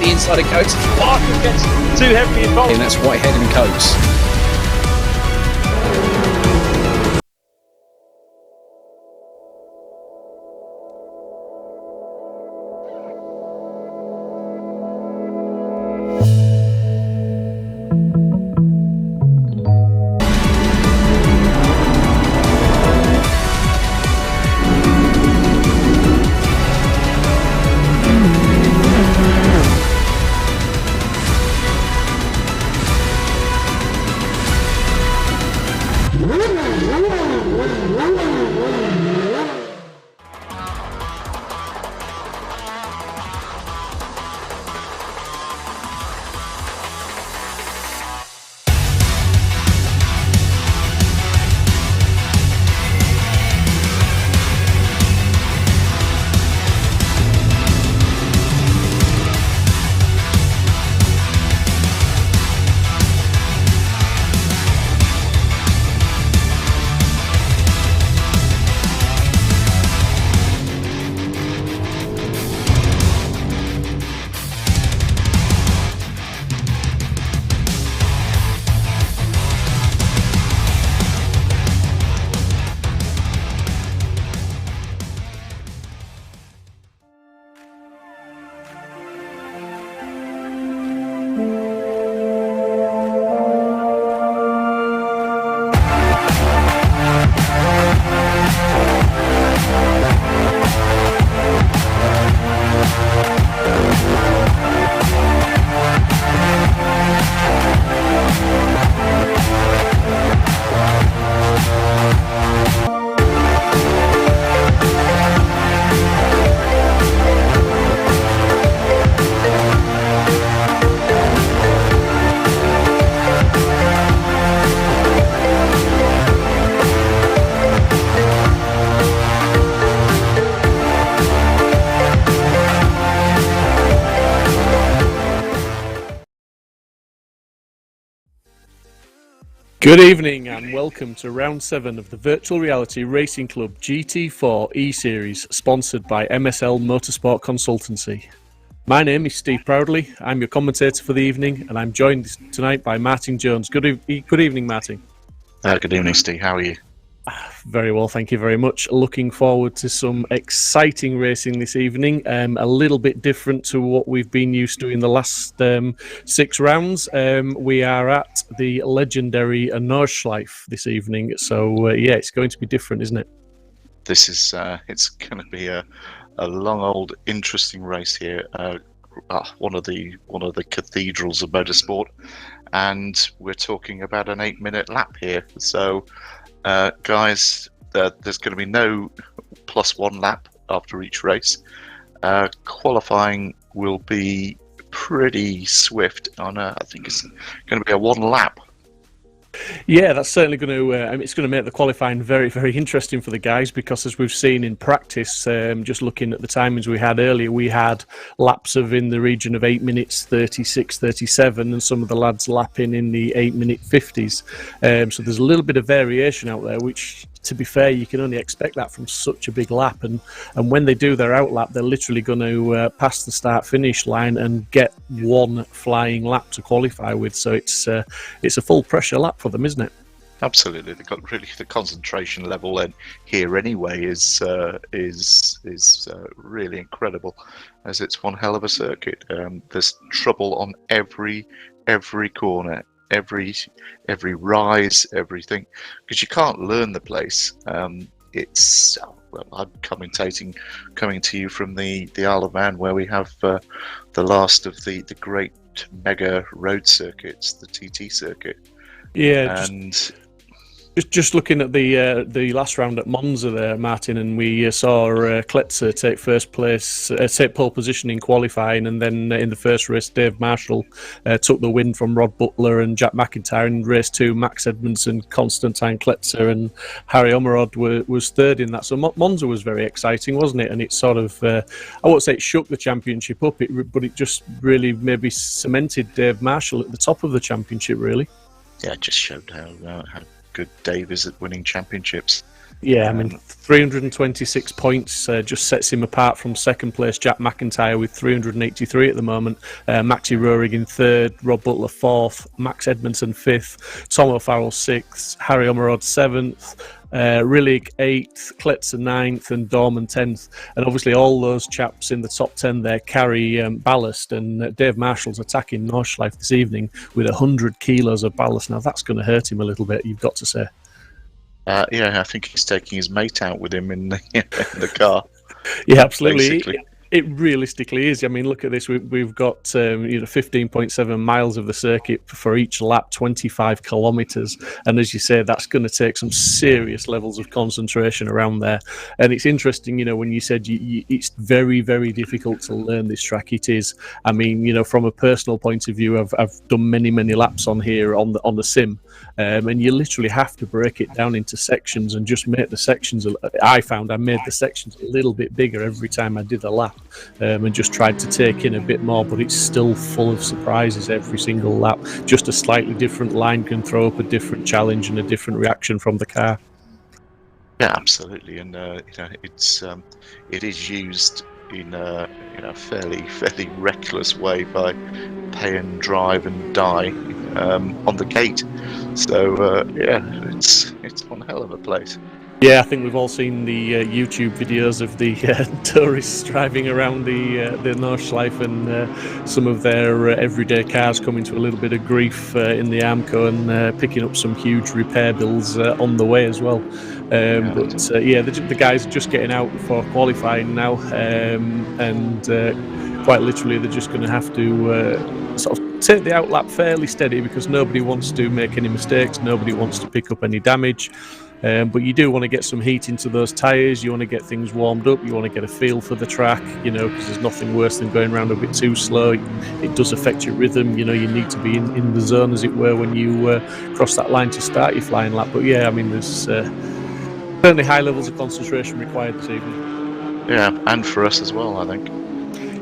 the inside of Coates. Parker gets too heavily involved. And that's Whitehead and Coates. Good evening and welcome to round 7 of the Virtual Reality Racing Club GT4 eSeries, sponsored by MSL Motorsport Consultancy. My name is Steve Proudley, I'm your commentator for the evening, and I'm joined tonight by Martin Jones. Good evening, Martin. Good evening, Steve. How are you? Very well, thank you very much. Looking forward to some exciting racing this evening. A little bit different to what we've been used to in the last 6 rounds. We are at the legendary Nordschleife this evening, so yeah, it's going to be different, isn't it? This is it's going to be a long, old, interesting race here. One of the cathedrals of motorsport, and we're talking about an 8-minute lap here. So. Guys, there's going to be no +1 lap after each race. Qualifying will be pretty swift on I think it's going to be a 1 lap. Yeah, that's certainly going to. It's going to make the qualifying very, very interesting for the guys, because as we've seen in practice, just looking at the timings we had earlier, we had laps of in the region of 8 minutes 36, 37, and some of the lads lapping in the 8-minute 50s. So there's a little bit of variation out there, which, to be fair, you can only expect that from such a big lap. And when they do their out lap, they're literally going to pass the start-finish line and get 1 flying lap to qualify with. So it's a full pressure lap for them, isn't it? Absolutely. They've got really the concentration level in here anyway is really incredible, as it's one hell of a circuit. There's trouble on every corner, every rise, everything, because you can't learn the place. It's well, I'm coming to you from the Isle of Man, where we have the last of the great mega road circuits, the TT circuit. Yeah, and just looking at the last round at Monza there, Martin, and we saw Kletzer take pole position in qualifying, and then in the first race, Dave Marshall took the win from Rod Butler and Jack McIntyre. In race 2, Max Edmondson, Konstantin Kletzer, and Harry Omerod was third in that. So Monza was very exciting, wasn't it? And it sort of, I won't say it shook the championship up, but it just really maybe cemented Dave Marshall at the top of the championship, really. Yeah, it just showed how good Dave is at winning championships. Yeah, I mean, 326 points just sets him apart from second place Jack McIntyre with 383 at the moment. Maxi Rohrig in third, Rob Butler fourth, Max Edmondson fifth, Tom O'Farrell sixth, Harry Omerod seventh, Rillig 8th, Kletzer 9th, and Dorman 10th. And obviously all those chaps in the top 10 there carry ballast, and Dave Marshall's attacking Nordschleife this evening with 100 kilos of ballast. Now that's going to hurt him a little bit, you've got to say. Yeah, I think he's taking his mate out with him in the car. Yeah, absolutely. It realistically is. I mean, look at this. We've got 15.7 miles of the circuit for each lap, 25 kilometres, and as you say, that's going to take some serious levels of concentration around there. And it's interesting, when you said it's very, very difficult to learn this track. It is. I mean, from a personal point of view, I've done many laps on here on the sim, and you literally have to break it down into sections and just make the sections. I found I made the sections a little bit bigger every time I did a lap. And just tried to take in a bit more, but it's still full of surprises every single lap. Just a slightly different line can throw up a different challenge and a different reaction from the car. Yeah, absolutely, and it is used in a fairly reckless way by pay and drive and die on the gate. So it's one hell of a place. Yeah, I think we've all seen the YouTube videos of the tourists driving around the Nordschleife, and some of their everyday cars coming to a little bit of grief in the Armco and picking up some huge repair bills on the way as well. The guys are just getting out for qualifying now, and quite literally they're just going to have to sort of take the outlap fairly steady, because nobody wants to make any mistakes, nobody wants to pick up any damage. But you do want to get some heat into those tyres, you want to get things warmed up, you want to get a feel for the track, because there's nothing worse than going around a bit too slow. It does affect your rhythm, you need to be in the zone, as it were, when you cross that line to start your flying lap. But yeah, I mean, there's certainly high levels of concentration required this evening. Yeah, and for us as well, I think.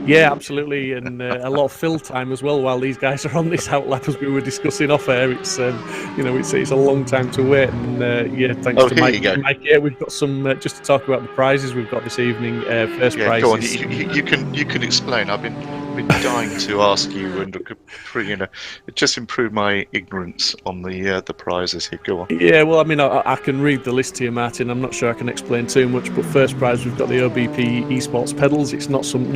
Yeah, absolutely, and a lot of fill time as well while these guys are on this outlap, as we were discussing off air. It's it's a long time to wait, and thanks to Mike. Yeah, we've got some just to talk about the prizes we've got this evening. First prize. Go on. You can explain. I've been dying to ask you, and just improve my ignorance on the prizes here. Go on. Yeah, well, I mean, I can read the list here, Martin. I'm not sure I can explain too much, but first prize we've got the OBP Esports pedals. It's not some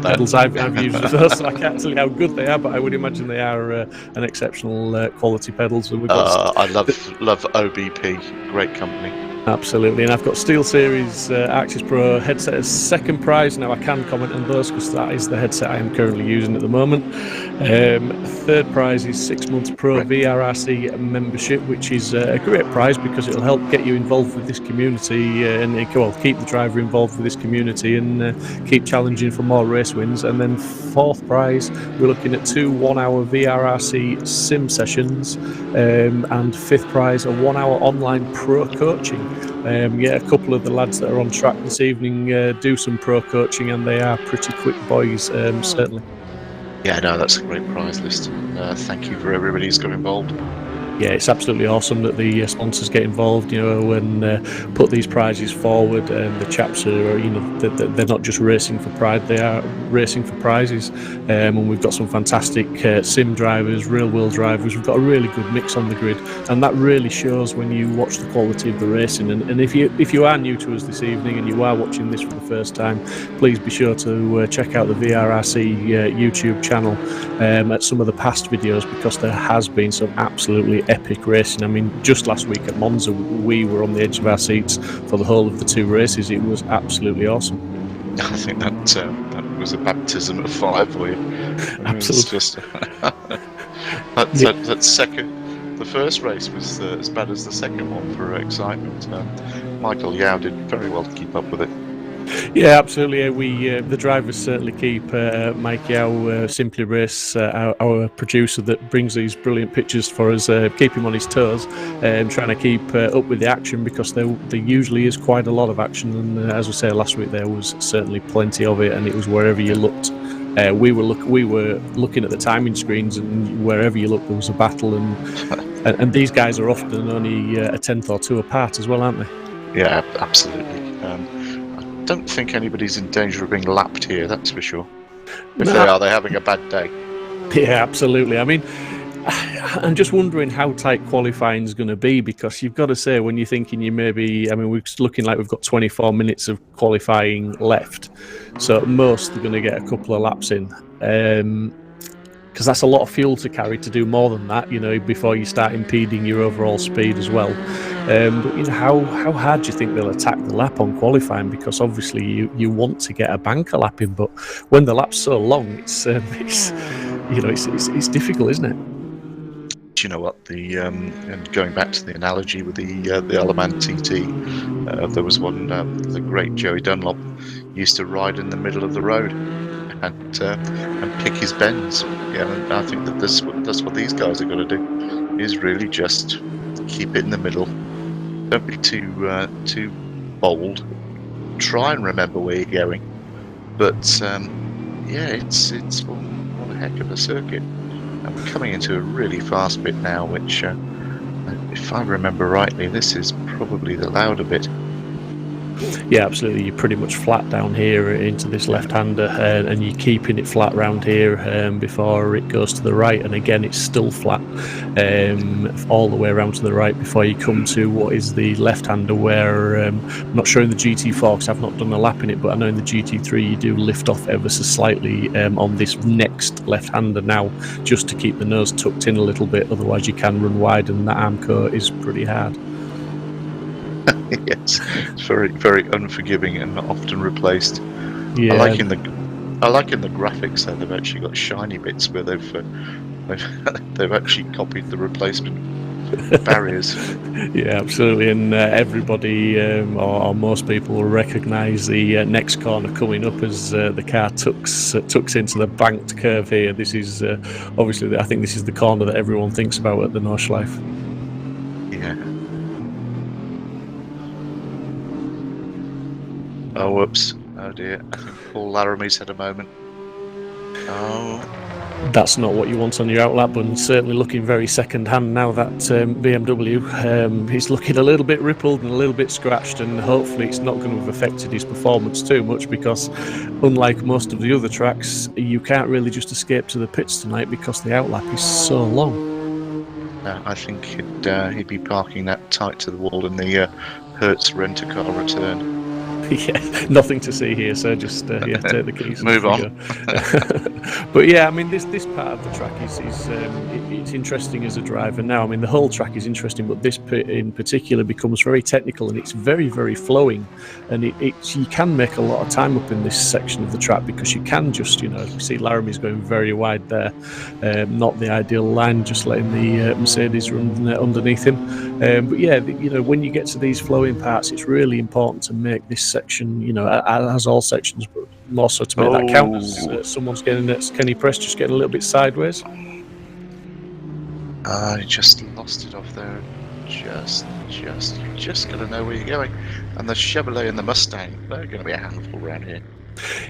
pedals I've used with those, so I can't tell you how good they are, but I would imagine they are an exceptional quality pedals. And we've got I love OBP, great company. Absolutely, and I've got SteelSeries Artcis Pro headset as second prize. Now I can comment on those because that is the headset I am currently using at the moment. Third prize is 6 months Pro VRRC membership, which is a great prize because it'll help get you involved with this community and keep the driver involved with this community and keep challenging for more race wins. And then fourth prize, we're looking at 2 1-hour VRRC sim sessions, and fifth prize, a 1-hour online pro coaching. A couple of the lads that are on track this evening do some pro coaching, and they are pretty quick boys, certainly. Yeah, no, that's a great prize list. Thank you for everybody who's got involved. Yeah, it's absolutely awesome that the sponsors get involved, and put these prizes forward. The chaps are, they're not just racing for pride; they are racing for prizes. And we've got some fantastic sim drivers, real-world drivers. We've got a really good mix on the grid, and that really shows when you watch the quality of the racing. And if you are new to us this evening and you are watching this for the first time, please be sure to check out the VRRC YouTube channel at some of the past videos, because there has been some absolutely epic racing. I mean, just last week at Monza, we were on the edge of our seats for the whole of the 2 races. It was absolutely awesome. I think that was a baptism of fire for you. Absolutely. It's just that second. The first race was as bad as the second one for excitement. Michael Yao did very well to keep up with it. Yeah, absolutely. The drivers certainly keep Mike Yao, Simply Race, our producer that brings these brilliant pictures for us, keep him on his toes, trying to keep up with the action, because there usually is quite a lot of action. And as I say, last week there was certainly plenty of it, and it was wherever you looked. We were looking at the timing screens, and wherever you looked there was a battle, and these guys are often only a tenth or two apart as well, aren't they? Yeah, absolutely. I don't think anybody's in danger of being lapped here, that's for sure. If they are, they're having a bad day. Yeah, absolutely. I mean, I'm just wondering how tight qualifying is going to be, because you've got to say, when you're thinking you maybe, I mean, we're looking like we've got 24 minutes of qualifying left. So at most, they're going to get a couple of laps in. Because that's a lot of fuel to carry to do more than that, before you start impeding your overall speed as well. But how hard do you think they'll attack the lap on qualifying? Because obviously you want to get a banker lap in, but when the lap's so long, it's difficult, isn't it? Do you know what, and going back to the analogy with the Alaman TT, there was one, the great Joey Dunlop used to ride in the middle of the road and pick his bends. Yeah, and I think that's what these guys are going to do, is really just keep it in the middle. Don't be too bold. Try and remember where you're going. But yeah, it's one heck of a circuit. And we're coming into a really fast bit now, which, if I remember rightly, this is probably the louder bit. Yeah, absolutely. You're pretty much flat down here into this left-hander, and you're keeping it flat round here before it goes to the right. And again, it's still flat all the way around to the right before you come to what is the left-hander, where I'm not sure in the GT4 because I've not done a lap in it, but I know in the GT3 you do lift off ever so slightly on this next left-hander now, just to keep the nose tucked in a little bit. Otherwise, you can run wide, and that Armco is pretty hard. Yes, it's very, very unforgiving and not often replaced. Yeah. I like in the graphics that they've actually got shiny bits where they've actually copied the replacement barriers. Yeah, absolutely, and everybody or most people will recognise the next corner coming up as the car tucks into the banked curve here. This is obviously, I think this is the corner that everyone thinks about at the Nordschleife. Yeah. Oh, whoops. Oh dear. I think Paul Laramie's had a moment. Oh. That's not what you want on your outlap, and certainly looking very second-hand now, that BMW. He's looking a little bit rippled and a little bit scratched, and hopefully it's not going to have affected his performance too much, because unlike most of the other tracks, you can't really just escape to the pits tonight because the outlap is so long. I think he'd be parking that tight to the wall in the Hertz rent-a-car return. Yeah, nothing to see here, so just take the keys. Move on. But yeah, I mean, this part of the track is it's interesting as a driver now. I mean, the whole track is interesting, but this pit in particular becomes very technical, and it's very, very flowing, and you can make a lot of time up in this section of the track, because you can just, you see Laramie's going very wide there, not the ideal line, just letting the Mercedes run underneath him. But yeah, when you get to these flowing parts, it's really important to make this section, as all sections, but more so to make that count as someone's getting it. Kenny Press just getting a little bit sideways. I just lost it off there. Just got to know where you're going. And the Chevrolet and the Mustang, they're going to be a handful around here.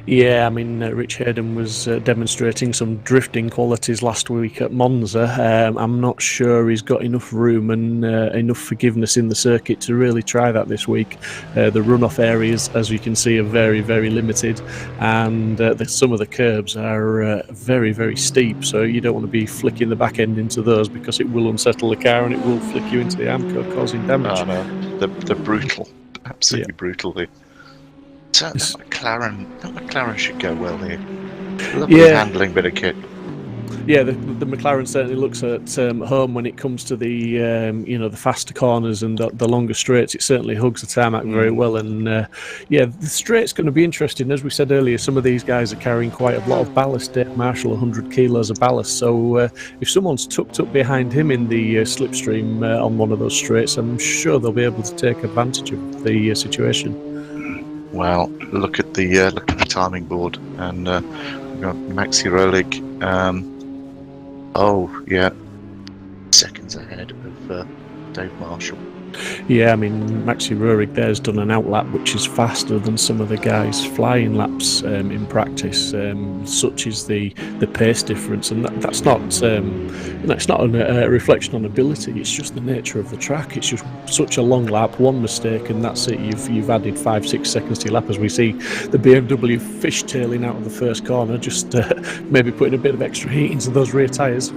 Yeah, I mean, Rich Hayden was demonstrating some drifting qualities last week at Monza. I'm not sure he's got enough room and enough forgiveness in the circuit to really try that this week. The runoff areas, as you can see, are very, very limited, and some of the curbs are very, very steep, so you don't want to be flicking the back end into those, because it will unsettle the car and it will flick you into the Armco, causing damage. Oh, no. They're brutal. Absolutely brutal here. That McLaren should go well here. Lovely handling bit of kit. Yeah, the McLaren certainly looks at home when it comes to the the faster corners and the longer straights. It certainly hugs the tarmac very well, and the straight's going to be interesting. As we said earlier, some of these guys are carrying quite a lot of ballast. Dave Marshall, 100 kilos of ballast. So if someone's tucked up behind him in the slipstream on one of those straights, I'm sure they'll be able to take advantage of the situation. Well, look at the timing board, and we've got Maxi Rolig. Seconds ahead Dave Marshall. Yeah, I mean, Maxi Rurik there's done an outlap which is faster than some of the guys flying laps in practice. Such is the pace difference, and that's not it's not a reflection on ability. It's just the nature of the track. It's just such a long lap, one mistake, and that's it. You've added 5-6 seconds to your lap, as we see the BMW fishtailing out of the first corner, just maybe putting a bit of extra heat into those rear tyres.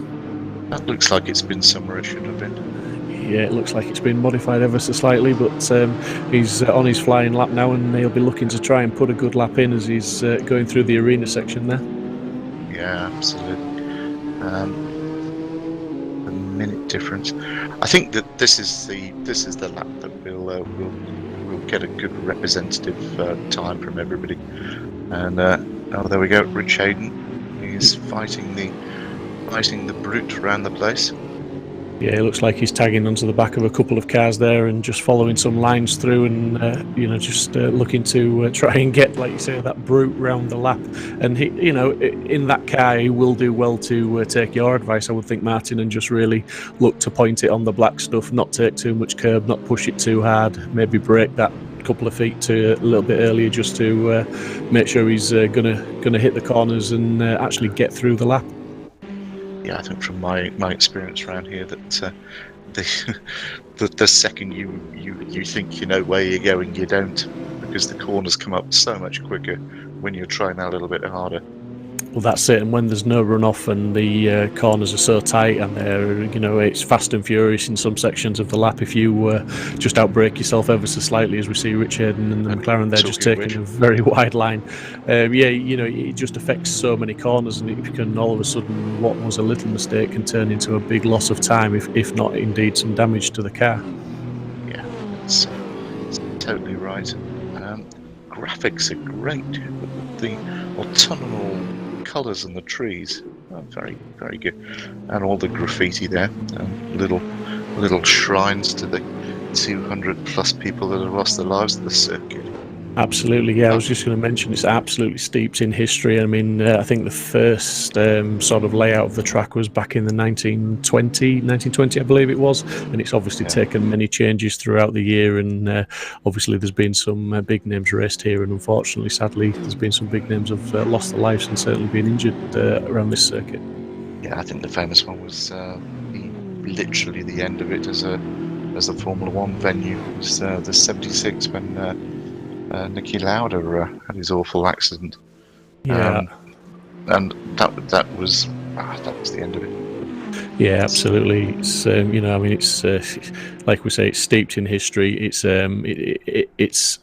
That looks like it's been somewhere it should have been. Yeah, it looks like it's been modified ever so slightly, but he's on his flying lap now, and he'll be looking to try and put a good lap in as he's going through the arena section there. Yeah, absolutely. The minute difference. I think that this is the lap that we'll get a good representative time from everybody. And oh, there we go, Rich Hayden. He's fighting the brute around the place. Yeah, it looks like he's tagging onto the back of a couple of cars there and just following some lines through, and just looking to try and get, like you say, that brute round the lap. And he, in that car, he will do well to take your advice, I would think, Martin, and just really look to point it on the black stuff, not take too much curb, not push it too hard, maybe break that couple of feet to a little bit earlier, just to make sure he's gonna hit the corners and actually get through the lap. Yeah, I think from my experience around here that the second you think you know where you're going, you don't, because the corners come up so much quicker when you're trying that a little bit harder. Well, that's it. And when there's no runoff and the corners are so tight, and it's fast and furious in some sections of the lap, if you just outbrake yourself ever so slightly, as we see Rich Hayden and the McLaren there just taking a very wide line. It just affects so many corners, and it can all of a sudden, what was a little mistake can turn into a big loss of time, if not indeed some damage to the car. Yeah, it's totally right. Graphics are great. The autumnal colours and the trees are very, very good, and all the graffiti there, and little shrines to the 200 plus people that have lost their lives at the circuit. Absolutely, yeah. I was just going to mention it's absolutely steeped in history. I mean, I think the first sort of layout of the track was back in the 1920, I believe it was, and it's obviously taken many changes throughout the year, and obviously there's been some big names raced here, and unfortunately, sadly, there's been some big names have lost their lives and certainly been injured around this circuit. Yeah, I think the famous one was literally the end of it as a Formula One venue. It was the 76 when Niki Lauda had his awful accident. Yeah, and that was the end of it. Yeah, absolutely. It's it's like we say, it's steeped in history. It's it's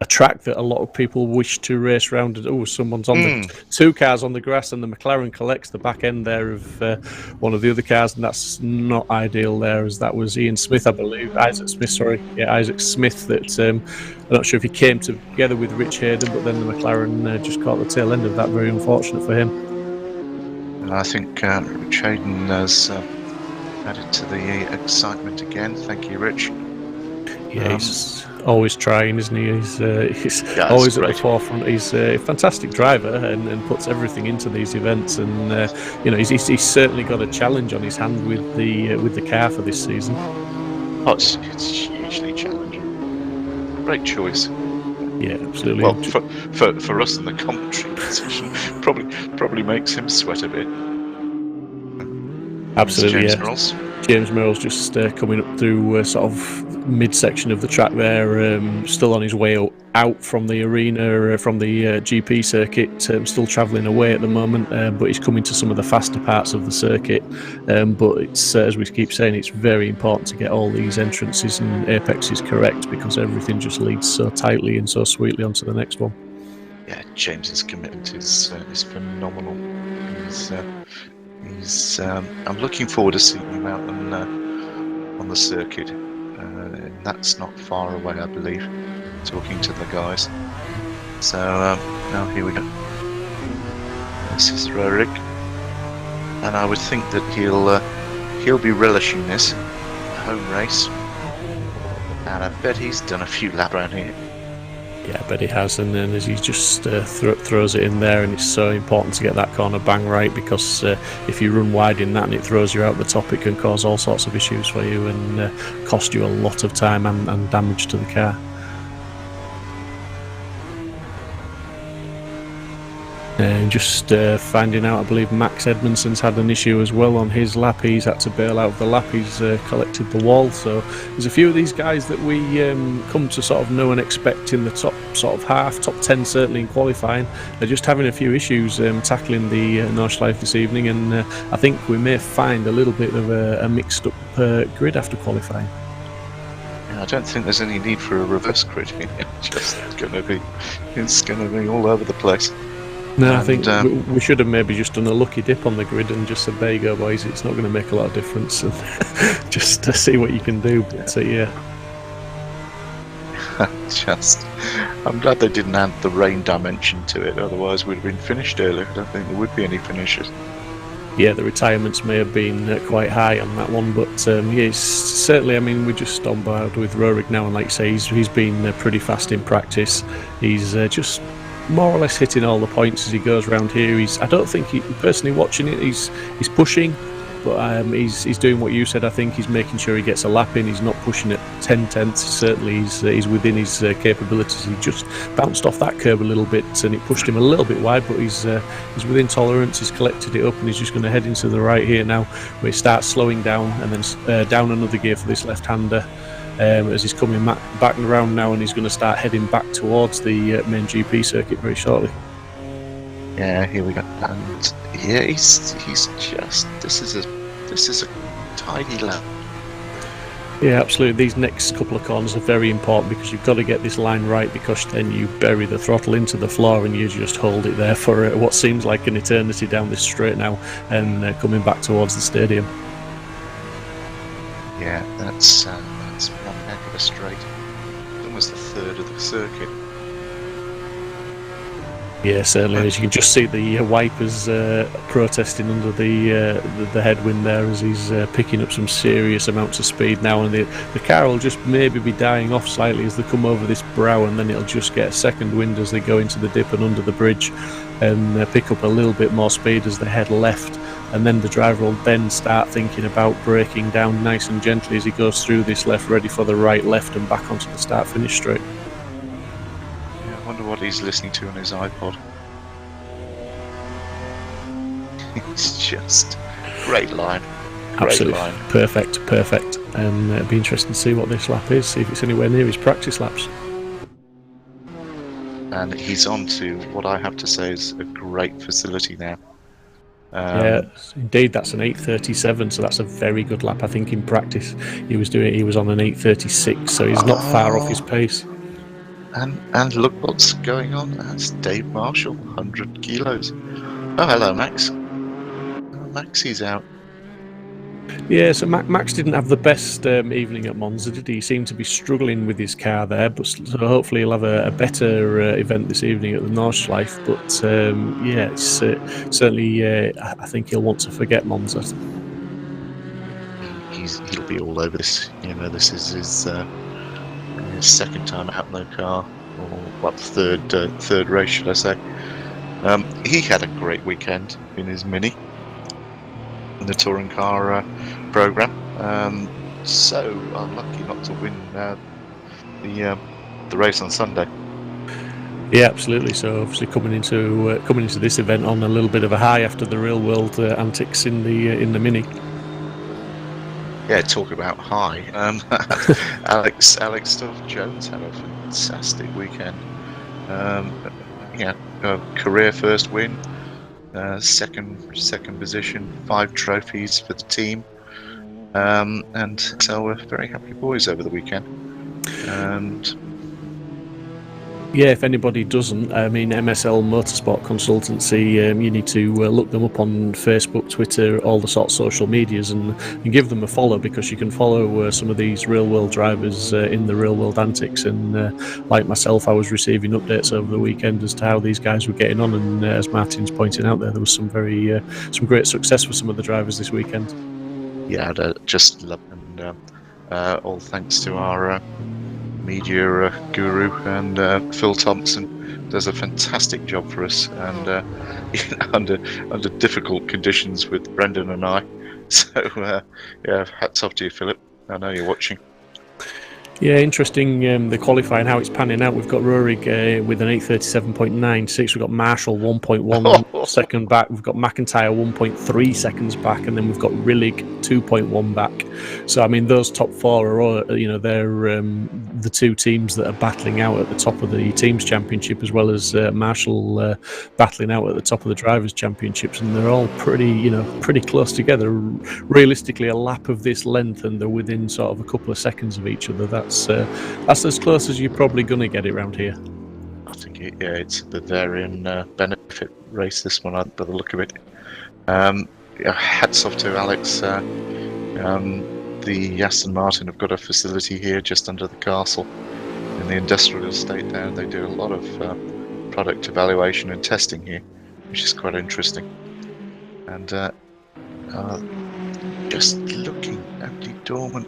a track that a lot of people wish to race around. Someone's on the two cars on the grass, and the McLaren collects the back end there of one of the other cars, and that's not ideal there, as that was Isaac Smith that I'm not sure if he came together with Rich Hayden, but then the McLaren just caught the tail end of that. Very unfortunate for him. And I think Rich Hayden has added to the excitement again. Thank you, Rich. Yeah, he's always trying, isn't he? He's always at the forefront. He's a fantastic driver and puts everything into these events. And he's certainly got a challenge on his hand with the car for this season. Oh, it's hugely challenging. Great choice. Yeah, absolutely. Well, for us in the commentary position, probably makes him sweat a bit. Absolutely, James James Merrill's just coming up through sort of midsection of the track there, still on his way out from the arena, from the GP circuit, still travelling away at the moment, but he's coming to some of the faster parts of the circuit. But it's as we keep saying, it's very important to get all these entrances and apexes correct, because everything just leads so tightly and so sweetly onto the next one. Yeah, James's commitment is phenomenal. I'm looking forward to seeing him out on the circuit. That's not far away, I believe. Talking to the guys. So now here we go. This is Rurik, and I would think that he'll be relishing this home race. And I bet he's done a few laps around here. Yeah, I bet he has, and then as he just throws it in there, and it's so important to get that corner bang right, because if you run wide in that and it throws you out the top, it can cause all sorts of issues for you and cost you a lot of time and damage to the car. And just finding out, I believe Max Edmondson's had an issue as well on his lap. He's had to bail out of the lap. He's collected the wall. So there's a few of these guys that we come to sort of know and expect in the top sort of half, top 10 certainly in qualifying. They're just having a few issues tackling the Nordschleife this evening, and I think we may find a little bit of a mixed up grid after qualifying. Yeah, I don't think there's any need for a reverse grid. It's going to be all over the place. No, I think we should have maybe just done a lucky dip on the grid and just said, there you go, boys, it's not going to make a lot of difference, and just to see what you can do. But yeah. I'm glad they didn't add the rain dimension to it, otherwise we'd have been finished earlier. I don't think there would be any finishes. Yeah, the retirements may have been quite high on that one, but yeah, certainly, I mean, we're just on board with Rorik now, and like you say, he's been pretty fast in practice. He's just more or less hitting all the points as he goes around here. I don't think personally watching it, he's pushing, but he's doing what you said. I think he's making sure he gets a lap in. He's not pushing at 10 tenths. Certainly, he's within his capabilities. He just bounced off that curb a little bit, and it pushed him a little bit wide, but he's within tolerance. He's collected it up, and he's just going to head into the right here now, where he starts slowing down, and then down another gear for this left-hander. As he's coming back around now, and he's going to start heading back towards the main GP circuit very shortly. Yeah, here we go. And yeah, he's just this is a tidy lap. Yeah, absolutely. These next couple of corners are very important, because you've got to get this line right, because then you bury the throttle into the floor and you just hold it there for what seems like an eternity down this straight now, and coming back towards the stadium. Yeah, that's one heck of a straight. Almost a third of the circuit. Yeah, certainly. As you can just see the wipers protesting under the headwind there, as he's picking up some serious amounts of speed now, and the car will just maybe be dying off slightly as they come over this brow, and then it'll just get a second wind as they go into the dip and under the bridge, and pick up a little bit more speed as they head left. And then the driver will then start thinking about braking down nice and gently as he goes through this left, ready for the right left and back onto the start-finish straight. Yeah, I wonder what he's listening to on his iPod. It's just great line. Absolutely line. Perfect. And it'll be interesting to see what this lap is, see if it's anywhere near his practice laps. And he's on to what I have to say is a great facility now. Yeah, indeed, that's an 8:37, so that's a very good lap. I think in practice he was on an 8:36, so he's not far off his pace. And look what's going on. That's Dave Marshall, 100 kilos. Oh, hello, Max. Oh, Maxie's out. Yeah, so Max didn't have the best evening at Monza, did he? He seemed to be struggling with his car there, but so hopefully he'll have a better event this evening at the Nordschleife. But yeah, it's certainly I think he'll want to forget Monza. He'll be all over this. You know, this is his second time out in the car, or what, third race, should I say? He had a great weekend in his Mini, in the touring car program. So unlucky not to win the race on Sunday. Yeah, absolutely. So obviously coming into this event on a little bit of a high after the real world antics in the Mini. Yeah, talk about high. Alex Stoff-Jones had a fantastic weekend. Career first win, second position, 5 trophies for the team, and so we're very happy boys over the weekend. And yeah, if anybody doesn't, I mean, MSL Motorsport Consultancy, you need to look them up on Facebook, Twitter, all the sorts of social medias, and give them a follow, because you can follow some of these real-world drivers in the real-world antics. And like myself, I was receiving updates over the weekend as to how these guys were getting on. And as Martin's pointing out there was some great success for some of the drivers this weekend. Yeah, just love them. All thanks to our media guru, and Phil Thompson does a fantastic job for us, and under difficult conditions with Brendan and I. So yeah, hats off to you, Philip. I know you're watching. Yeah, interesting, the qualifying, how it's panning out. We've got Rurik with an 8:37.96. We've got Marshall 1.1 second back. We've got McIntyre 1.3 seconds back, and then we've got Rillig 2.1 back. So, I mean, those top four are all, they're the two teams that are battling out at the top of the Teams Championship, as well as Marshall battling out at the top of the Drivers' Championships, and they're all pretty close together. Realistically, a lap of this length, and they're within sort of a couple of seconds of each other. That's as close as you're probably going to get it around here. I think it's a Bavarian benefit race, this one, by the look of it. Hats off to Alex. The Aston Martin have got a facility here just under the castle in the industrial estate there. They do a lot of product evaluation and testing here, which is quite interesting. And just looking at the Dorman,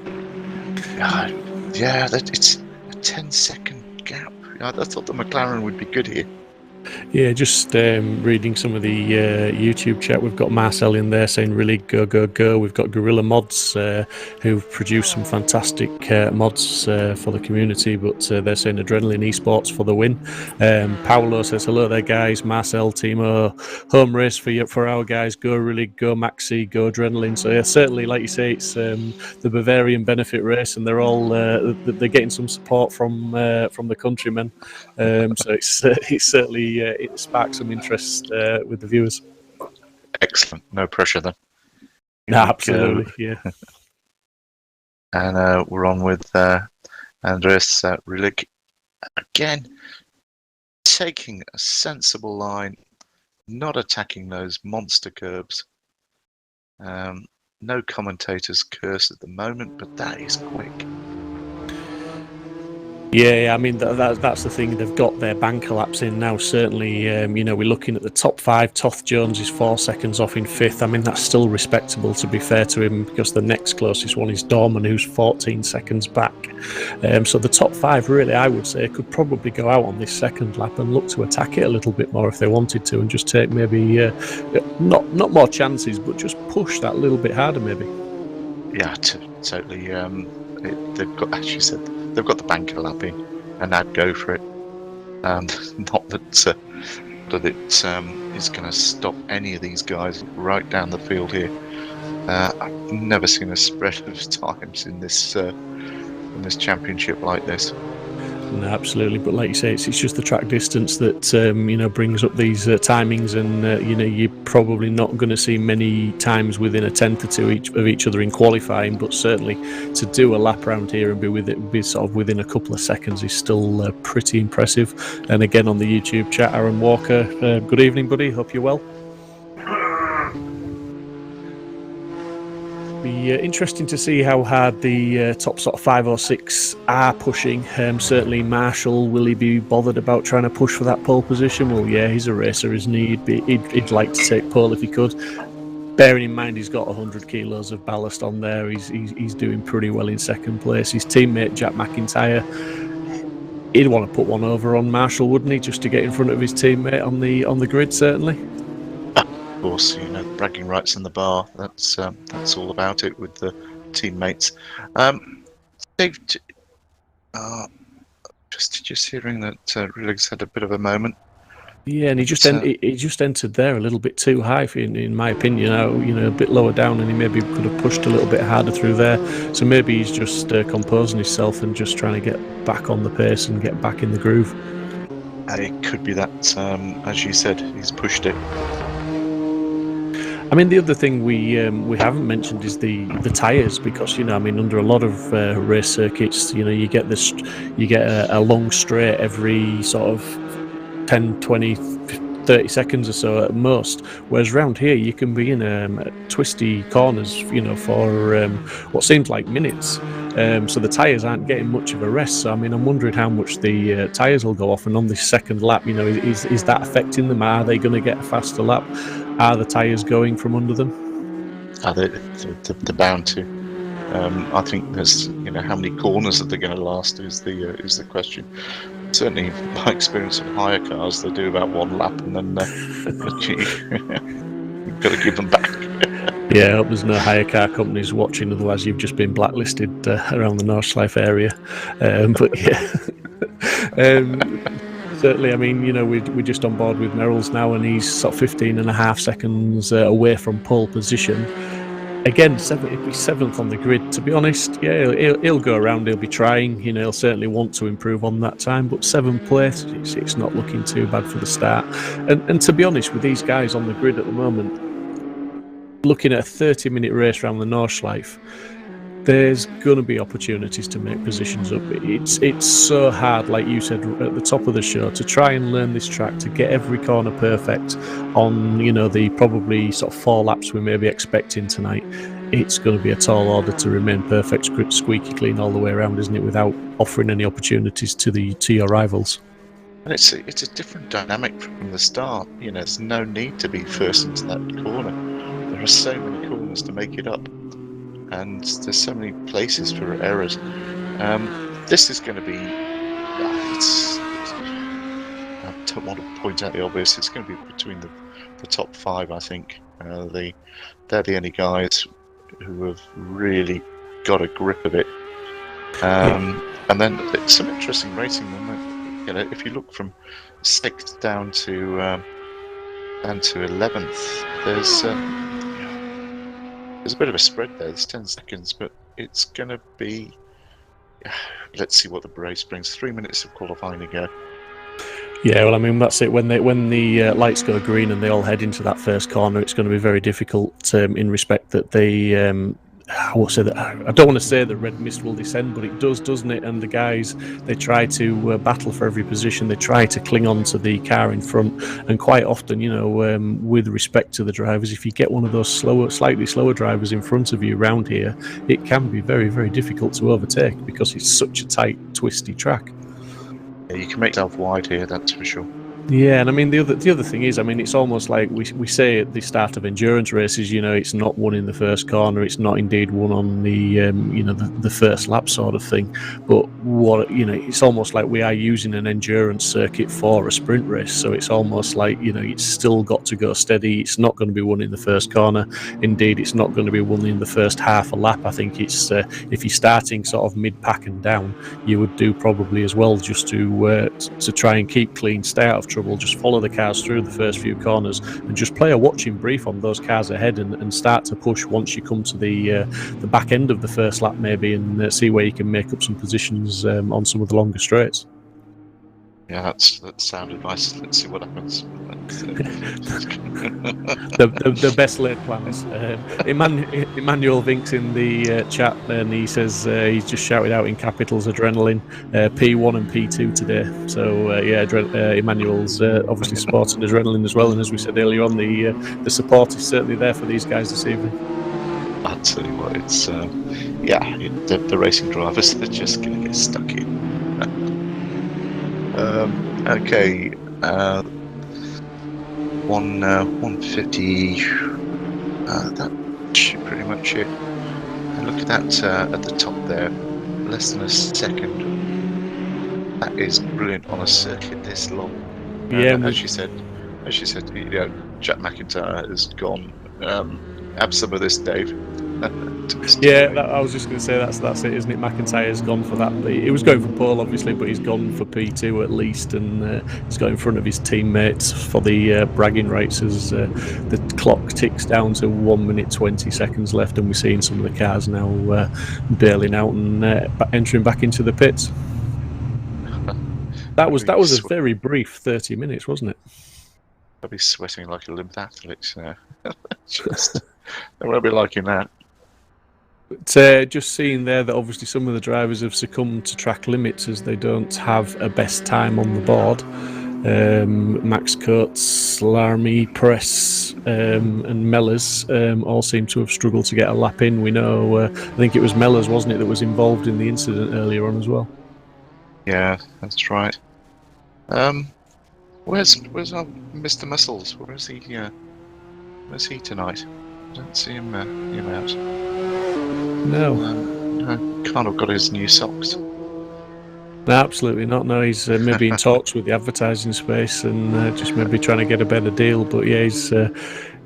it's a 10-second gap. I thought the McLaren would be good here. Yeah, just reading some of the YouTube chat. We've got Marcel in there saying really go, go, go. We've got Gorilla Mods who've produced some fantastic mods for the community, but they're saying Adrenaline Esports for the win. Paolo says hello there, guys. Marcel, Timo, home race for our guys. Go really, go Maxi, go Adrenaline. So yeah, certainly, like you say, it's the Bavarian benefit race, and they're all they're getting some support from the countrymen. So it's certainly it sparks some interest with the viewers. Excellent. No pressure then. Absolutely, yeah. And we're on with Andres Rillig. Again, taking a sensible line, not attacking those monster curbs. No commentators curse at the moment, but that is quick. Yeah, I mean that's the thing. They've got their banker laps in now. Certainly, we're looking at the top five. Toth Jones is 4 seconds off in fifth. I mean that's still respectable, to be fair to him, because the next closest one is Dorman, who's 14 seconds back. So the top five, really, I would say, could probably go out on this second lap and look to attack it a little bit more if they wanted to, and just take maybe not more chances, but just push that little bit harder, maybe. Yeah, totally. They've got, as you said, they've got the banker lap in, and I'd go for it. Not that it is going to stop any of these guys right down the field here. I've never seen a spread of times in this championship like this. No, absolutely, but like you say, it's just the track distance that brings up these timings, and you're probably not going to see many times within a tenth or two of each other in qualifying, but certainly to do a lap around here and be sort of within a couple of seconds is still pretty impressive. And again, on the YouTube chat, Aaron Walker, good evening, buddy. Hope you're well. Be interesting to see how hard the top sort of 5 or 6 are pushing. Certainly Marshall, will he be bothered about trying to push for that pole position? Well, yeah, he's a racer, isn't he? He'd like to take pole if he could. Bearing in mind he's got 100 kilos of ballast on there, he's doing pretty well in second place. His teammate Jack McIntyre, he'd want to put one over on Marshall, wouldn't he, just to get in front of his teammate on the grid, certainly. Of course, bragging rights in the bar. That's all about it with the teammates. Dave, just hearing that Rillig's had a bit of a moment. Yeah, and he just entered there a little bit too high, in my opinion. A bit lower down, and he maybe could have pushed a little bit harder through there. So maybe he's just composing himself and just trying to get back on the pace and get back in the groove. It could be that, as you said, he's pushed it. I mean, the other thing we haven't mentioned is the tyres, because under a lot of race circuits, you get a long straight every sort of 10, 20, 30 seconds or so at most, whereas around here you can be in twisty corners for what seems like minutes, so the tyres aren't getting much of a rest. So I'm wondering how much the tyres will go off, and on this second lap, is that affecting them? Are they going to get a faster lap? Are the tyres going from under them? They're bound to. I think there's, how many corners that they're going to last is the question. Certainly, my experience of hire cars, they do about one lap, and then you've got to give them back. Yeah, I hope there's no hire car companies watching, otherwise you've just been blacklisted around the Nordschleife area. But yeah, certainly, I mean, we're just on board with Merrill's now, and he's sort of 15.5 seconds away from pole position. Again, he'd be 7th on the grid. To be honest, yeah, he'll go around. He'll be trying. He'll certainly want to improve on that time. But 7th place, it's not looking too bad for the start. And to be honest, with these guys on the grid at the moment, looking at a 30-minute race around the Nordschleife, there's going to be opportunities to make positions up. It's so hard, like you said at the top of the show, to try and learn this track, to get every corner perfect on, the probably sort of 4 laps we may be expecting tonight. It's going to be a tall order to remain perfect, squeaky clean all the way around, isn't it, without offering any opportunities to your rivals. And it's a different dynamic from the start. There's no need to be first into that corner. There are so many corners to make it up, and there's so many places for errors. This is going to be. I don't want to point out the obvious. It's going to be between the top 5. I think they're the only guys who have really got a grip of it. And then some interesting racing. If you look from 6th down to 11th, there's a bit of a spread there. There's 10 seconds, but it's going to be. Let's see what the race brings. 3 minutes of qualifying to go. Yeah, well, I mean, that's it. When the lights go green and they all head into that first corner, it's going to be very difficult in respect that they. I don't want to say that red mist will descend, but it does, doesn't it? And the guys, they try to battle for every position. They try to cling on to the car in front, and quite often, with respect to the drivers, if you get one of those slightly slower drivers in front of you around here, it can be very, very difficult to overtake because it's such a tight, twisty track. Yeah, you can make yourself wide here, that's for sure. Yeah, and I mean the other thing is, I mean, it's almost like we say at the start of endurance races, it's not won in the first corner, it's not indeed won on the the first lap sort of thing. But it's almost like we are using an endurance circuit for a sprint race, so it's almost like it's still got to go steady. It's not going to be won in the first corner. Indeed, it's not going to be won in the first half a lap. I think it's if you're starting sort of mid-pack and down, you would do probably as well just to try and keep clean, stay out of trouble, just follow the cars through the first few corners and just play a watching brief on those cars ahead and start to push once you come to the back end of the first lap maybe, and see where you can make up some positions on some of the longer straights. Yeah, that's sound advice. Let's see what happens. the best laid plans. Emmanuel Vinks in the chat, and he says he's just shouted out in capitals adrenaline, P1 and P2 today. So Emmanuel's obviously supporting adrenaline as well, and as we said earlier on, the support is certainly there for these guys this evening. I'll tell you what, it's the racing drivers, they're just going to get stuck in. Okay, 150. That should pretty much it. And look at that at the top there, less than a second. That is brilliant on a circuit this long. Yeah, as you said, Jack McIntyre has gone. Have some of this, Dave. Yeah, I was just going to say that's it, isn't it? McIntyre's gone for that. He was going for pole, obviously, but he's gone for P2 at least, and he's got in front of his teammates for the bragging rights as the clock ticks down to 1 minute 20 seconds left, and we're seeing some of the cars now bailing out and entering back into the pits. That was a very brief 30 minutes, wasn't it? I'll be sweating like Olympic athletes now. They won't be liking that. But just seeing there that obviously some of the drivers have succumbed to track limits as they don't have a best time on the board. Max Coates, Larmy, Press and Mellors all seem to have struggled to get a lap in. We know, I think it was Mellors, wasn't it, that was involved in the incident earlier on as well? Yeah, that's right. Where's our Mr. Muscles? Where's he tonight? I don't see him out. No. No, can't have got his new socks. No, absolutely not. No, he's maybe in talks with the advertising space and just maybe trying to get a better deal. But yeah,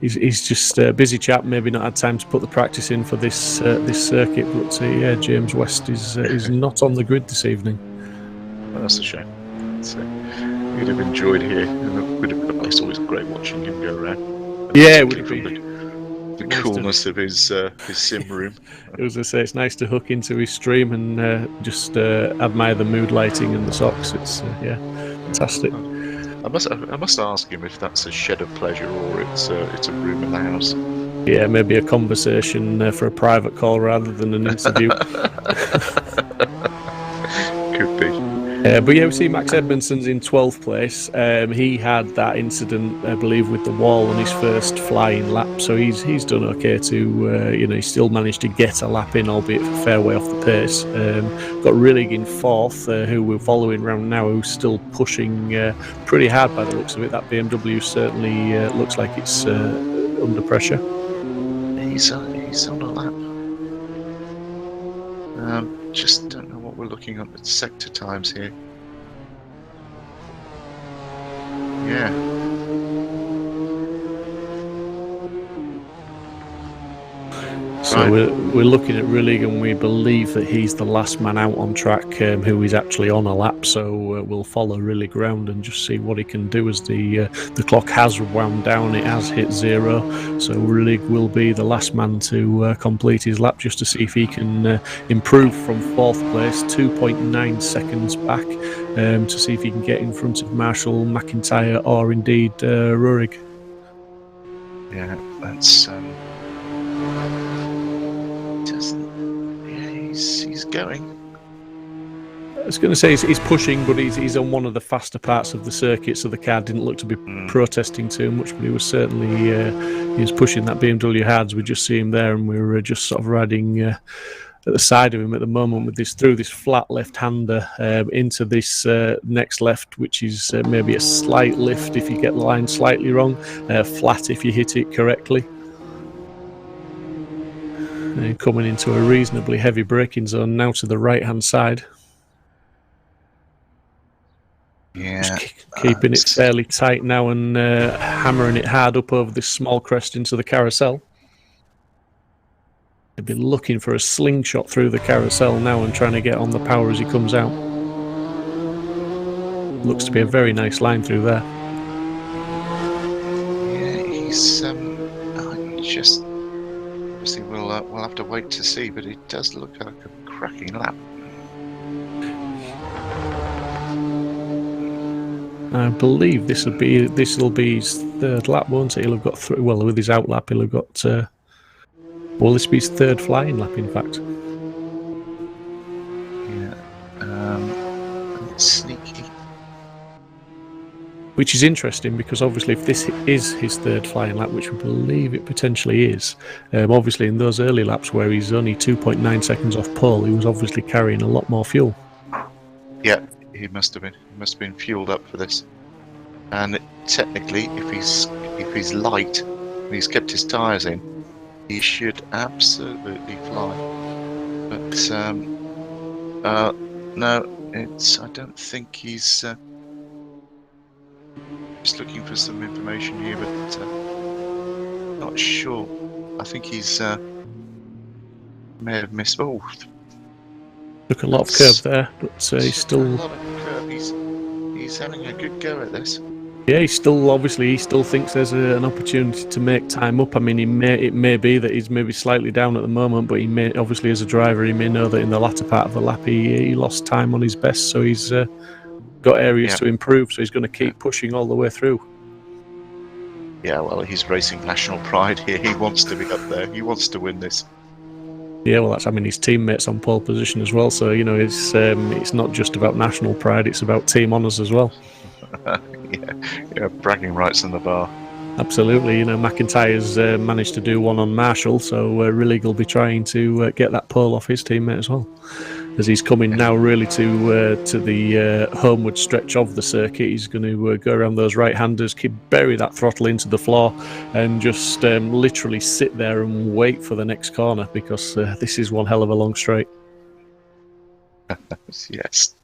he's just a busy chap. Maybe not had time to put the practice in for this circuit. But yeah, James West is not on the grid this evening. Well, that's a shame. He'd have enjoyed here. It's always great watching him go around. Yeah, it would be. The coolness of his sim room. As I say, it's nice to hook into his stream and just admire the mood lighting and the socks. It's yeah, fantastic. I must ask him if that's a shed of pleasure or it's a room in the house. Yeah, maybe a conversation for a private call rather than an interview. Could be. But yeah, we see Max Edmondson's in 12th place. He had that incident, I believe, with the wall on his first flying lap, so he's done okay to, he still managed to get a lap in, albeit a fair way off the pace. Got Rillig in 4th, who we're following round now, who's still pushing pretty hard by the looks of it. That BMW certainly looks like it's under pressure. He's on a lap. Just don't know what we're looking at the sector times here. Yeah. So Right. we're looking at Rillig, and we believe that he's the last man out on track who is actually on a lap. So we'll follow Rillig round and just see what he can do as the clock has wound down. It has hit 0. So Rillig will be the last man to complete his lap, just to see if he can improve from 4th place, 2.9 seconds back, to see if he can get in front of Marshall, McIntyre, or indeed Rurik. Yeah, that's. He's going. I was going to say he's pushing, but he's on one of the faster parts of the circuit, so the car didn't look to be protesting too much, but he was certainly he was pushing that BMW hard. As we just see him there, and we're just sort of riding at the side of him at the moment with this through this flat left-hander into this next left, which is maybe a slight lift if you get the line slightly wrong, flat if you hit it correctly. And coming into a reasonably heavy braking zone now to the right-hand side. Yeah, just keeping it fairly tight now and hammering it hard up over this small crest into the carousel. They've been looking for a slingshot through the carousel now and trying to get on the power as he comes out. Looks to be a very nice line through there. Yeah, he's just obviously we'll have to wait to see, but it does look like a cracking lap. I believe this will be his 3rd lap, won't it? He'll have got through. Well, with his out lap, he'll have got. Well, this will be his 3rd flying lap, in fact. Yeah, it's sneaky. Which is interesting because obviously, if this is his 3rd flying lap, which we believe it potentially is, obviously in those early laps where he's only 2.9 seconds off pole, he was obviously carrying a lot more fuel. Yeah. He must have been fueled up for this, and technically, if he's light and he's kept his tyres in, he should absolutely fly. But no, I don't think he's just looking for some information here, but not sure. I think he's may have missed. Oh. Took a lot of curve there, but he's still. A lot of curve. He's having a good go at this. Yeah, he still thinks there's an opportunity to make time up. I mean, it may be that he's maybe slightly down at the moment, but he may obviously as a driver he may know that in the latter part of the lap he lost time on his best, so he's got areas to improve. So he's going to keep pushing all the way through. Yeah, well, he's racing national pride here. He wants to be up there. He wants to win this. Yeah, well, his teammates on pole position as well. So it's not just about national pride; it's about team honours as well. yeah, bragging rights in the bar. Absolutely. McIntyre's managed to do one on Marshall, so Rillig will be trying to get that pole off his teammate as well. as he's coming now really to the homeward stretch of the circuit. He's going to go around those right-handers, bury that throttle into the floor, and just literally sit there and wait for the next corner, because this is one hell of a long straight. Yes.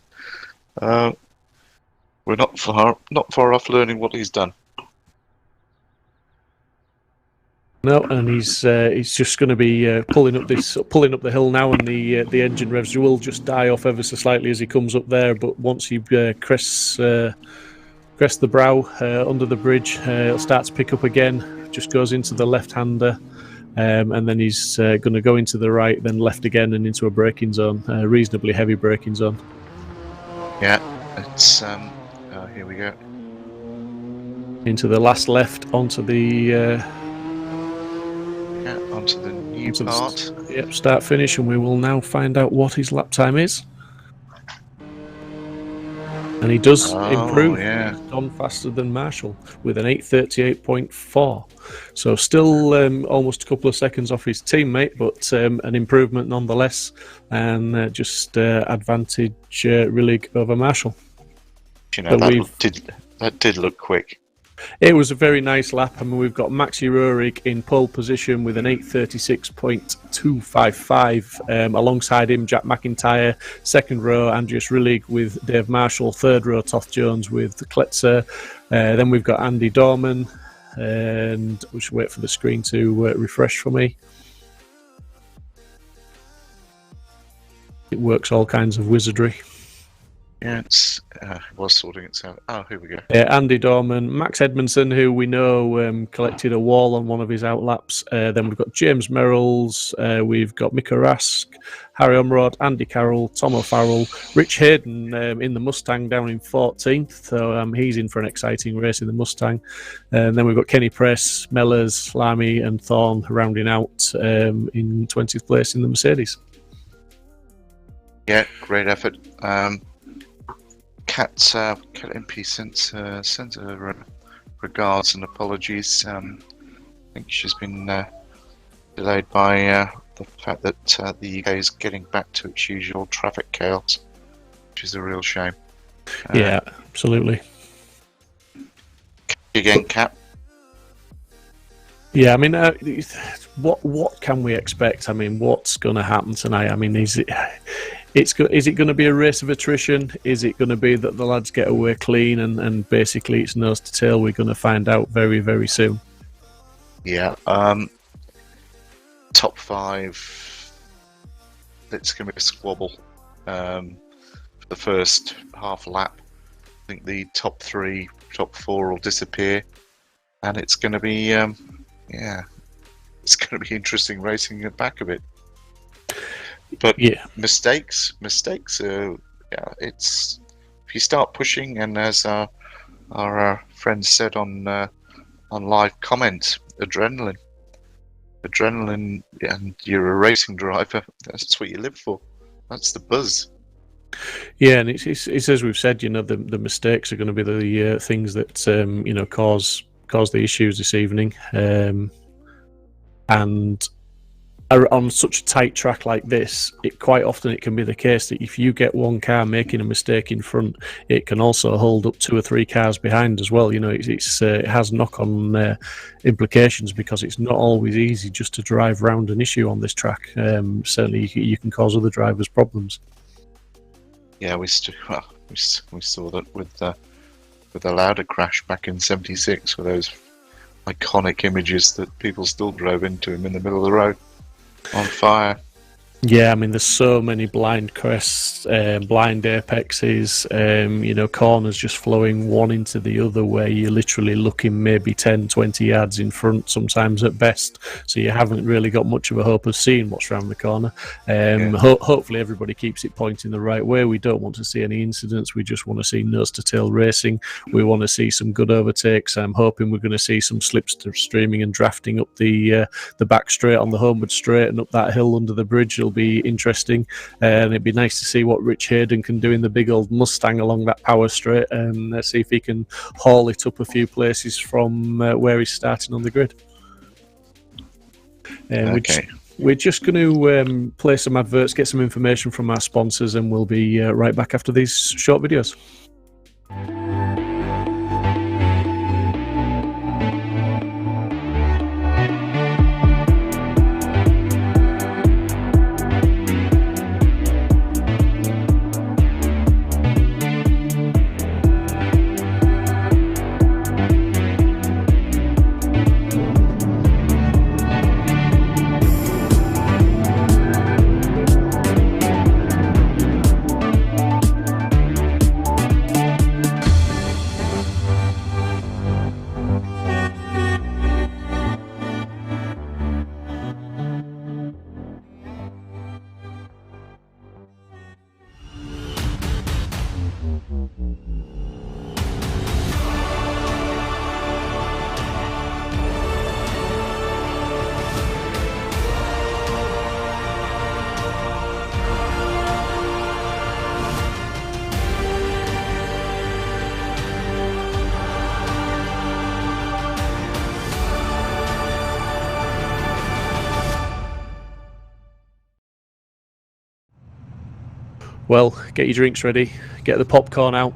We're not far off learning what he's done. No, and he's just going to be pulling up the hill now, and the engine revs will just die off ever so slightly as he comes up there. But once he crests the brow under the bridge, it'll start to pick up again. Just goes into the left-hander, and then he's going to go into the right, then left again, and into a braking zone, reasonably heavy braking zone. Yeah, it's here we go. Into the last left, onto the onto the new part. Yep, start finish, and we will now find out what his lap time is. And he does improve. Yeah. He's gone faster than Marshall with an 8:38.4. So still almost a couple of seconds off his teammate, but an improvement nonetheless, and just advantage Rillig over Marshall. You know, that did look quick. It was a very nice lap. I mean, we've got Maxi Röhrig in pole position with an 8:36.255. Alongside him, Jack McIntyre, second row, Andreas Rillig with Dave Marshall, third row, Toth Jones with Kletzer. Then we've got Andy Dorman, and we should wait for the screen to refresh for me. It works all kinds of wizardry. Yeah, it was sorting itself. Oh, here we go. Andy Dorman, Max Edmondson, who we know collected a wall on one of his outlaps. Then we've got James Merrills, we've got Mika Rask, Harry Umrod, Andy Carroll, Tom O'Farrell, Rich Hayden in the Mustang down in 14th. So he's in for an exciting race in the Mustang. And then we've got Kenny Press, Mellors, Lamy, and Thorne rounding out in 20th place in the Mercedes. Yeah, great effort. Kat MP sends her regards and apologies. I think she's been delayed by the fact that the UK is getting back to its usual traffic chaos, which is a real shame. Yeah, absolutely. Again, Kat. Yeah, I mean, what can we expect? I mean, what's going to happen tonight? I mean, is it going to be a race of attrition? Is it going to be that the lads get away clean and basically it's nose to tail? We're going to find out very, very soon. Yeah. Top 5. It's going to be a squabble for the first half lap. I think the top 3, top 4 will disappear, and it's going to be it's going to be interesting racing it back a bit. But yeah, mistakes. It's if you start pushing, and as our friend said on live comment, adrenaline, and you're a racing driver. That's what you live for. That's the buzz. Yeah, and it's as we've said, you know, the mistakes are going to be the things that you know cause the issues this evening, and on such a tight track like this, quite often it can be the case that if you get one car making a mistake in front, it can also hold up 2 or 3 cars behind as well. You know, it has knock-on implications, because it's not always easy just to drive round an issue on this track. Certainly, you can cause other drivers problems. Yeah, we saw that with the Lauda crash back in '76, with those iconic images that people still drove into him in the middle of the road. On fire. Yeah, I mean, there's so many blind crests, blind apexes, you know, corners just flowing one into the other, where you're literally looking maybe 10, 20 yards in front, sometimes at best. So you haven't really got much of a hope of seeing what's around the corner. Hopefully everybody keeps it pointing the right way. We don't want to see any incidents. We just want to see nose-to-tail racing. We want to see some good overtakes. I'm hoping we're going to see some slipstreaming and drafting up the back straight on the homeward straight and up that hill under the bridge. It'll be interesting, and it'd be nice to see what Rich Hayden can do in the big old Mustang along that power straight, and see if he can haul it up a few places from where he's starting on the grid. We're just going to play some adverts, get some information from our sponsors, and we'll be right back after these short videos. Well, get your drinks ready, get the popcorn out.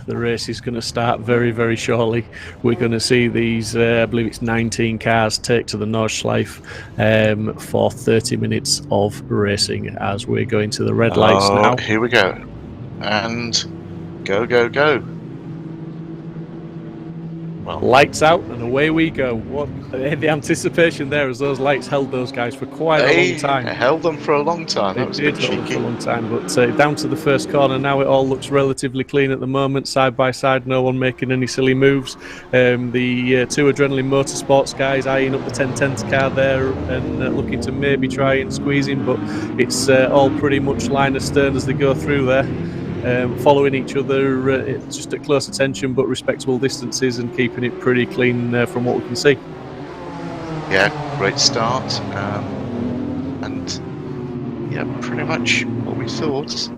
The race is going to start very, very shortly. We're going to see these, I believe it's 19 cars, take to the Nordschleife for 30 minutes of racing as we're going to the red lights now. Here we go. And go, go, go. Well, lights out and away we go. What the anticipation there as those lights held those guys for quite a long time. They held them for a long time. That was a bit cheeky. For a long time, but down to the first corner now. It all looks relatively clean at the moment, side by side. No one making any silly moves. The two Adrenaline Motorsports guys eyeing up the 1010 car there and looking to maybe try and squeeze in, but it's all pretty much line astern as they go through there. Following each other just at close attention but respectable distances and keeping it pretty clean from what we can see. Yeah, great start, and yeah, pretty much what we thought.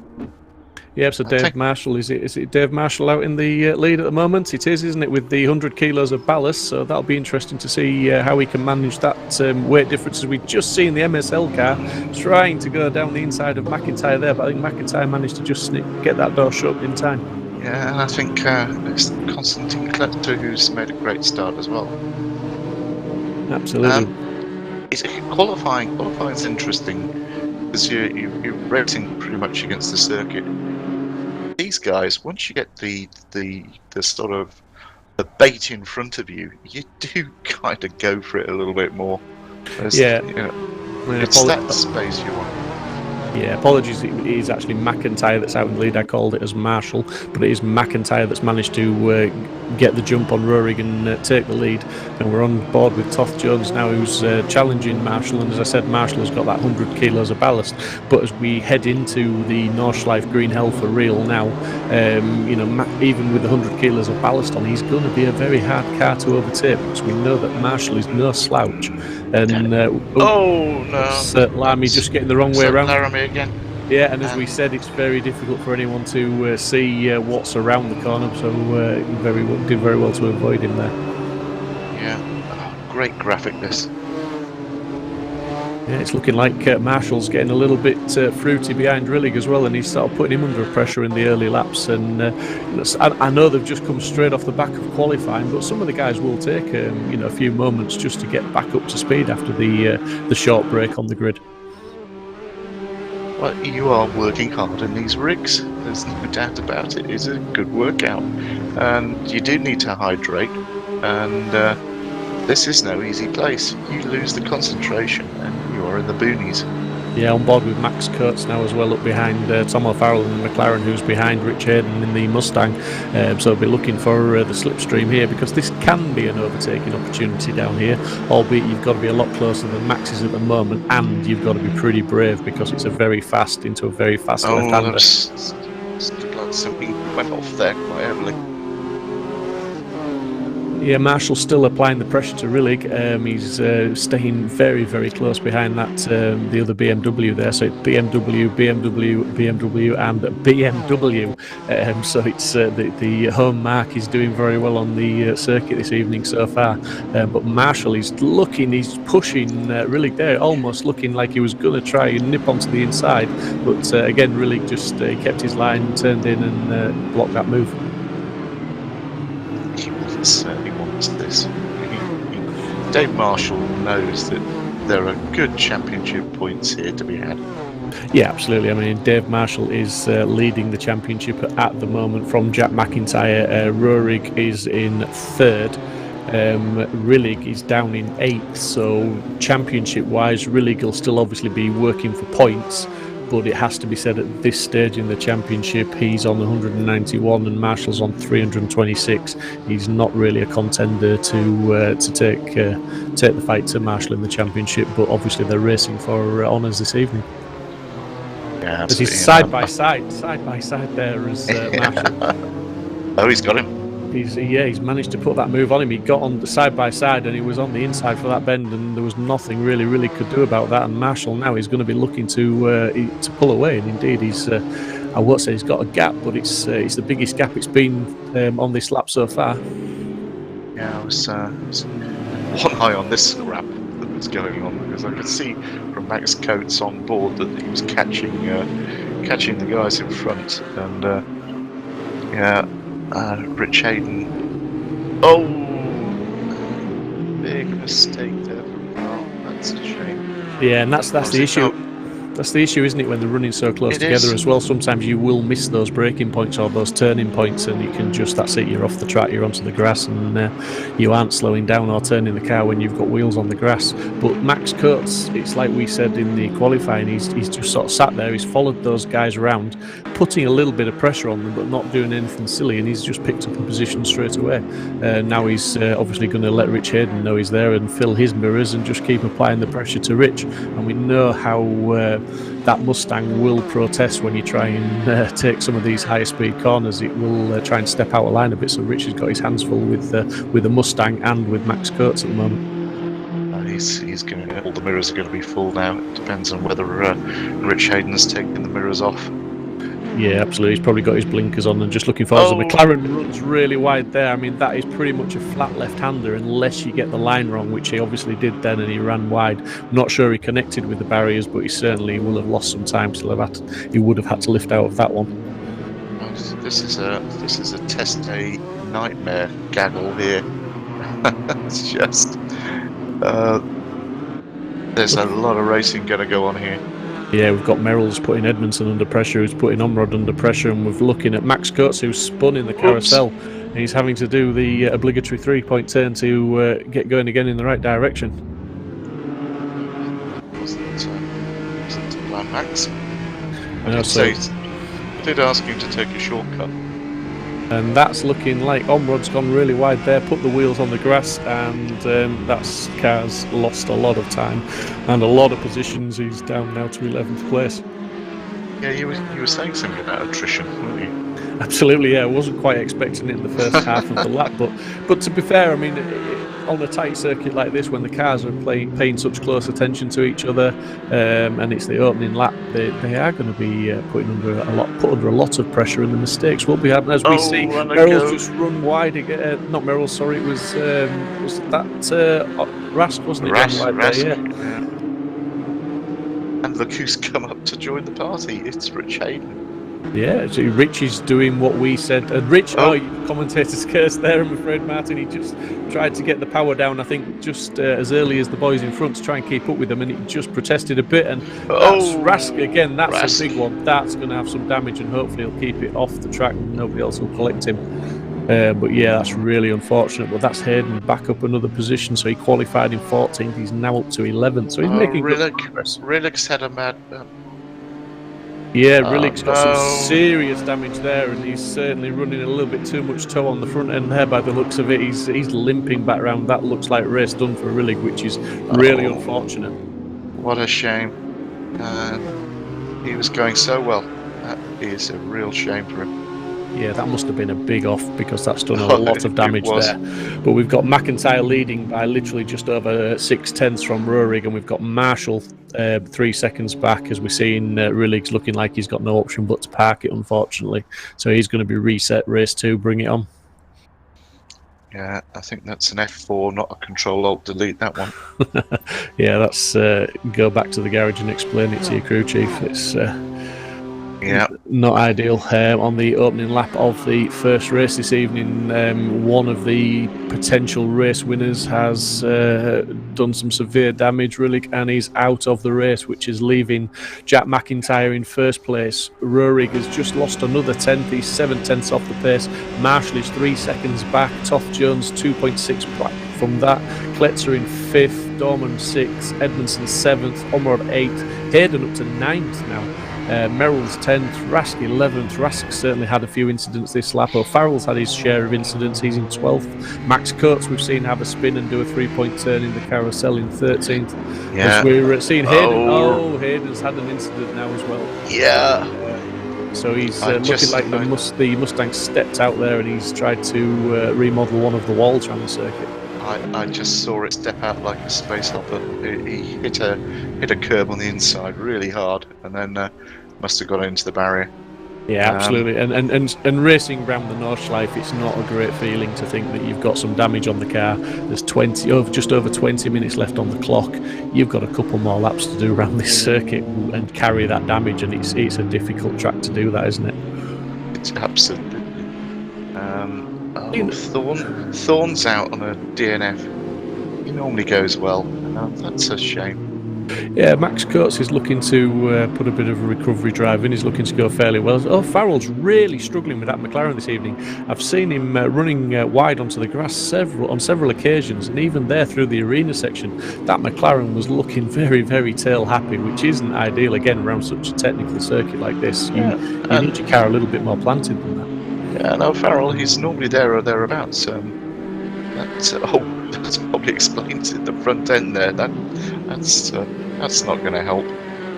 Yeah, so Dave Marshall, is it Dave Marshall out in the lead at the moment? It is, isn't it, with the 100 kilos of ballast, so that'll be interesting to see how he can manage that weight difference. As we've just seen the MSL car trying to go down the inside of McIntyre there, but I think McIntyre managed to just get that door shut in time. Yeah, and I think it's Konstantin Kletter who's made a great start as well. Absolutely. Qualifying's interesting because you're racing pretty much against the circuit. These guys, once you get the sort of the bait in front of you, you do kind of go for it a little bit more. Yeah, it's that space you want. Yeah, apologies, it is actually McIntyre that's out in the lead. I called it as Marshall, but it is McIntyre that's managed to get the jump on Roehrig and take the lead. And we're on board with Toth Jones now, who's challenging Marshall. And as I said, Marshall has got that 100 kilos of ballast. But as we head into the Nordschleife Green Hell for real now, even with the 100 kilos of ballast on, he's going to be a very hard car to overtake because we know that Marshall is no slouch. And Lamy just getting the wrong way around. Laramie again. Yeah, and as we said, it's very difficult for anyone to see what's around the corner, so did very well to avoid him there. Yeah, great graphic this. Yeah, it's looking like Marshall's getting a little bit fruity behind Rillig as well, and he's sort of putting him under pressure in the early laps. And I know they've just come straight off the back of qualifying, but some of the guys will take a few moments just to get back up to speed after the short break on the grid. Well, you are working hard in these rigs. There's no doubt about it. It's a good workout, and you do need to hydrate. And this is no easy place. You lose the concentration, and you are in the boonies. Yeah, on board with Max Kurtz now as well, up behind Tom O'Farrell in the McLaren, who's behind Rich Hayden in the Mustang. So they'll be looking for the slipstream here, because this can be an overtaking opportunity down here, albeit you've got to be a lot closer than Max is at the moment, and you've got to be pretty brave because it's a very fast left-hander. Like something went off there quite heavily. Yeah, Marshall's still applying the pressure to Rillig. He's staying very, very close behind that the other BMW there. So it's BMW, and BMW. So it's the home mark is doing very well on the circuit this evening so far. But Marshall is looking, he's pushing Rillig there, almost looking like he was going to try and nip onto the inside. But again, Rillig just kept his line, turned in and blocked that move. Certainly wants this. Dave Marshall knows that there are good championship points here to be had. Yeah, absolutely. I mean, Dave Marshall is leading the championship at the moment from Jack McIntyre. Roerig is in third. Rillig is down in eighth. So championship-wise, Rillig will still obviously be working for points. But it has to be said at this stage in the championship, he's on 191 and Marshall's on 326. He's not really a contender to take the fight to Marshall in the championship, but obviously they're racing for honours this evening. Yeah, absolutely. He's side by side there as Marshall. Oh, he's got him. He's managed to put that move on him. He got on the side by side and he was on the inside for that bend, and there was nothing really could do about that. And Marshall now is going to be looking to pull away, and indeed he's I won't say he's got a gap, but it's the biggest gap it's been on this lap so far. Yeah, I was one eye on this scrap that was going on, because I could see from Max Coates on board that he was catching the guys in front, and Rich Hayden. Oh, big mistake there from Carl. That's a shame. Yeah, and that's the issue. That's the issue, isn't it, when they're running so close together as well? Sometimes you will miss those braking points or those turning points, and you can just, that's it, you're off the track, you're onto the grass, and you aren't slowing down or turning the car when you've got wheels on the grass. But Max Coates, it's like we said in the qualifying, he's just sort of sat there, he's followed those guys around, putting a little bit of pressure on them, but not doing anything silly, and he's just picked up a position straight away. Now he's obviously going to let Rich Hayden know he's there and fill his mirrors and just keep applying the pressure to Rich. And we know how that Mustang will protest when you try and take some of these higher speed corners. It will try and step out of line a bit, so Rich has got his hands full with the Mustang and with Max Coates at the moment. He's going to, all the mirrors are going to be full now. It depends on whether Rich Hayden's taken the mirrors off. Yeah, absolutely. He's probably got his blinkers on and just looking forward. The McLaren runs really wide there. I mean, that is pretty much a flat left-hander unless you get the line wrong, which he obviously did then, and he ran wide. I'm not sure he connected with the barriers, but he certainly will have lost some time. He would have had to lift out of that one. This is a test day nightmare gaggle here. It's just there's a lot of racing going to go on here. Yeah, we've got Merrill's putting Edmondson under pressure, who's putting Omrod under pressure, and we're looking at Max Coates, who's spun in the carousel. And he's having to do the obligatory three-point turn to get going again in the right direction. Wasn't the plan, Max? I did ask him to take a shortcut. And that's looking like Omrod's gone really wide there, put the wheels on the grass, and that car's lost a lot of time and a lot of positions. He's down now to 11th place. Yeah, you were saying something about attrition, weren't you? Absolutely, yeah. I wasn't quite expecting it in the first half of the lap, but to be fair, I mean, on a tight circuit like this, when the cars are paying such close attention to each other, and it's the opening lap, they are going to be put under a lot of pressure, and the mistakes will be happening, as we see. Merrill's just run wide again. Not Merrill, sorry. It was that Rask, wasn't it? Rask, yeah. And look who's come up to join the party. It's Rich Hayden. Yeah, so Rich is doing what we said. And Rich, commentator's curse there, I'm afraid, Martin. He just tried to get the power down, I think, just as early as the boys in front to try and keep up with them, and he just protested a bit. And that's Rask again. That's a big one. That's going to have some damage, and hopefully he'll keep it off the track and nobody else will collect him. But yeah, that's really unfortunate. But that's Hayden back up another position. So he qualified in 14th. He's now up to 11th. So he's making good progress. Rillig's had a mad... Yeah, Rillig's got some serious damage there, and he's certainly running a little bit too much toe on the front end there by the looks of it. He's limping back round. That looks like race done for Rillig, which is really unfortunate. What a shame. He was going so well. That is a real shame for him. Yeah, that must have been a big off because that's done a lot of damage there. But we've got McIntyre leading by literally just over 6/10 from Rurik, and we've got Marshall 3 seconds back as we're seeing Rulik's looking like he's got no option but to park it, unfortunately. So he's going to be reset race 2, bring it on. Yeah, I think that's an F4, not a Control-Alt-Delete, that one. Yeah, that's go back to the garage and explain it to your crew chief. It's not ideal. On the opening lap of the first race this evening, one of the potential race winners has done some severe damage, Rulik, and he's out of the race, which is leaving Jack McIntyre in first place. Rurik has just lost another 10th. He's 7/10 off the pace. Marshall is 3 seconds back. Toff Jones 2.6 back from that. Kletzer in 5th. Dorman 6th. Edmondson 7th. Omrod 8th. Hayden up to 9th now. Merrill's 10th, Rask 11th. Rask certainly had a few incidents this lap. O'Farrell's had his share of incidents. He's in 12th. Max Coates we've seen have a spin and do a 3-point turn in the carousel in 13th. Yeah. As we're seeing Hayden. Hayden's had an incident now as well. Yeah. So he's looking like the Mustang stepped out there and he's tried to remodel one of the walls around the circuit. I just saw it step out like a space hopper. He hit a curb on the inside really hard, and then must have got into the barrier. Yeah, absolutely. And racing around the Nordschleife, it's not a great feeling to think that you've got some damage on the car. There's just over 20 minutes left on the clock. You've got a couple more laps to do around this circuit and carry that damage, and it's a difficult track to do that, isn't it? It's absolutely. Thorne's out on a DNF. He normally goes well. That's a shame. Yeah, Max Coates is looking to put a bit of a recovery drive in. He's looking to go fairly well. Farrell's really struggling with that McLaren this evening. I've seen him running wide onto the grass on several occasions, and even there through the arena section, that McLaren was looking very, very tail happy, which isn't ideal again around such a technical circuit like this. You need your car a little bit more planted than that. Yeah, no, Farrell, he's normally there or thereabouts. That probably explains it. The front end there, that's not going to help.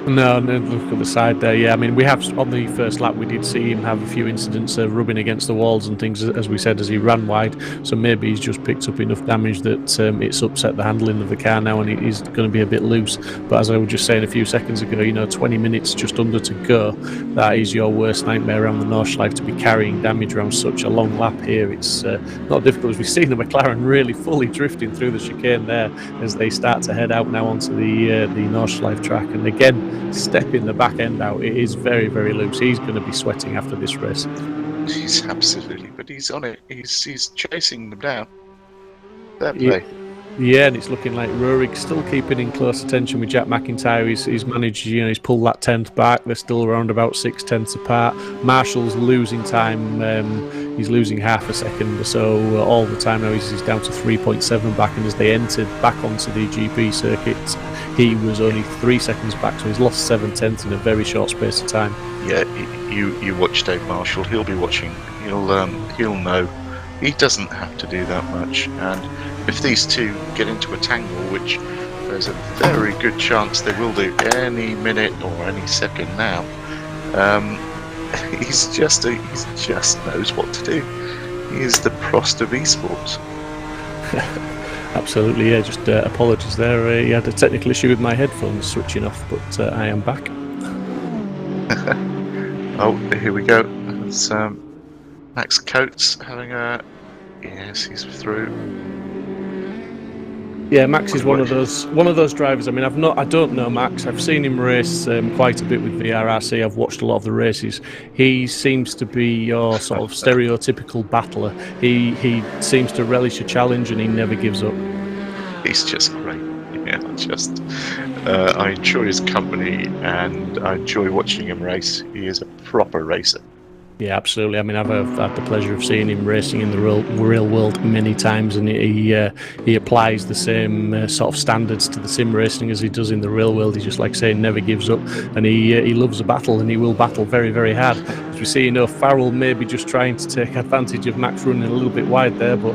No, look at the side there. Yeah, I mean, we have on the first lap we did see him have a few incidents of rubbing against the walls and things, as we said, as he ran wide. So maybe he's just picked up enough damage that it's upset the handling of the car now, and he's going to be a bit loose. But as I was just saying a few seconds ago, 20 minutes just under to go. That is your worst nightmare around the Nordschleife, to be carrying damage around such a long lap here. It's not difficult, as we've seen the McLaren really fully drifting through the chicane there as they start to head out now onto the Nordschleife track. And again, stepping the back end out, it is very, very loose. He's going to be sweating after this race. He's absolutely, but he's on it. He's chasing them down. Fair play. Yeah, and it's looking like Rurik's still keeping in close attention with Jack McIntyre. He's managed, he's pulled that 10th back. They're still around about 6/10 apart. Marshall's losing time. He's losing half a second or so all the time now. He's down to 3.7 back, and as they entered back onto the GP circuit, he was only 3 seconds back, so he's lost 7/10 in a very short space of time. Yeah, you watch Dave Marshall. He'll be watching. He'll know. He doesn't have to do that much, and if these two get into a tangle, which there's a very good chance they will do any minute or any second now, he just knows what to do. He is the Prost of esports. Absolutely, yeah. Just apologies there. He had a technical issue with my headphones switching off, but I am back. Oh, here we go. It's Max Coates having a... Yes, he's through. Yeah, Max is one of those drivers. I mean, I don't know Max. I've seen him race quite a bit with VRRC. I've watched a lot of the races. He seems to be your sort of stereotypical battler. He seems to relish a challenge, and he never gives up. He's just great. Yeah, I enjoy his company, and I enjoy watching him race. He is a proper racer. Yeah, absolutely. I mean, I've had the pleasure of seeing him racing in the real world many times, and he applies the same sort of standards to the sim racing as he does in the real world. He just, like saying, never gives up, and he loves a battle, and he will battle very, very hard. As we see, Farrell maybe just trying to take advantage of Max running a little bit wide there, but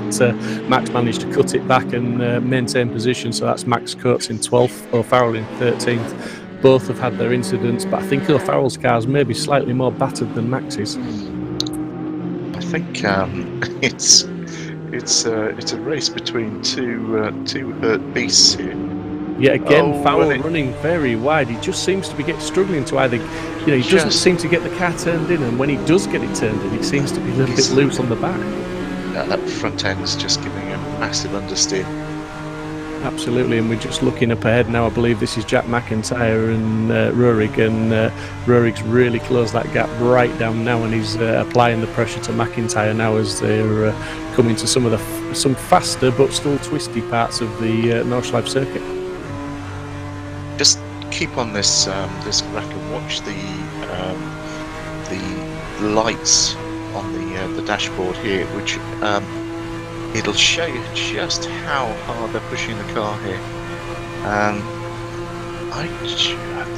Max managed to cut it back and maintain position. So that's Max Coates in 12th, O'Farrell in 13th. Both have had their incidents, but I think O'Farrell's car's maybe slightly more battered than Max's. think it's a race between two hurt beasts here. Yet again, Fowl and running very wide. He just seems to be struggling to either, he doesn't seem to get the car turned in, and when he does get it turned in, he seems to be a little bit loose on the back. That front end's just giving a massive understeer. Absolutely, and we're just looking up ahead now. I believe this is Jack McIntyre and Rurik, and Rurik's really closed that gap right down now, and he's applying the pressure to McIntyre now as they're coming to some faster but still twisty parts of the Nordschleife circuit. Just keep on this this rack and watch the lights on the dashboard here, which it'll show you just how hard they're pushing the car here.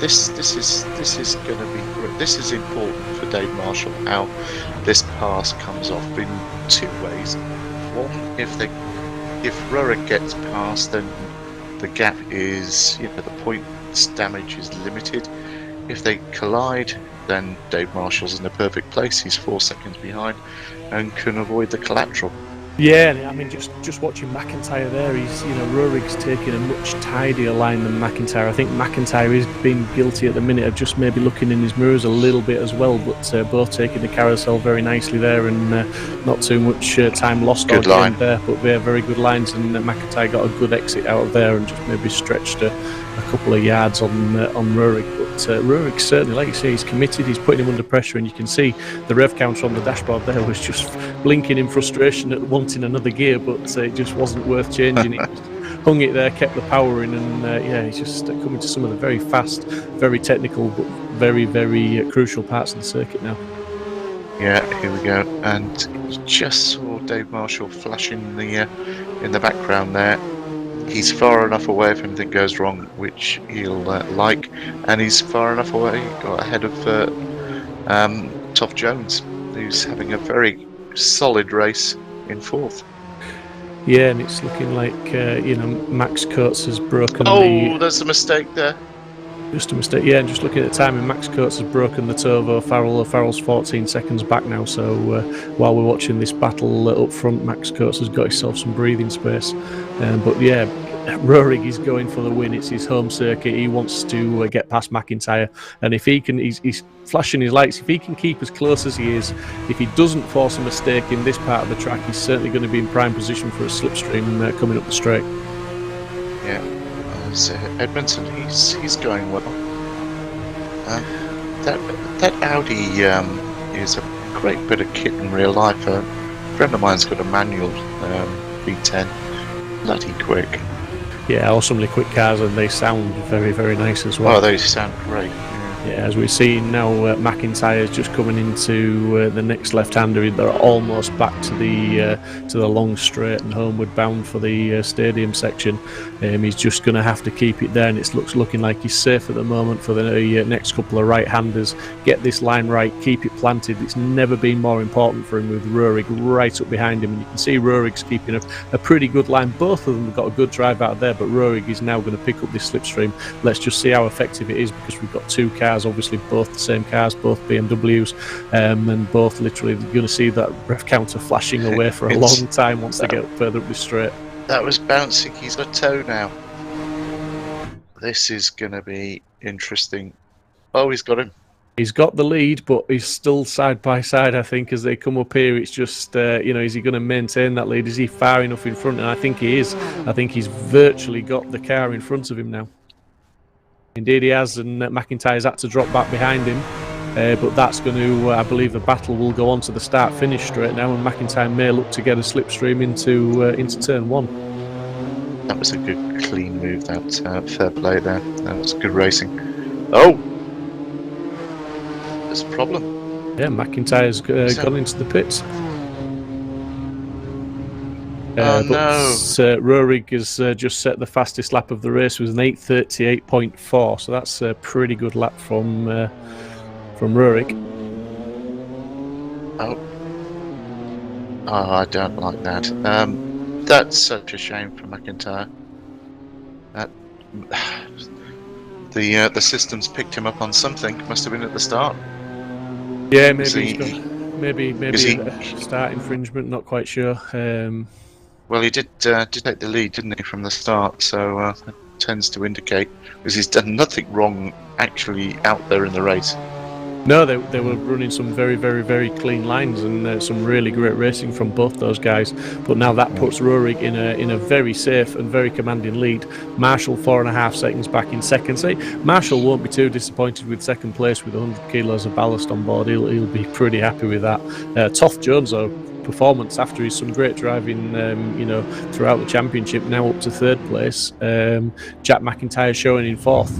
This is going to be great. This is important for Dave Marshall, how this pass comes off in two ways. One, if Rurik gets past, then the gap is, the points damage is limited. If they collide, then Dave Marshall's in a perfect place. He's 4 seconds behind and can avoid the collateral. Yeah, I mean, just watching McIntyre there, he's, Rurik's taking a much tidier line than McIntyre. I think McIntyre is being guilty at the minute of just maybe looking in his mirrors a little bit as well, but both taking the carousel very nicely there, and not too much time lost or gained there, but they're very good lines, and McIntyre got a good exit out of there and just maybe stretched a couple of yards on Rurik. But Rurik certainly, like you say, he's committed, he's putting him under pressure, and you can see the rev counter on the dashboard there was just blinking in frustration at wanting another gear, but it just wasn't worth changing. It just hung it there, kept the power in, and he's just coming to some of the very fast, very technical, but very, very crucial parts of the circuit now. Yeah, here we go, and you just saw Dave Marshall flashing in the background there. He's far enough away if anything goes wrong, which he'll like, and he's far enough away, got ahead of Toff Jones, who's having a very solid race in fourth. Yeah, and it's looking like Max Coates has broken. There's a mistake there. Just a mistake, yeah. And just looking at the timing, Max Coates has broken the toe of O'Farrell. O'Farrell's 14 seconds back now. So while we're watching this battle up front, Max Coates has got himself some breathing space. But yeah, Rurik is going for the win. It's his home circuit. He wants to get past McIntyre, and if he can, he's flashing his lights. If he can keep as close as he is, if he doesn't force a mistake in this part of the track, he's certainly going to be in prime position for a slipstream coming up the straight. Yeah. Edmondson, he's going well. That Audi is a great bit of kit in real life. A friend of mine's got a manual V10, bloody quick. Yeah, awesomely quick cars, and they sound very, very nice as well. Oh, they sound great. Yeah, as we see now, McIntyre's just coming into the next left-hander. They're almost back to the long straight and homeward bound for the stadium section. He's just going to have to keep it there, and it's looking like he's safe at the moment for the next couple of right-handers. Get this line right, keep it planted. It's never been more important for him with Rurik right up behind him, and you can see Rurik's keeping a pretty good line. Both of them have got a good drive out of there, but Rurik is now going to pick up this slipstream. Let's just see how effective it is, because we've got two cars, obviously both the same cars, both BMWs, and both literally you're going to see that rev counter flashing away for a long time once they get further up the straight. That was bouncing. He's got a toe now. This is going to be interesting. Oh, he's got him. He's got the lead, but he's still side by side, I think, as they come up here. It's just, is he going to maintain that lead? Is he far enough in front? And I think he is. I think he's virtually got the car in front of him now. Indeed he has, and McIntyre's had to drop back behind him. But that's going to, I believe the battle will go on to the start-finish straight now, and McIntyre may look to get a slipstream into turn one. That was a good, clean move, that fair play there. That was good racing. Oh! There's a problem. Yeah, McIntyre's gone into the pits. No. Rurik has just set the fastest lap of the race with an 8:38.4, so that's a pretty good lap from Rurik. Oh, I don't like that. That's such a shame for McIntyre. The system's picked him up on something. Must have been at the start. Yeah, maybe maybe he, a start infringement. Not quite sure. Well, he did take the lead, didn't he, from the start? So that tends to indicate, because he's done nothing wrong actually out there in the race. No, they were running some very, very, very clean lines and some really great racing from both those guys. But now that puts Rurik in a very safe and very commanding lead. Marshall 4.5 seconds back in second. So Marshall won't be too disappointed with second place with 100 kilos of ballast on board. He'll be pretty happy with that. Tough Jones, though, performance after he's some great driving, throughout the championship. Now up to third place. Jack McIntyre showing in fourth.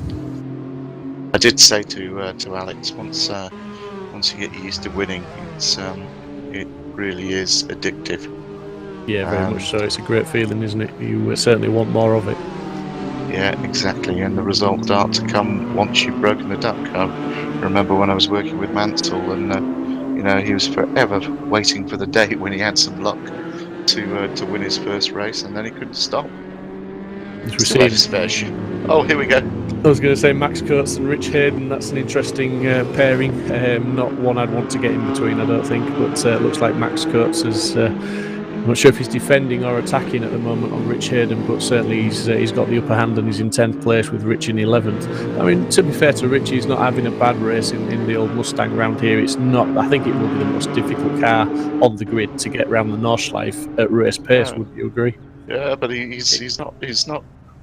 I did say to Alex once you get used to winning, it really is addictive. Yeah, very much so. It's a great feeling, isn't it? You certainly want more of it. Yeah, exactly. And the results start to come once you've broken the duck. I remember when I was working with Mansell, and he was forever waiting for the day when he had some luck to win his first race, and then he couldn't stop. Still had his fair share. Oh, here we go. I was going to say Max Coates and Rich Hayden. That's an interesting pairing. Not one I'd want to get in between, I don't think. But it looks like Max Coates is. I'm not sure if he's defending or attacking at the moment on Rich Hayden, but certainly he's got the upper hand and he's in 10th place with Rich in 11th. I mean, to be fair to Rich, he's not having a bad race in the old Mustang round here. It's not. I think it will be the most difficult car on the grid to get around the Nordschleife at race pace. Would you agree? Yeah, but he's not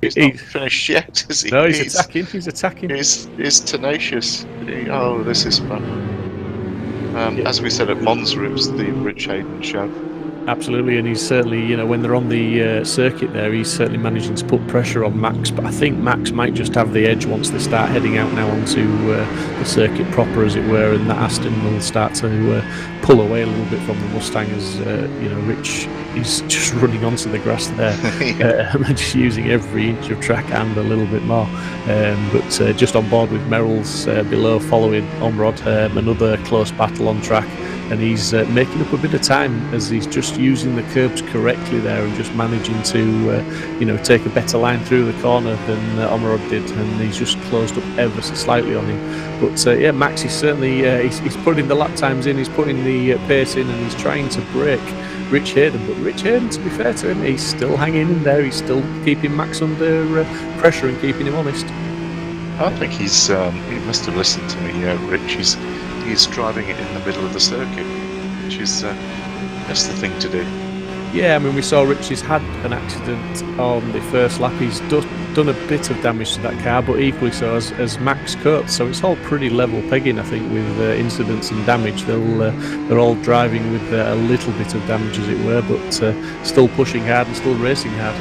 finished yet, is he? No, he's attacking. He's attacking. He's tenacious. This is fun. As we said at Monza, it was the Rich Hayden show. Absolutely, and he's certainly, when they're on the circuit there, he's certainly managing to put pressure on Max. But I think Max might just have the edge once they start heading out now onto the circuit proper, as it were, and that Aston will start to pull away a little bit from the Mustang as, Rich is just running onto the grass there, and just using every inch of track and a little bit more. But just on board with Merrill's below, following Omrod, another close battle on track. And he's making up a bit of time as he's just using the curbs correctly there and just managing to, take a better line through the corner than Omrod did. And he's just closed up ever so slightly on him. But Max is certainly he's putting the lap times in, he's putting the pace in, and he's trying to break Rich Hayden. But Rich Hayden, to be fair to him, he's still hanging in there. He's still keeping Max under pressure and keeping him honest. I think he must have listened to me, Rich. He's driving it in the middle of the circuit, which is that's the thing to do. Yeah, I mean, we saw Richie's had an accident on the first lap. He's done a bit of damage to that car, but equally so as Max Coates. So it's all pretty level pegging, I think, with incidents and damage. They're all driving with a little bit of damage, as it were, but still pushing hard and still racing hard.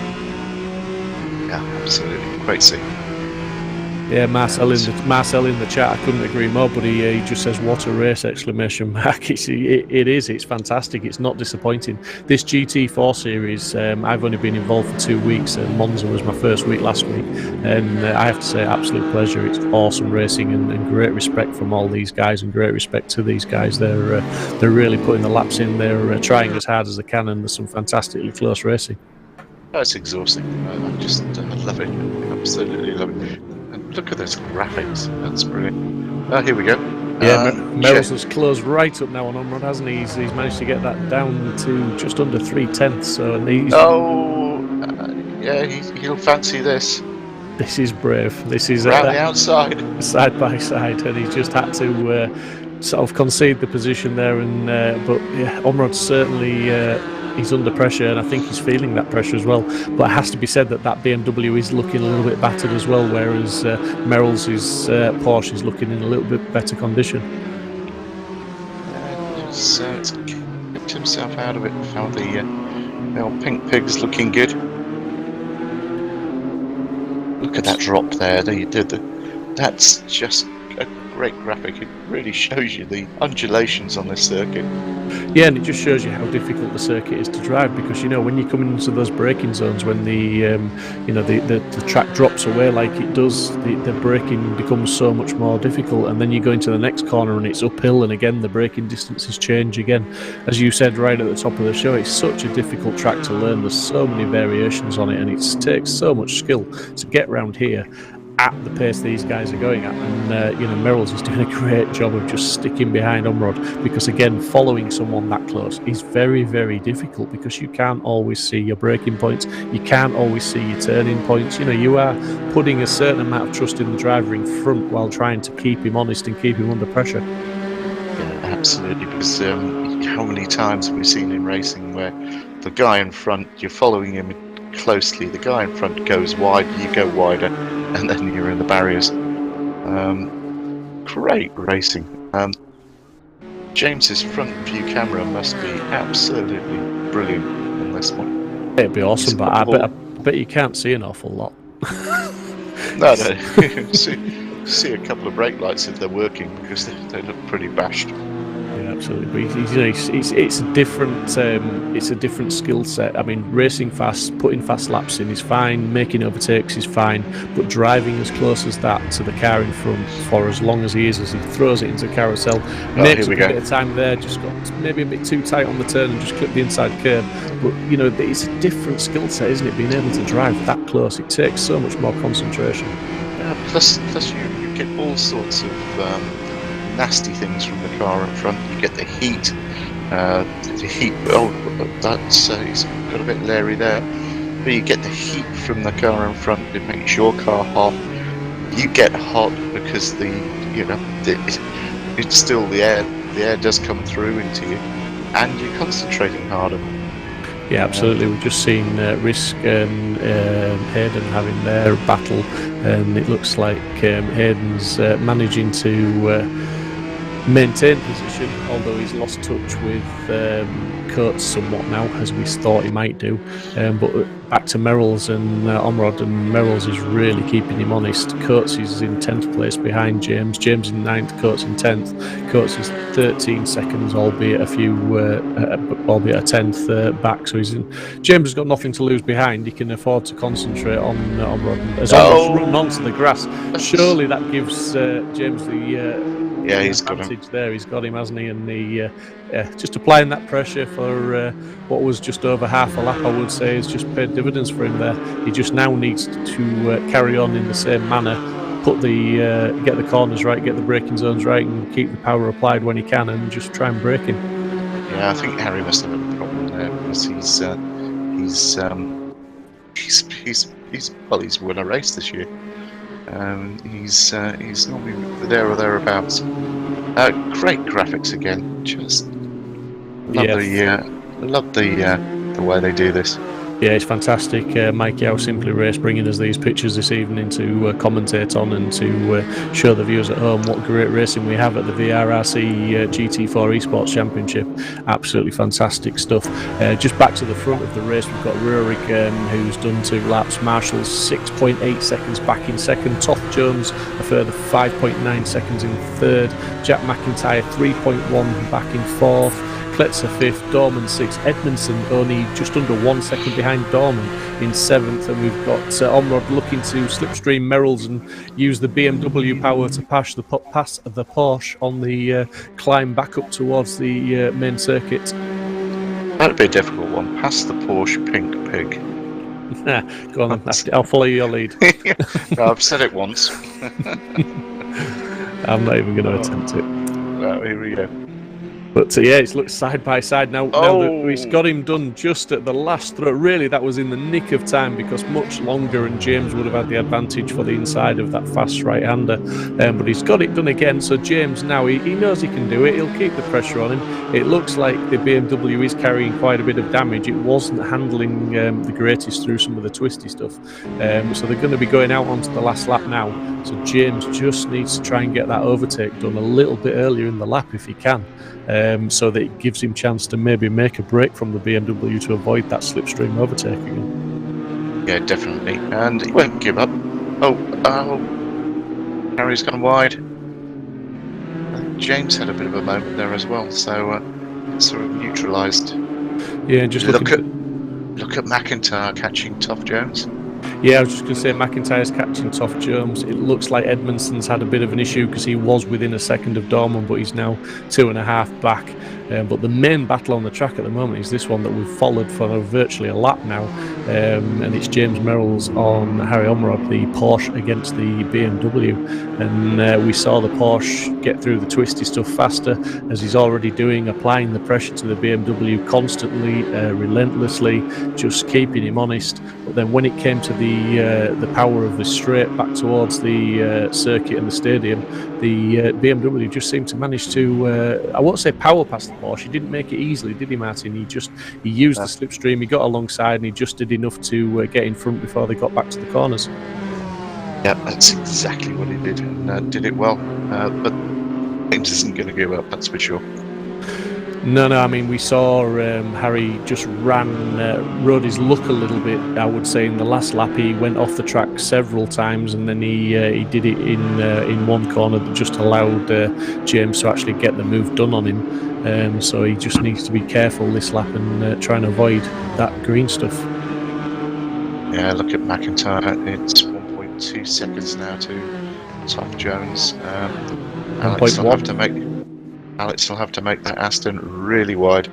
Yeah, absolutely. Great scene. Yeah, Marcel in the chat, I couldn't agree more, but he just says, what a race, exclamation mark. It is, it's fantastic, it's not disappointing. This GT4 series, I've only been involved for 2 weeks, and Monza was my first week last week, and I have to say, absolute pleasure. It's awesome racing and great respect from all these guys, and great respect to these guys. They're really putting the laps in, they're trying as hard as they can, and there's some fantastically close racing. Oh, it's exhausting. I just love it, absolutely love it. Look at those graphics. That's brilliant. Oh, here we go. Yeah, Merrill's closed right up now on Omrod, hasn't he? He's managed to get that down to just under 3/10. So he'll fancy this. This is brave. This is around the outside, side by side, and he's just had to sort of concede the position there. And but yeah, Omrod certainly. He's under pressure, and I think he's feeling that pressure as well. But it has to be said that BMW is looking a little bit battered as well, whereas Merrill's Porsche is looking in a little bit better condition. It's kept himself out of it. Found the old pink pig's looking good. Look at that drop there. That's just a great graphic. It really shows you the undulations on this circuit. Yeah, and it just shows you how difficult the circuit is to drive, because when you come into those braking zones, when the track drops away like it does, the braking becomes so much more difficult, and then you go into the next corner and it's uphill, and again the braking distances change again. As you said right at the top of the show, it's such a difficult track to learn. There's so many variations on it, and it takes so much skill to get round here at the pace these guys are going at. And Merrill's is doing a great job of just sticking behind Omrod, because again, following someone that close is very, very difficult, because you can't always see your braking points, you can't always see your turning points. You are putting a certain amount of trust in the driver in front while trying to keep him honest and keep him under pressure. Yeah, absolutely, because how many times have we seen in racing where the guy in front, you're following him closely, the guy in front goes wide, you go wider, and then you're in the barriers. Great racing. James's front view camera must be absolutely brilliant on this one. It'd be awesome, but I bet you can't see an awful lot. No. see a couple of brake lights if they're working, because they look pretty bashed. Yeah, absolutely. But it's a different skill set. I mean, racing fast, putting fast laps in is fine, making overtakes is fine, but driving as close as that to the car in front for as long as he is, as he throws it into the carousel, makes a bit of time there, just got maybe a bit too tight on the turn and just clipped the inside curb. But it's a different skill set, isn't it? Being able to drive that close, it takes so much more concentration. Plus you get all sorts of nasty things from the car in front. You get the heat. That's he's got a bit leery there. But you get the heat from the car in front. It makes your car hot. You get hot because it's still the air. The air does come through into you, and you're concentrating harder. Yeah, absolutely. We've just seen Risk and Hayden having their battle, and it looks like Hayden's managing to maintain position, although he's lost touch with Coates somewhat now, as we thought he might do. But back to Merrill's and Omrod, and Merrill's is really keeping him honest. Coates is in 10th place behind James. James in 9th, Coates in 10th. Coates is 13 seconds, albeit a 10th back. So James has got nothing to lose behind. He can afford to concentrate on Omrod. As Omrod's run onto the grass, surely that gives James the he's got him there. He's got him, hasn't he? And just applying that pressure for what was just over half a lap, I would say, has just paid dividends for him there. He just now needs to carry on in the same manner, get the corners right, get the braking zones right, and keep the power applied when he can, and just try and brake him. Yeah, I think Harry must have had a problem there, because he's won a race this year. He's normally there or thereabouts. Great graphics again. Just love the way they do this. Yeah, it's fantastic. Mike Yao, Simply Race, bringing us these pictures this evening to commentate on and to show the viewers at home what great racing we have at the VRRC GT4 Esports Championship. Absolutely fantastic stuff. Just back to the front of the race, we've got Rurik, who's done 2 laps. Marshall's 6.8 seconds back in second. Toth Jones a further 5.9 seconds in third. Jack McIntyre 3.1 back in fourth. Kletzer 5th, Dorman 6th, Edmondson only just under 1 second behind Dorman in 7th, and we've got Omrod looking to slipstream Merrill's and use the BMW power to pass the Porsche on the climb back up towards the main circuit. That'd be a difficult one. Pass the Porsche pink pig. Go on, I'll follow your lead. No, I've said it once. I'm not even going to attempt it. Well, here we go. But it looks side by side now. Now that he's got him done just at the last throw. Really, that was in the nick of time, because much longer and James would have had the advantage for the inside of that fast right-hander. But he's got it done again. So James now, he knows he can do it. He'll keep the pressure on him. It looks like the BMW is carrying quite a bit of damage. It wasn't handling the greatest through some of the twisty stuff. So they're going to be going out onto the last lap now. So James just needs to try and get that overtake done a little bit earlier in the lap if he can. So that it gives him chance to maybe make a break from the BMW to avoid that slipstream overtake again. Yeah, definitely. And he won't give up. Oh, Harry's gone wide. James had a bit of a moment there as well, so it's sort of neutralised. Yeah, just look at McIntyre catching Tough Jones. Yeah, I was just going to say McIntyre's catching Toff Jones. It looks like Edmondson's had a bit of an issue because he was within a second of Dorman, but he's now 2.5 back. But the main battle on the track at the moment is this one that we've followed for virtually a lap now, and it's James Merrill's on Harry Omrod, the Porsche against the BMW, and we saw the Porsche get through the twisty stuff faster, as he's already doing, applying the pressure to the BMW constantly, relentlessly, just keeping him honest. But then when it came to the power of the straight back towards the circuit and the stadium, the BMW just seemed to manage to, I won't say power past the Porsche. He didn't make it easily, did he, Martin? He used the slipstream, he got alongside, and he just did enough to get in front before they got back to the corners. Yeah, that's exactly what he did, and did it well. But James isn't going to give up, that's for sure. No, I mean, we saw Harry just rode his luck a little bit, I would say, in the last lap. He went off the track several times, and then he did it in one corner that just allowed James to actually get the move done on him. So he just needs to be careful this lap and try and avoid that green stuff. Yeah, look at McIntyre. It's 1.2 seconds now to Toff Jones. Alex will have to make that Aston really wide.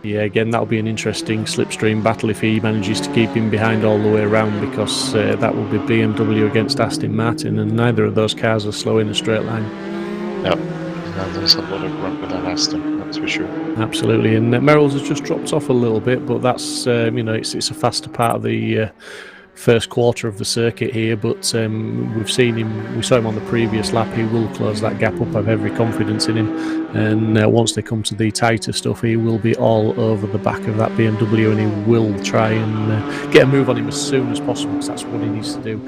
Yeah, again, that'll be an interesting slipstream battle if he manages to keep him behind all the way around, because that will be BMW against Aston Martin, and neither of those cars are slow in a straight line. Yep. No, there's a lot of grunt with that Aston, that's for sure. Absolutely, and Merrill's has just dropped off a little bit, but that's it's a faster part of the first quarter of the circuit here, but we saw him on the previous lap. He will close that gap up. I have every confidence in him, and once they come to the tighter stuff, he will be all over the back of that BMW, and he will try and get a move on him as soon as possible, because that's what he needs to do.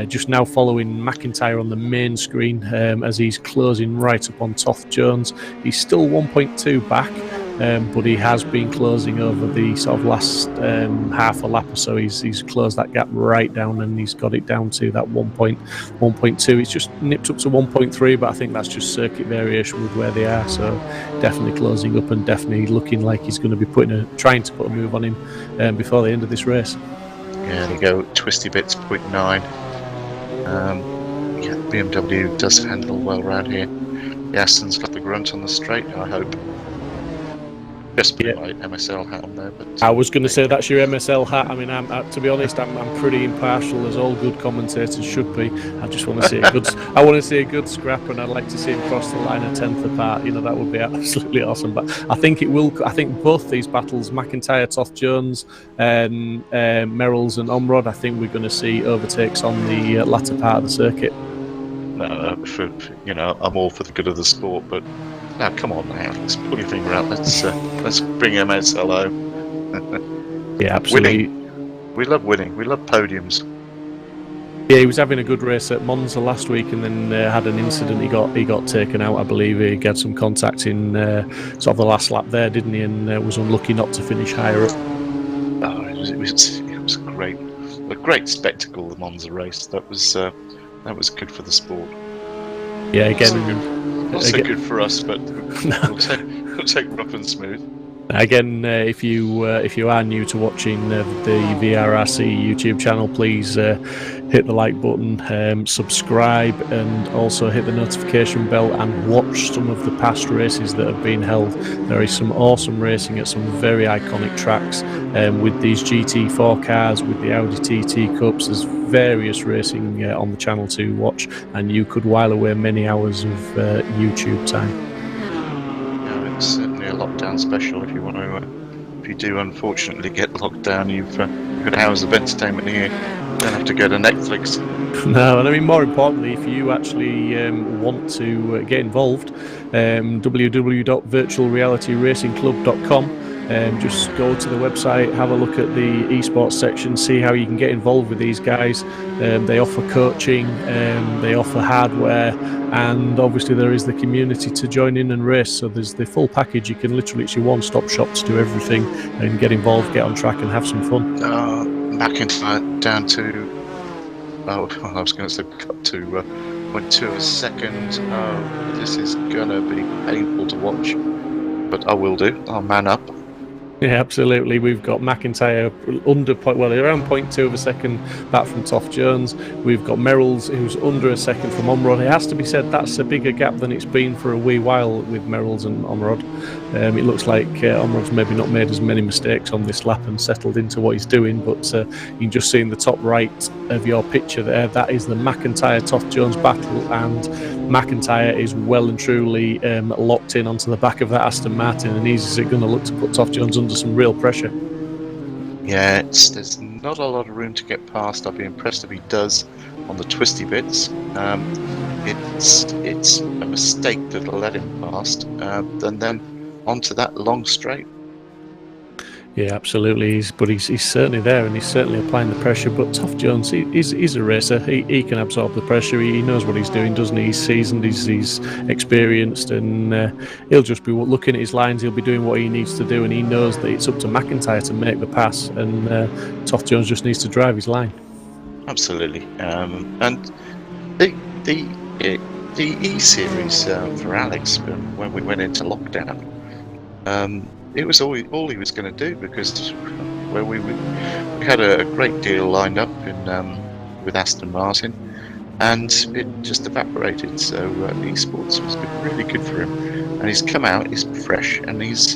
Just now following McIntyre on the main screen as he's closing right up on Toff Jones. He's still 1.2 back, but he has been closing over the sort of last half a lap or so. He's closed that gap right down, and he's got it down to that 1.2. It's just nipped up to 1.3, but I think that's just circuit variation with where they are. So definitely closing up, and definitely looking like he's going to be trying to put a move on him before the end of this race. Yeah, there you go. Twisty bits 0.9. Yeah, BMW does handle well around here. The Aston's got the grunt on the straight, I hope. Just put my MSL hat on there, but I was going to say that's your MSL hat. I mean, to be honest, I'm pretty impartial, as all good commentators should be. I just want to see a good scrap, and I'd like to see him cross the line a tenth apart. That would be absolutely awesome. But I think it will. I think both these battles, McIntyre, Toff Jones, and Merrill's and Omrod, I think we're going to see overtakes on the latter part of the circuit. No, I'm all for the good of the sport, but now come on now, let's pull your finger out. Let's bring MSL home. Yeah, absolutely. Winning. We love winning. We love podiums. Yeah, he was having a good race at Monza last week, and then had an incident. He got taken out, I believe. He had some contact in sort of the last lap there, didn't he? And was unlucky not to finish higher up. Oh, it was great. A great spectacle, the Monza race. That was good for the sport. Yeah, again, not so good for us, but we'll take rough and smooth. Again, if you are new to watching the VRRC YouTube channel, please hit the like button, subscribe, and also hit the notification bell, and watch some of the past races that have been held. There is some awesome racing at some very iconic tracks with these GT4 cars, with the Audi TT Cups. There's various racing on the channel to watch, and you could while away many hours of YouTube time. It's certainly a lockdown special. If you do unfortunately get locked down, you've got hours of entertainment here. You don't have to go to Netflix. No, and I mean, more importantly, if you actually want to get involved, www.virtualrealityracingclub.com. Just go to the website, have a look at the esports section, see how you can get involved with these guys. They offer coaching, they offer hardware, and obviously there is the community to join in and race. So there's the full package. You can literally, it's your one-stop shop to do everything and get involved, get on track, and have some fun. McIntyre down to, I was going to say cut to 0.2 a second. This is going to be painful to watch, but I will do. I'll man up. Yeah, absolutely. We've got McIntyre around 0.2 of a second back from Toff Jones. We've got Merrill's, who's under a second from Omrod. It has to be said that's a bigger gap than it's been for a wee while with Merrill's and Omrod. It looks like Omrod's maybe not made as many mistakes on this lap and settled into what he's doing, but you can just see in the top right of your picture there, that is the McIntyre-Toff Jones battle, and McIntyre is well and truly locked in onto the back of that Aston Martin, and he's going to look to put Toff Jones under some real pressure. Yeah, there's not a lot of room to get past. I'd be impressed if he does on the twisty bits. It's a mistake to let him past, and then onto that long straight. Yeah, absolutely. He's certainly there, and he's certainly applying the pressure. But Toff Jones, he's a racer. He can absorb the pressure. He knows what he's doing, doesn't he? He's seasoned, he's experienced, and he'll just be looking at his lines. He'll be doing what he needs to do, and he knows that it's up to McIntyre to make the pass, and Toff Jones just needs to drive his line. Absolutely. And the eSeries for Alex, when we went into lockdown, it was all he was going to do, because we had a great deal lined up with Aston Martin, and it just evaporated. So Esports has been really good for him, and he's come out, he's fresh, and he's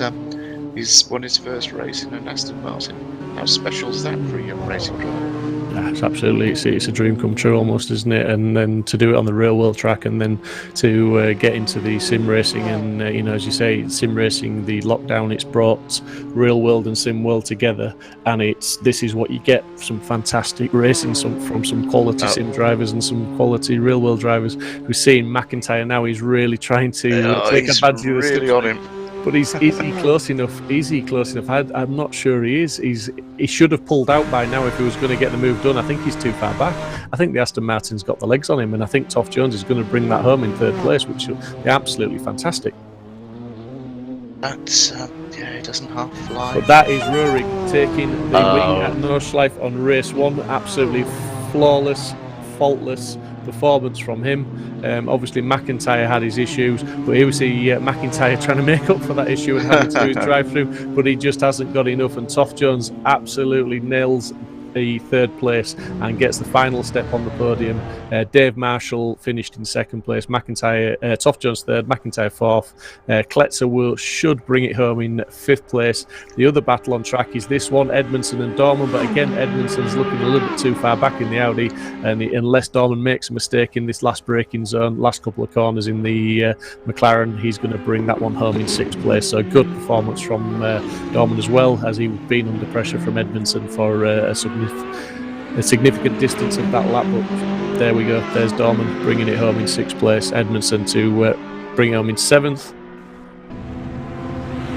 won his first race in an Aston Martin. How special is that for a young racing driver? It's absolutely, it's a dream come true almost, isn't it? And then to do it on the real world track, and then to get into the sim racing, and as you say, sim racing, the lockdown, it's brought real world and sim world together, and this is what you get: some fantastic racing, from some quality sim drivers and some quality real world drivers. We're seeing McIntyre now; he's really trying to take advantage of this. Really on him. But is he close enough? Is he close enough? I'm not sure he is. He should have pulled out by now if he was going to get the move done. I think he's too far back. I think the Aston Martin's got the legs on him, and I think Toff Jones is going to bring that home in third place, which will be absolutely fantastic. That's he doesn't half fly. But that is Rurik taking the win at Nordschleife on race one. Absolutely flawless, faultless performance from him. Obviously McIntyre had his issues, but here we see McIntyre trying to make up for that issue and having to do his drive through, but he just hasn't got enough, and Toff Jones absolutely nails the third place and gets the final step on the podium. Dave Marshall finished in second place, Toff Jones third, McIntyre fourth. Kletzer should bring it home in fifth place. The other battle on track is this one, Edmondson and Dorman, but again Edmondson's looking a little bit too far back in the Audi, and unless Dorman makes a mistake in this last braking zone, last couple of corners in the McLaren, he's going to bring that one home in sixth place. So good performance from Dorman as well, as he's been under pressure from Edmondson for a significant distance of that lap. But there we go, there's Dorman bringing it home in sixth place, Edmondson to bring it home in seventh.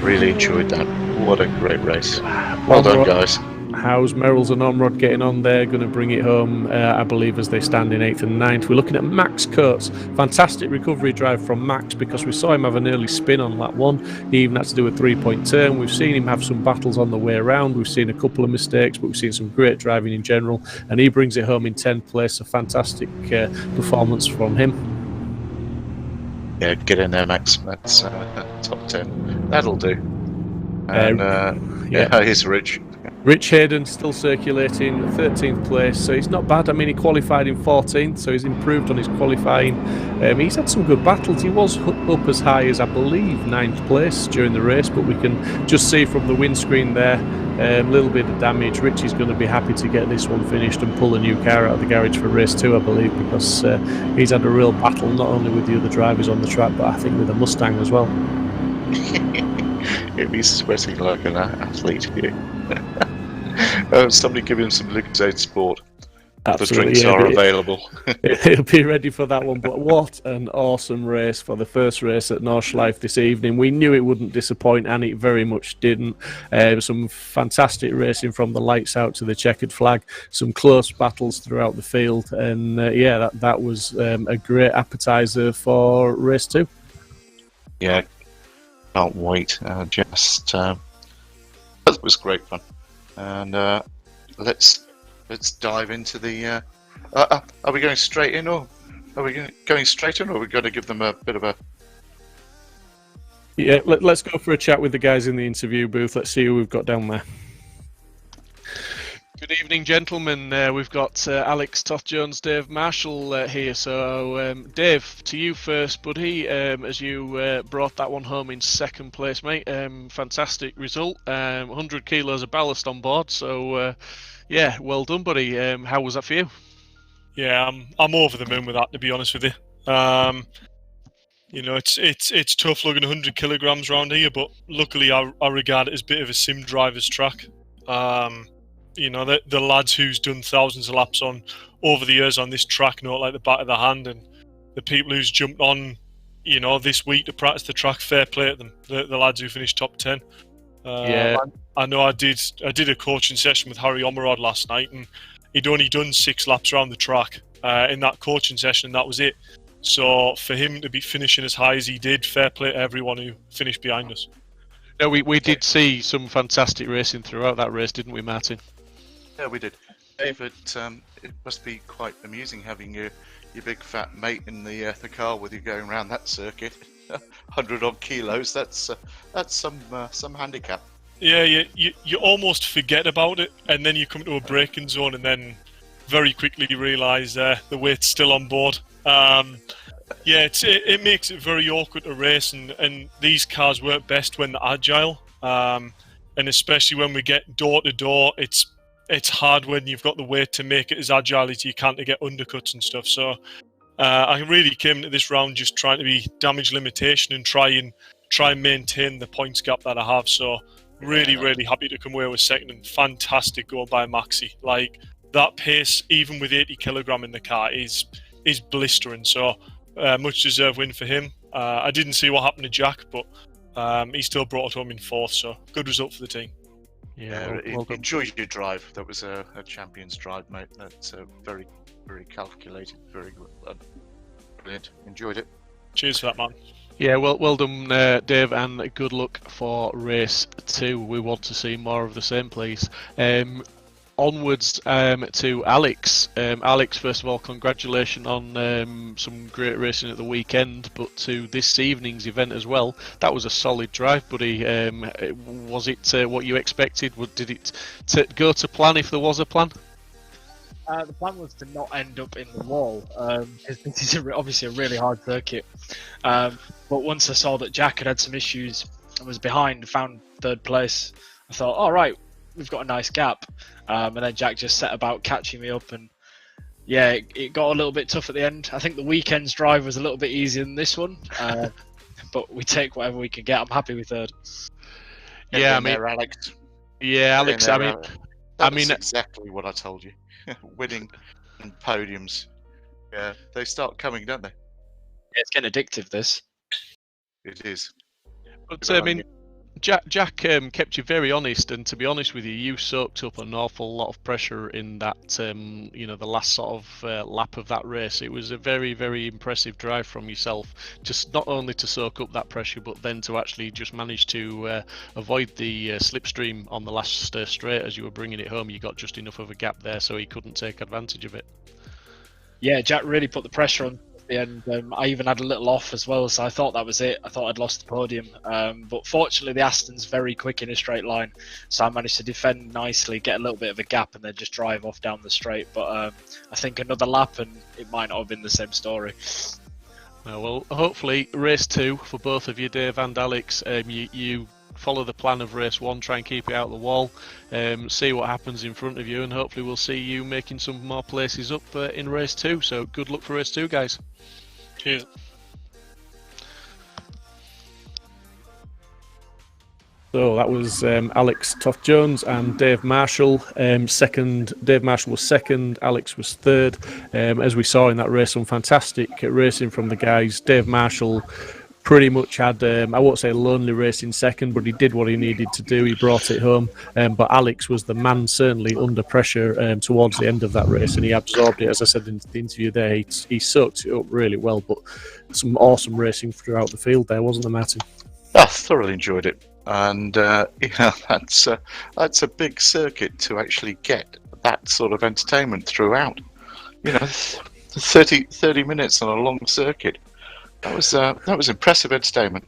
Really enjoyed that. What a great race. Well done, guys. How's Merrill's and Omrod getting on there? Going to bring it home, I believe, as they stand in 8th and 9th. We're looking at Max Coates. Fantastic recovery drive from Max, because we saw him have an early spin on lap 1. He even had to do a 3-point turn. We've seen him have some battles on the way around. We've seen a couple of mistakes, but we've seen some great driving in general. And he brings it home in 10th place. A fantastic performance from him. Yeah, get in there, Max. That's top 10. That'll do. And here's Rich. Rich Hayden still circulating, 13th place, so he's not bad. I mean, he qualified in 14th, so he's improved on his qualifying. He's had some good battles. He was up as high as, I believe, 9th place during the race, but we can just see from the windscreen there, a little bit of damage. Rich is going to be happy to get this one finished and pull a new car out of the garage for race 2, I believe, because he's had a real battle, not only with the other drivers on the track, but I think with the Mustang as well. He's sweating like an athlete here. Somebody give him some Lucozade Sport. Absolutely, the drinks are available. He'll be ready for that one. But what an awesome race for the first race at Nordschleife this evening. We knew it wouldn't disappoint, and it very much didn't. Some fantastic racing from the lights out to the checkered flag. Some close battles throughout the field. And that was a great appetizer for race 2. Yeah, can't wait. That was great fun. And let's dive into the. Are we going straight in, or are we going straight in, or are we going to give them a bit of a? Yeah, let's go for a chat with the guys in the interview booth. Let's see who we've got down there. Good evening, gentlemen. We've got Alex Toth-Jones, Dave Marshall here. So, Dave, to you first, buddy. As you brought that one home in second place, mate. Fantastic result. 100 kilos of ballast on board. So, yeah, well done, buddy. How was that for you? Yeah, I'm over the moon with that, to be honest with you. You know, it's tough lugging 100 kilograms around here, but luckily I regard it as a bit of a sim driver's track. You know, the lads who's done thousands of laps on over the years on this track know it like the back of their hand, and the people who's jumped on, you know, this week to practice the track, fair play to them. The lads who finished top 10. Yeah, I know I did a coaching session with Harry Omerod last night, and he'd only done 6 laps around the track in that coaching session, and that was it. So for him to be finishing as high as he did, fair play to everyone who finished behind us. No, we did see some fantastic racing throughout that race, didn't we, Martin? Yeah, we did. David, it must be quite amusing having your big fat mate in the car with you going around that circuit. 100 odd kilos. That's some handicap. Yeah, you almost forget about it, and then you come to a braking zone, and then very quickly you realise the weight's still on board. Yeah, it makes it very awkward to race, and these cars work best when they're agile, and especially when we get door to door, it's hard when you've got the weight to make it as agile as you can to get undercuts and stuff. So I really came into this round just trying to be damage limitation and try and maintain the points gap that I have. So really happy to come away with second, and fantastic goal by Maxi. Like, that pace, even with 80 kilogram in the car, is blistering. So much deserved win for him. I didn't see what happened to Jack, but he still brought it home in fourth. So good result for the team. Yeah, enjoy your drive. That was a champion's drive, mate. That's very calculated, very good. Brilliant. Enjoyed it. Cheers for that, man. Yeah, well done, Dave, and good luck for race 2. We want to see more of the same, please. Onwards to Alex. Alex, first of all, congratulations on some great racing at the weekend, but to this evening's event as well. That was a solid drive, buddy. Was it what you expected? Did it go to plan if there was a plan? The plan was to not end up in the wall, because this is obviously a really hard circuit. But once I saw that Jack had some issues and was behind, found third place, I thought, all right, we've got a nice gap. And then Jack just set about catching me up, and yeah, it got a little bit tough at the end. I think the weekend's drive was a little bit easier than this one, but we take whatever we can get. I'm happy with third. Yeah, I mean, there, Alex. Yeah, Alex. That's exactly what I told you. Winning and podiums, yeah, they start coming, don't they? Yeah, it's getting addictive, this. It is. But I mean, Jack kept you very honest, and to be honest with you, you soaked up an awful lot of pressure in that, the last sort of lap of that race. It was a very, very impressive drive from yourself, just not only to soak up that pressure, but then to actually just manage to avoid the slipstream on the last straight as you were bringing it home. You got just enough of a gap there so he couldn't take advantage of it. Yeah, Jack really put the pressure on. And I even had a little off as well, so I thought that was it. I thought I'd lost the podium, but fortunately the Aston's very quick in a straight line, so I managed to defend nicely, get a little bit of a gap, and then just drive off down the straight. But I think another lap and it might not have been the same story. Well, hopefully race 2 for both of you, Dave and Alex, you follow the plan of race 1, try and keep it out of the wall, see what happens in front of you, and hopefully we'll see you making some more places up in race 2. So good luck for race 2, guys. Cheers. So that was Alex Toth-Jones and Dave Marshall. Second, Dave Marshall was second, Alex was third. As we saw in that race, some fantastic racing from the guys. Dave Marshall pretty much had, I won't say lonely race in second, but he did what he needed to do. He brought it home. But Alex was the man, certainly under pressure towards the end of that race, and he absorbed it. As I said in the interview there, he soaked it up really well. But some awesome racing throughout the field there, wasn't there, Martin? I thoroughly enjoyed it, and that's a big circuit to actually get that sort of entertainment throughout. 30 minutes on a long circuit. That was impressive entertainment.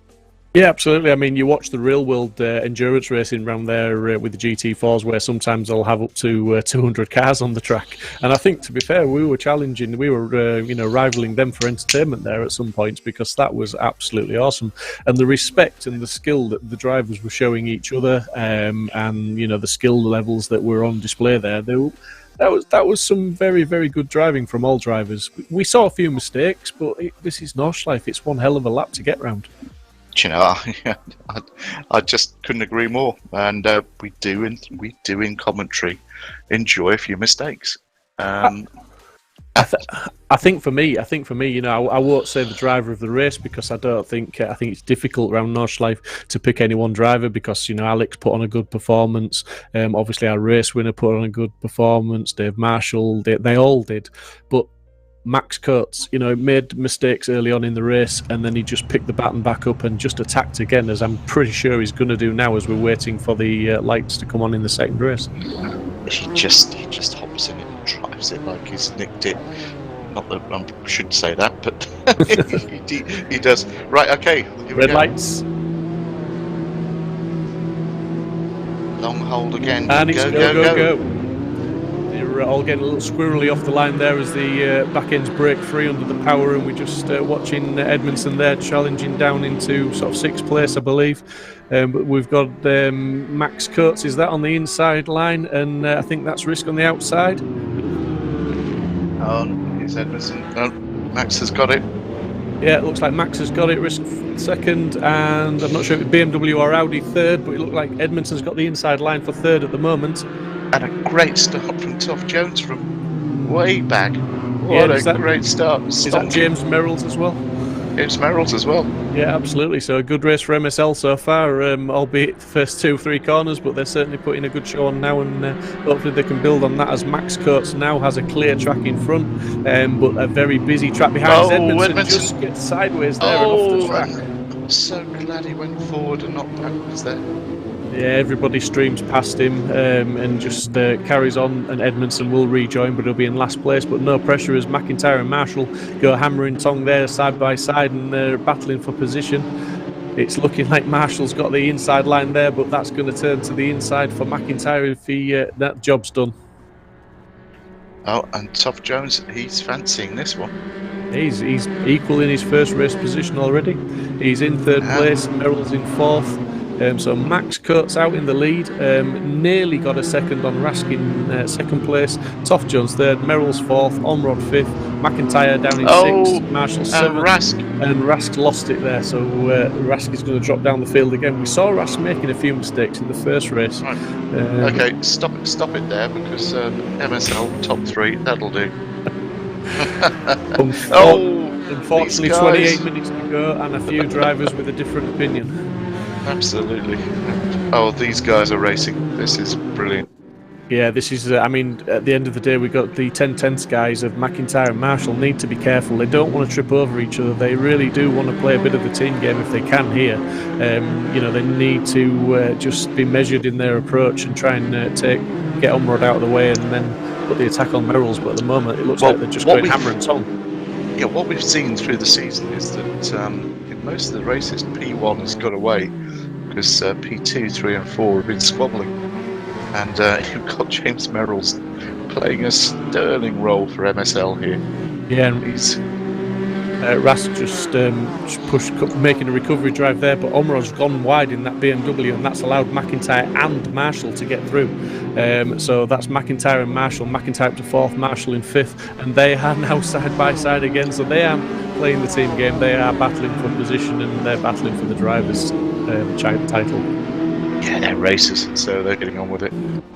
Yeah, absolutely. I mean, you watch the real world endurance racing around there with the GT4s, where sometimes they'll have up to 200 cars on the track. And I think, to be fair, we were rivaling them for entertainment there at some points, because that was absolutely awesome. And the respect and the skill that the drivers were showing each other, and the skill levels that were on display there, that was some very, very good driving from all drivers. We saw a few mistakes, but this is Nordschleife. It's one hell of a lap to get round. I just couldn't agree more. And we do in commentary enjoy a few mistakes. I think for me, I won't say the driver of the race, because I think it's difficult around Nordschleife to pick any one driver, because Alex put on a good performance. Obviously, our race winner put on a good performance. Dave Marshall, they all did, but Max Coates, made mistakes early on in the race, and then he just picked the baton back up and just attacked again, as I'm pretty sure he's going to do now, as we're waiting for the lights to come on in the second race. He just hops in it and drives it like he's nicked it. Not that I should say that, but he does. Right, okay. Here Red lights. Long hold again. And it's go. They're all getting a little squirrely off the line there as the back ends break free under the power, and we're just watching Edmondson there challenging down into sort of sixth place, I believe. But we've got Max Coates, is that on the inside line? And I think that's Risk on the outside. Oh, it's Edmondson. No, Max has got it. Yeah, it looks like Max has got it. Risk second, and I'm not sure if it's BMW or Audi third, but it looked like Edmondson's got the inside line for third at the moment. And a great start from Toff Jones from way back. What a great start. Is that James Merrills as well? James Merrills as well. Yeah, absolutely. So a good race for MSL so far, albeit the first 2-3 corners, but they're certainly putting a good show on now, and hopefully they can build on that, as Max Coates now has a clear track in front, but a very busy track behind. Edmondson just gets sideways there and off the track. I'm so glad he went forward and not backwards there. Yeah, everybody streams past him and just carries on, and Edmondson will rejoin, but he'll be in last place. But no pressure, as McIntyre and Marshall go hammer and tong there side by side, and they're battling for position. It's looking like Marshall's got the inside line there, but that's going to turn to the inside for McIntyre if that job's done. Oh, and Toff Jones, he's fancying this one. He's equal in his first race position already. He's in third place, Merrill's in fourth. So Max Coates out in the lead, nearly got a second on Rask in second place, Toff Jones third, Merrill's fourth, Omrod fifth, McIntyre down in sixth, Marshall seventh, and Rask lost it there, so Rask is going to drop down the field again. We saw Rask making a few mistakes in the first race. Right. Okay, stop it there, because MSL top three, that'll do. Unfortunately, 28 minutes to go, and a few drivers with a different opinion. Absolutely. Oh, these guys are racing. This is brilliant. Yeah, this is, at the end of the day, we've got the 10-10 guys of McIntyre and Marshall need to be careful. They don't want to trip over each other. They really do want to play a bit of the team game if they can here. They need to just be measured in their approach and try and get Omrod out of the way, and then put the attack on Merrills. But at the moment, it looks like they're just going hammer and tong. Yeah, what we've seen through the season is that in most of the races, P1 has got away, because P2, 3 and 4 have been squabbling. And you've got James Merrills playing a sterling role for MSL here. Yeah, and he's Rask just making a recovery drive there, but Omrod's gone wide in that BMW, and that's allowed McIntyre and Marshall to get through. So that's McIntyre and Marshall. McIntyre up to fourth, Marshall in fifth, and they are now side by side again. So they are playing the team game. They are battling for position, and they're battling for the driver's title. Yeah, they're racers, so they're getting on with it.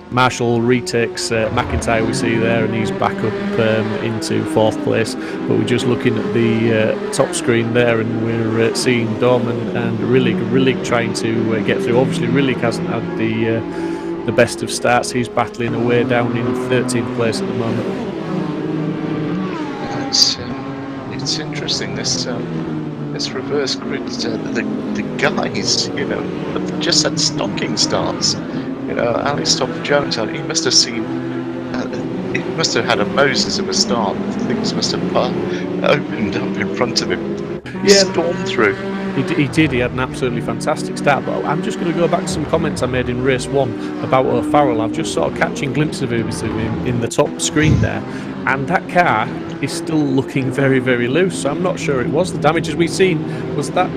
Marshall retakes McIntyre, we see there, and he's back up into fourth place. But we're just looking at the top screen there, and we're seeing Dorman and Rillig trying to get through. Obviously, Rillig hasn't had the best of starts. He's battling away down in 13th place at the moment. It's interesting, this reverse grid. The guys, have just had stocking starts. Alex Toff Jones, he must have seen. He must have had a Moses of a start. Things must have opened up in front of him. He stormed through. He did. He had an absolutely fantastic start. But I'm just going to go back to some comments I made in race 1 about O'Farrell. I've just sort of catching glimpses of him in the top screen there, and that car is still looking very, very loose. So I'm not sure it was the damage as we've seen. Was that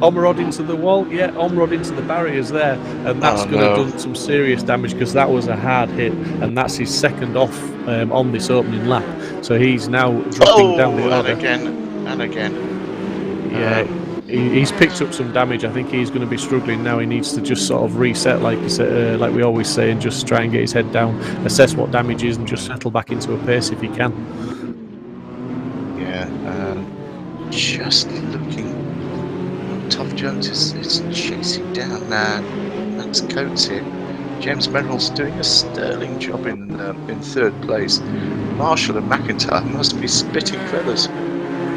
Omrod into the wall? Yeah, Omrod into the barriers there, and that's going to have done some serious damage because that was a hard hit, and that's his second off on this opening lap. So he's now dropping down the order. And again. Yeah. He's picked up some damage. I think he's going to be struggling now. He needs to just sort of reset, like you said, like we always say, and just try and get his head down, assess what damage is, and just settle back into a pace if he can. Yeah, just looking. Tough Jones is chasing down Max Coates here. James Merrill's doing a sterling job in third place. Marshall and McIntyre must be spitting feathers.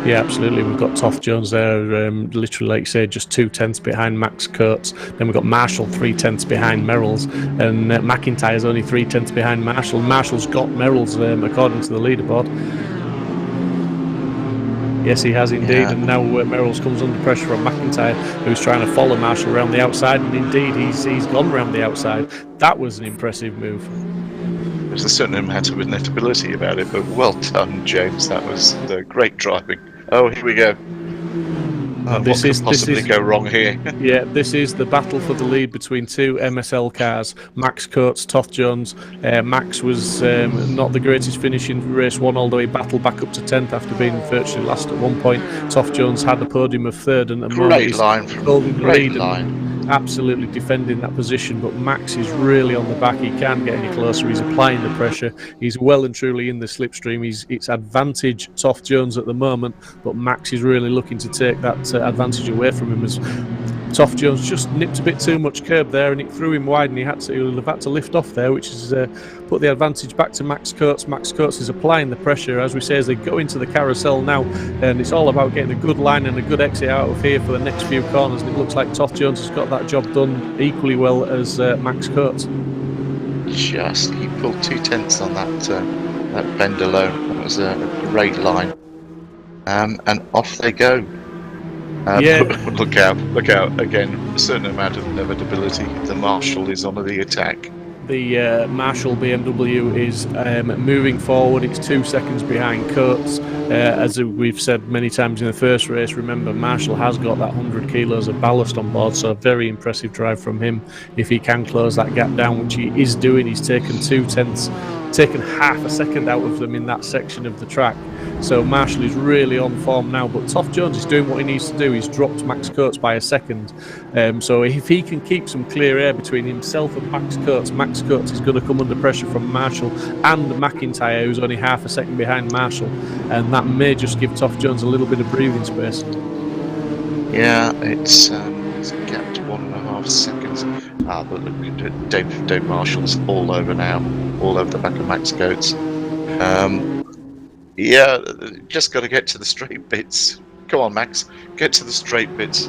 Yeah, absolutely. We've got Toff Jones there, literally, like you say, just 2/10 behind Max Coates. Then we've got Marshall 3/10 behind Merrill's, and McIntyre's only 3/10 behind Marshall. Marshall's got Merrill's according to the leaderboard. Yes, he has indeed, and now Merrill's comes under pressure from McIntyre, who's trying to follow Marshall around the outside, and indeed he's gone around the outside. That was an impressive move. There's a certain amount of inevitability about it, but well done, James. That was great driving. Oh, here we go. What could possibly go wrong here? Yeah, this is the battle for the lead between two MSL cars. Max Coates, Toff Jones. Max was not the greatest finish in race 1, although he battled back up to 10th after being virtually last at one point. Toff Jones had a podium of 3rd, and at the moment he's holding the lead. Absolutely defending that position, but Max is really on the back. He can't get any closer. He's applying the pressure. He's well and truly in the slipstream. It's advantage Toff Jones at the moment, but Max is really looking to take that advantage away from him, as Toff Jones just nipped a bit too much curb there, and it threw him wide, and he'll have had to lift off there, which has put the advantage back to Max Coates. Max Coates is applying the pressure, as we say, as they go into the carousel now, and it's all about getting a good line and a good exit out of here for the next few corners, and it looks like Toff Jones has got that job done equally well as Max Coates. He pulled 2/10 on that bend alone. That was a great line, and off they go. Look out again. A certain amount of inevitability. The Marshall is on the attack. The Marshall BMW is moving forward. It's 2 seconds behind Coates. As we've said many times in the first race, remember Marshall has got that 100 kilos of ballast on board, so a very impressive drive from him if he can close that gap down, which he is doing. He's taken 2/10, taken half a second out of them in that section of the track. So Marshall is really on form now, but Toff Jones is doing what he needs to do. He's dropped Max Coates by a second. So if he can keep some clear air between himself and Max Coates is going to come under pressure from Marshall and McIntyre, who's only half a second behind Marshall, and that may just give Toff Jones a little bit of breathing space. Yeah, it's gapped 1.5 seconds. But look, Dave Marshall's all over now, all over the back of Max Coates. Yeah, just got to get to the straight bits. Come on, Max, get to the straight bits.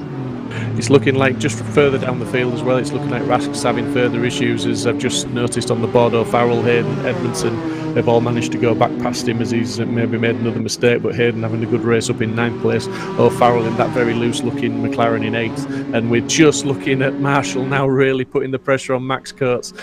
It's looking like just further down the field as well. It's looking like Rask's having further issues, as I've just noticed on the board. O'Farrell, Hayden, Edmondson have all managed to go back past him as he's maybe made another mistake, but Hayden having a good race up in 9th place. O'Farrell in that very loose looking McLaren in 8th, and we're just looking at Marshall now really putting the pressure on Max Coates,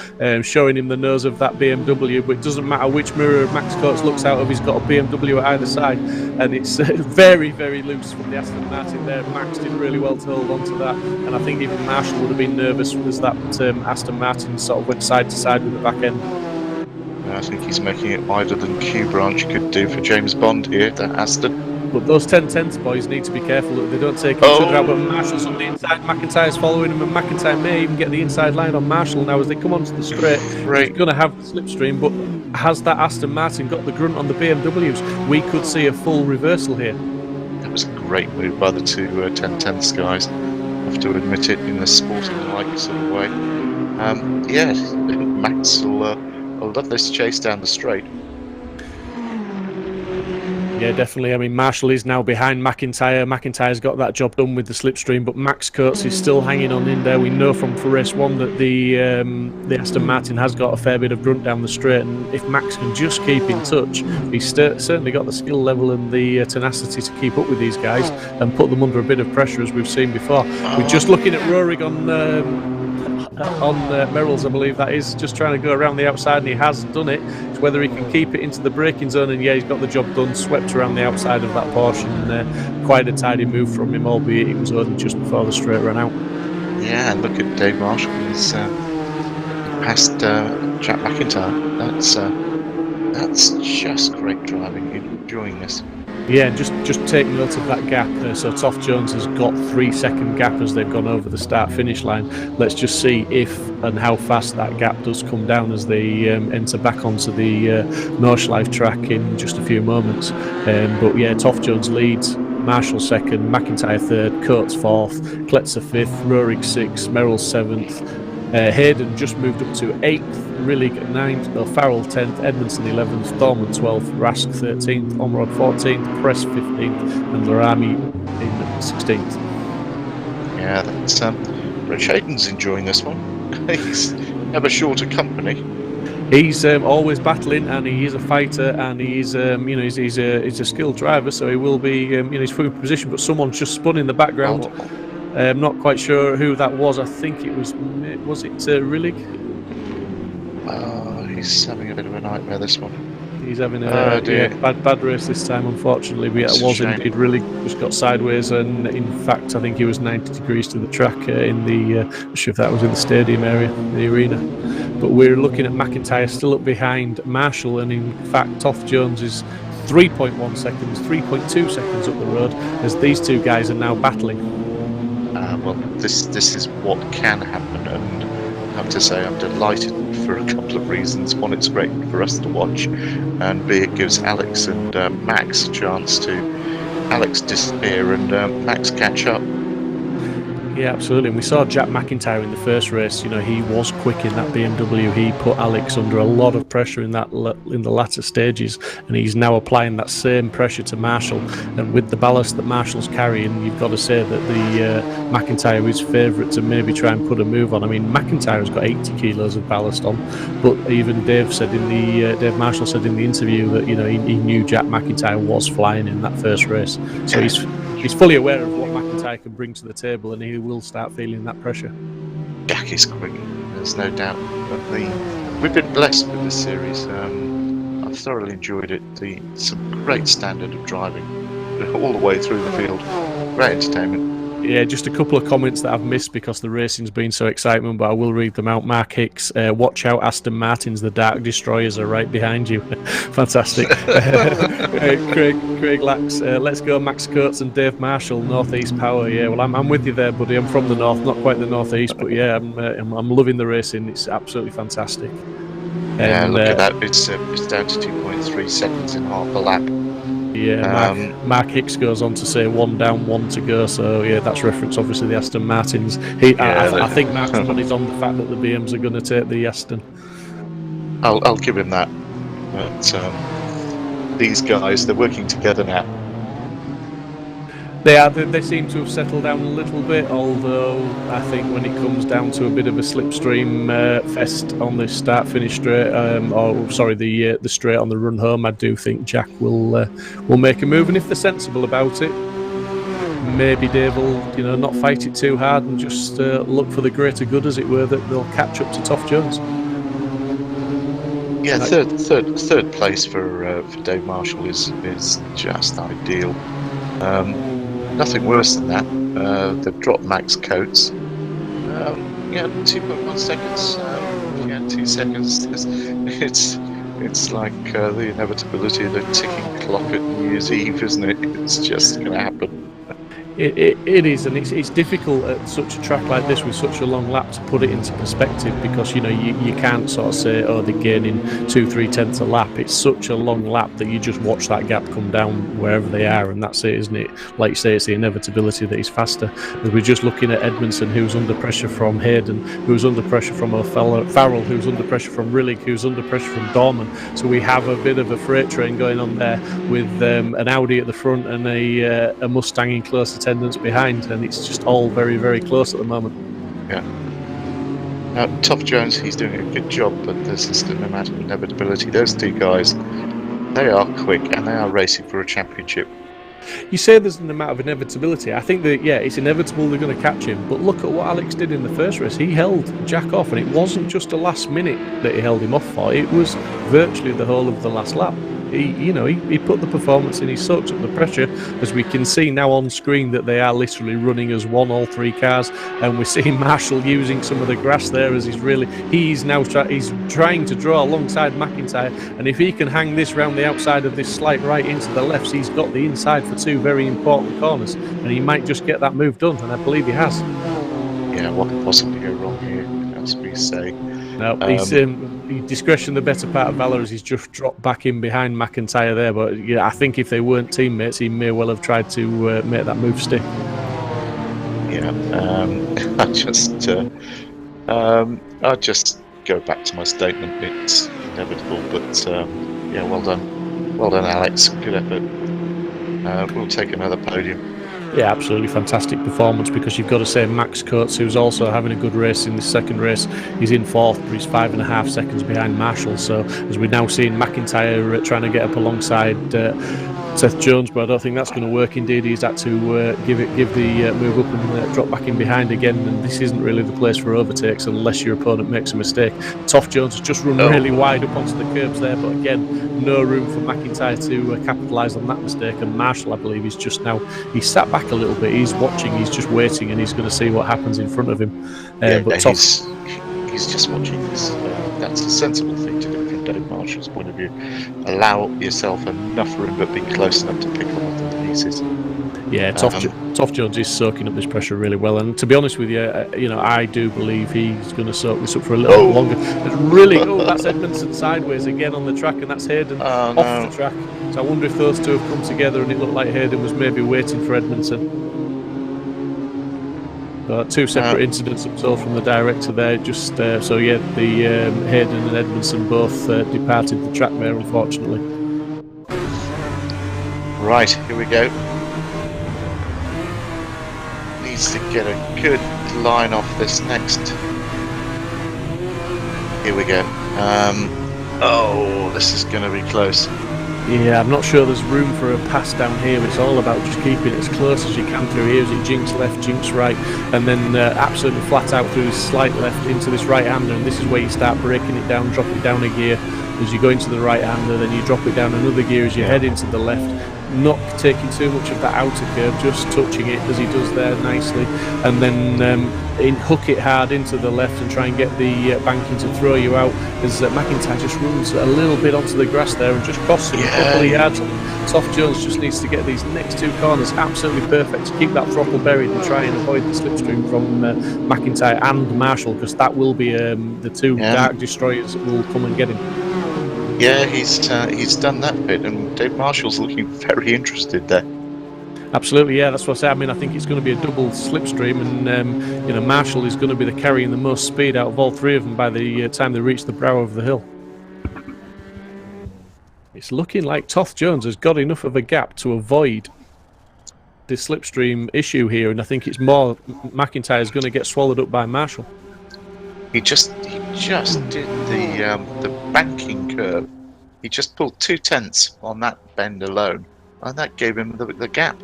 showing him the nose of that BMW, but it doesn't matter which mirror Max Coates looks out of, he's got a BMW at either side, and it's very, very loose from the Aston Martin there. Max did really well to hold on to that, and I think even Marshall would have been nervous as that Aston Martin sort of went side to side with the back end. I think he's making it wider than Q Branch could do for James Bond here, that Aston. But those 10/10 boys need to be careful that they don't take each other out. But Marshall's on the inside, McIntyre's following him, and McIntyre may even get the inside line on Marshall now as they come onto the straight. He's going to have the slipstream, but has that Aston Martin got the grunt on the BMWs? We could see a full reversal here. That was a great move by the two 10/10 guys. I have to admit it, in a sporting-like sort of way. Max will love this chase down the straight. Yeah, definitely. I mean, Marshall is now behind McIntyre. McIntyre's got that job done with the slipstream, but Max Coates is still hanging on in there. We know for race 1 that the Aston Martin has got a fair bit of grunt down the straight, and if Max can just keep in touch, he's certainly got the skill level and the tenacity to keep up with these guys and put them under a bit of pressure, as we've seen before. We're just looking at Rohrig on Merrill's, I believe that is, just trying to go around the outside, and he has done it. It's whether he can keep it into the braking zone, and yeah, he's got the job done, swept around the outside of that portion, and quite a tidy move from him, albeit it was only just before the straight ran out. Yeah, and look at Dave Marshall. He's past Jack McIntyre. That's just great driving. Enjoying this. Yeah, just take note of that gap. So Toff Jones has got 3-second gap as they've gone over the start-finish line. Let's just see if and how fast that gap does come down as they enter back onto the Nordschleife track in just a few moments. But yeah, Toff Jones leads, Marshall second, McIntyre third, Coates fourth, Kletzer fifth, Rohrig sixth, Merrill seventh. Hayden just moved up to 8th, Rillig 9th, Farrell 10th, Edmondson 11th, Thorman 12th, Rask 13th, Omrod 14th, Press 15th, and Larami in 16th. Yeah, that's Rich Hayden's enjoying this one. He's never short of company. He's always battling, and he is a fighter, and he's he's a skilled driver, so he will be in his full position. But someone's just spun in the background. I'm not quite sure who that was. I think it was it Rillig? He's having a bit of a nightmare, this one. He's having a bad race this time, unfortunately. But yeah, it was indeed Rillig. Just got sideways, and in fact, I think he was 90 degrees to the track in the. I'm not sure if that was in the stadium area, the arena. But we're looking at McIntyre still up behind Marshall, and in fact, Toff Jones is 3.1 seconds, 3.2 seconds up the road, as these two guys are now battling. Well, this is what can happen, and I have to say I'm delighted for a couple of reasons. One, it's great for us to watch, and B, it gives Alex and Max a chance to disappear and Max catch up. Yeah, absolutely. And we saw Jack McIntyre in the first race. He was quick in that BMW. He put Alex under a lot of pressure in the latter stages, and he's now applying that same pressure to Marshall. And with the ballast that Marshall's carrying, you've got to say that the McIntyre is favourite to maybe try and put a move on. I mean, McIntyre's got 80 kilos of ballast on, but even Dave Marshall said in the interview that he knew Jack McIntyre was flying in that first race, so he's fully aware of what McIntyre can bring to the table, and he will start feeling that pressure. Jack is quick, there's no doubt. But we've been blessed with this series. I've thoroughly enjoyed it. Some great standard of driving all the way through the field. Great entertainment. Yeah, just a couple of comments that I've missed because the racing's been so exciting, but I will read them out. Mark Hicks, watch out, Aston Martins, the Dark Destroyers are right behind you. Fantastic. Craig Lax, let's go Max Coates and Dave Marshall, Northeast Power. Yeah, well, I'm with you there, buddy. I'm from the north, not quite the northeast, but yeah, I'm loving the racing. It's absolutely fantastic. Yeah, look at that. It's down to 2.3 seconds in half a lap. Yeah, Mark Hicks goes on to say 1 down, 1 to go. So yeah, that's reference obviously the Aston Martins. I think Mark's money's on the fact that the BMs are going to take the Aston. I'll give him that. But these guys, they're working together now. They seem to have settled down a little bit, although I think when it comes down to a bit of a slipstream fest on this start-finish straight, the straight on the run home, I do think Jack will make a move, and if they're sensible about it, maybe Dave will not fight it too hard and just look for the greater good, as it were, that they'll catch up to Toff Jones. Yeah, third place for Dave Marshall is just ideal. Nothing worse than that. They've dropped Max Coates. 2.1 seconds. 2 seconds. It's like the inevitability of the ticking clock at New Year's Eve, isn't it? It's just going to happen. It is, and it's difficult at such a track like this with such a long lap to put it into perspective, because you can't sort of say, oh, they're gaining 2-3 tenths a lap. It's such a long lap that you just watch that gap come down wherever they are, and that's it, isn't it? Like you say, it's the inevitability that he's faster. As we're just looking at Edmondson, who's under pressure from Hayden, who's under pressure from Farrell, who's under pressure from Rillig, who's under pressure from Dorman. So we have a bit of a freight train going on there with an Audi at the front and a Mustang in close attendance behind, and it's just all very, very close at the moment. Yeah. Now, Toff Jones, he's doing a good job, but there's just an amount of inevitability. Those two guys, they are quick and they are racing for a championship. You say there's an amount of inevitability. I think that, yeah, it's inevitable they're going to catch him, but look at what Alex did in the first race. He held Jack off, and it wasn't just a last minute that he held him off for. It was virtually the whole of the last lap. He put the performance in, he soaked up the pressure, as we can see now on screen that they are literally running as one, all three cars, and we're seeing Marshall using some of the grass there as he's now trying to draw alongside McIntyre, and if he can hang this round the outside of this slight right into the left, he's got the inside for two very important corners, and he might just get that move done, and I believe he has. Yeah, what could possibly go wrong here, as we say? No, he's discretion the better part of Valor, as he's just dropped back in behind McIntyre there. But yeah, I think if they weren't teammates, he may well have tried to make that move stick. Yeah, I just go back to my statement. It's inevitable, but yeah, well done, Alex. Good effort. We'll take another podium. Yeah, absolutely fantastic performance, because you've got to say Max Coates, who's also having a good race in the second race, he's in fourth, but he's 5.5 seconds behind Marshall. So as we're now seeing McIntyre trying to get up alongside Seth Jones, but I don't think that's going to work. Indeed, he's had to give the move up and drop back in behind again, and this isn't really the place for overtakes unless your opponent makes a mistake. Toff Jones has just run really wide up onto the curbs there, but again, no room for McIntyre to capitalise on that mistake, and Marshall, I believe, he's sat back a little bit, he's watching, he's just waiting, and he's going to see what happens in front of him. But he's just watching this. That's a sensible thing to do from Dave Marshall's point of view. Allow yourself enough room, but be close enough to pick up the pieces. Yeah, Toff Jones is soaking up this pressure really well, and to be honest with you, I do believe he's going to soak this up for a little bit longer. That's Edmondson sideways again on the track, and that's Hayden off the track. So I wonder if those two have come together, and it looked like Hayden was maybe waiting for Edmondson. Two separate incidents observed from the director there. Just the Hayden and Edmondson both departed the track there, unfortunately. Right, here we go. Needs to get a good line off this next. Here we go. This is going to be close. Yeah, I'm not sure there's room for a pass down here. It's all about just keeping it as close as you can through here. As it jinks left, jinks right, and then absolutely flat out through this slight left into this right-hander. And this is where you start breaking it down, drop it down a gear as you go into the right-hander, then you drop it down another gear as you head into the left. Not taking too much of that outer curve, just touching it as he does there nicely, and then hook it hard into the left and try and get the banking to throw you out, as McIntyre just runs a little bit onto the grass there and just crosses him a couple of yards. Toff Jones just needs to get these next two corners absolutely perfect to keep that throttle buried and try and avoid the slipstream from McIntyre and Marshall, because that will be the two dark destroyers that will come and get him. Yeah, he's done that bit, and Dave Marshall's looking very interested there. Absolutely, yeah, that's what I say. I mean, I think it's going to be a double slipstream, and Marshall is going to be the carrying the most speed out of all three of them by the time they reach the brow of the hill. It's looking like Toff Jones has got enough of a gap to avoid the slipstream issue here, and I think it's more McIntyre is going to get swallowed up by Marshall. He just did the banking curve. He just pulled 2 tenths on that bend alone, and that gave him the gap.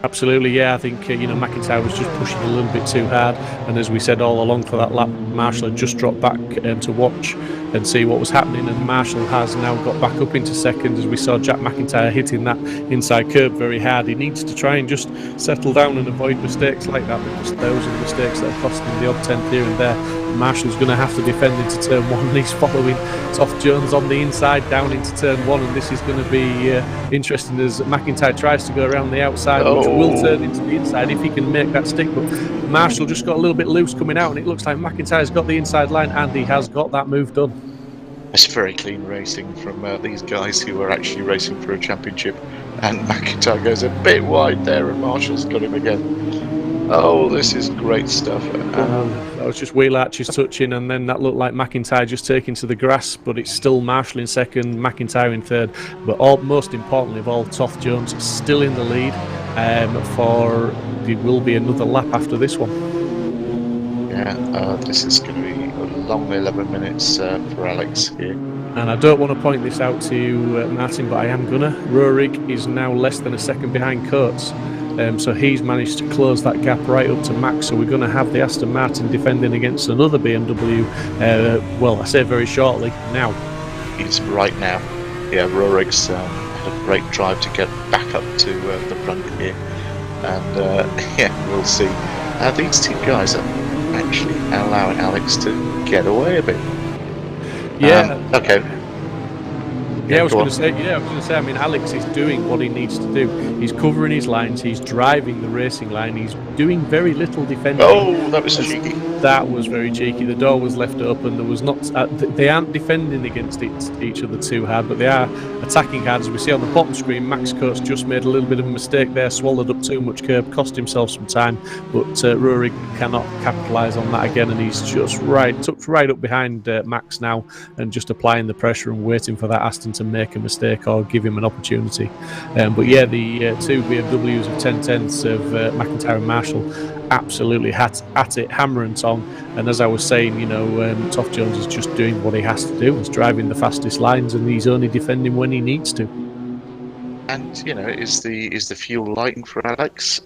Absolutely, yeah. I think McIntyre was just pushing a little bit too hard, and as we said all along for that lap, Marshall had just dropped back to watch and see what was happening, and Marshall has now got back up into second, as we saw Jack McIntyre hitting that inside curb very hard. He needs to try and just settle down and avoid mistakes like that, because those are the mistakes that are costing the odd tenth here and there. Marshall's going to have to defend into turn 1, and he's following Toff Jones on the inside down into turn 1, and this is going to be interesting as McIntyre tries to go around the outside, which will turn into the inside if he can make that stick. But Marshall just got a little bit loose coming out, and it looks like McIntyre's got the inside line, and he has got that move done. It's very clean racing from these guys who are actually racing for a championship, and McIntyre goes a bit wide there, and Marshall's got him again. Oh, this is great stuff. That was just wheel arches touching, and then that looked like McIntyre just taking to the grass, but it's still Marshall in second, McIntyre in third. But most importantly of all, Toff Jones still in the lead. There will be another lap after this one. Yeah, this is going to be a long 11 minutes for Alex here. And I don't want to point this out to you, Martin, but I am gonna. Rurik is now less than a second behind Coates. So he's managed to close that gap right up to Max. So we're going to have the Aston Martin defending against another BMW. Well, I say very shortly now. It's right now. Yeah, Rurik's had a great drive to get back up to the front here. And yeah, we'll see. These two guys are actually allowing Alex to get away a bit. Yeah. Okay. I was going to say. I mean, Alex is doing what he needs to do. He's covering his lines. He's driving the racing line. He's doing very little defending. Oh, that was cheeky. That was very cheeky. The door was left open. There was not. They aren't defending against each other too hard, but they are attacking hard. As we see on the bottom screen, Max Coates just made a little bit of a mistake there, swallowed up too much curb, cost himself some time. But Rurik cannot capitalise on that again, and he's just tucked right up behind Max now, and just applying the pressure and waiting for that Aston to make a mistake or give him an opportunity. But yeah, the two BMWs of 10/10ths of McIntyre and Marshall absolutely at it, hammer and tong. And as I was saying, Toff Jones is just doing what he has to do. He's driving the fastest lines, and he's only defending when he needs to. And is the fuel lighting for Alex?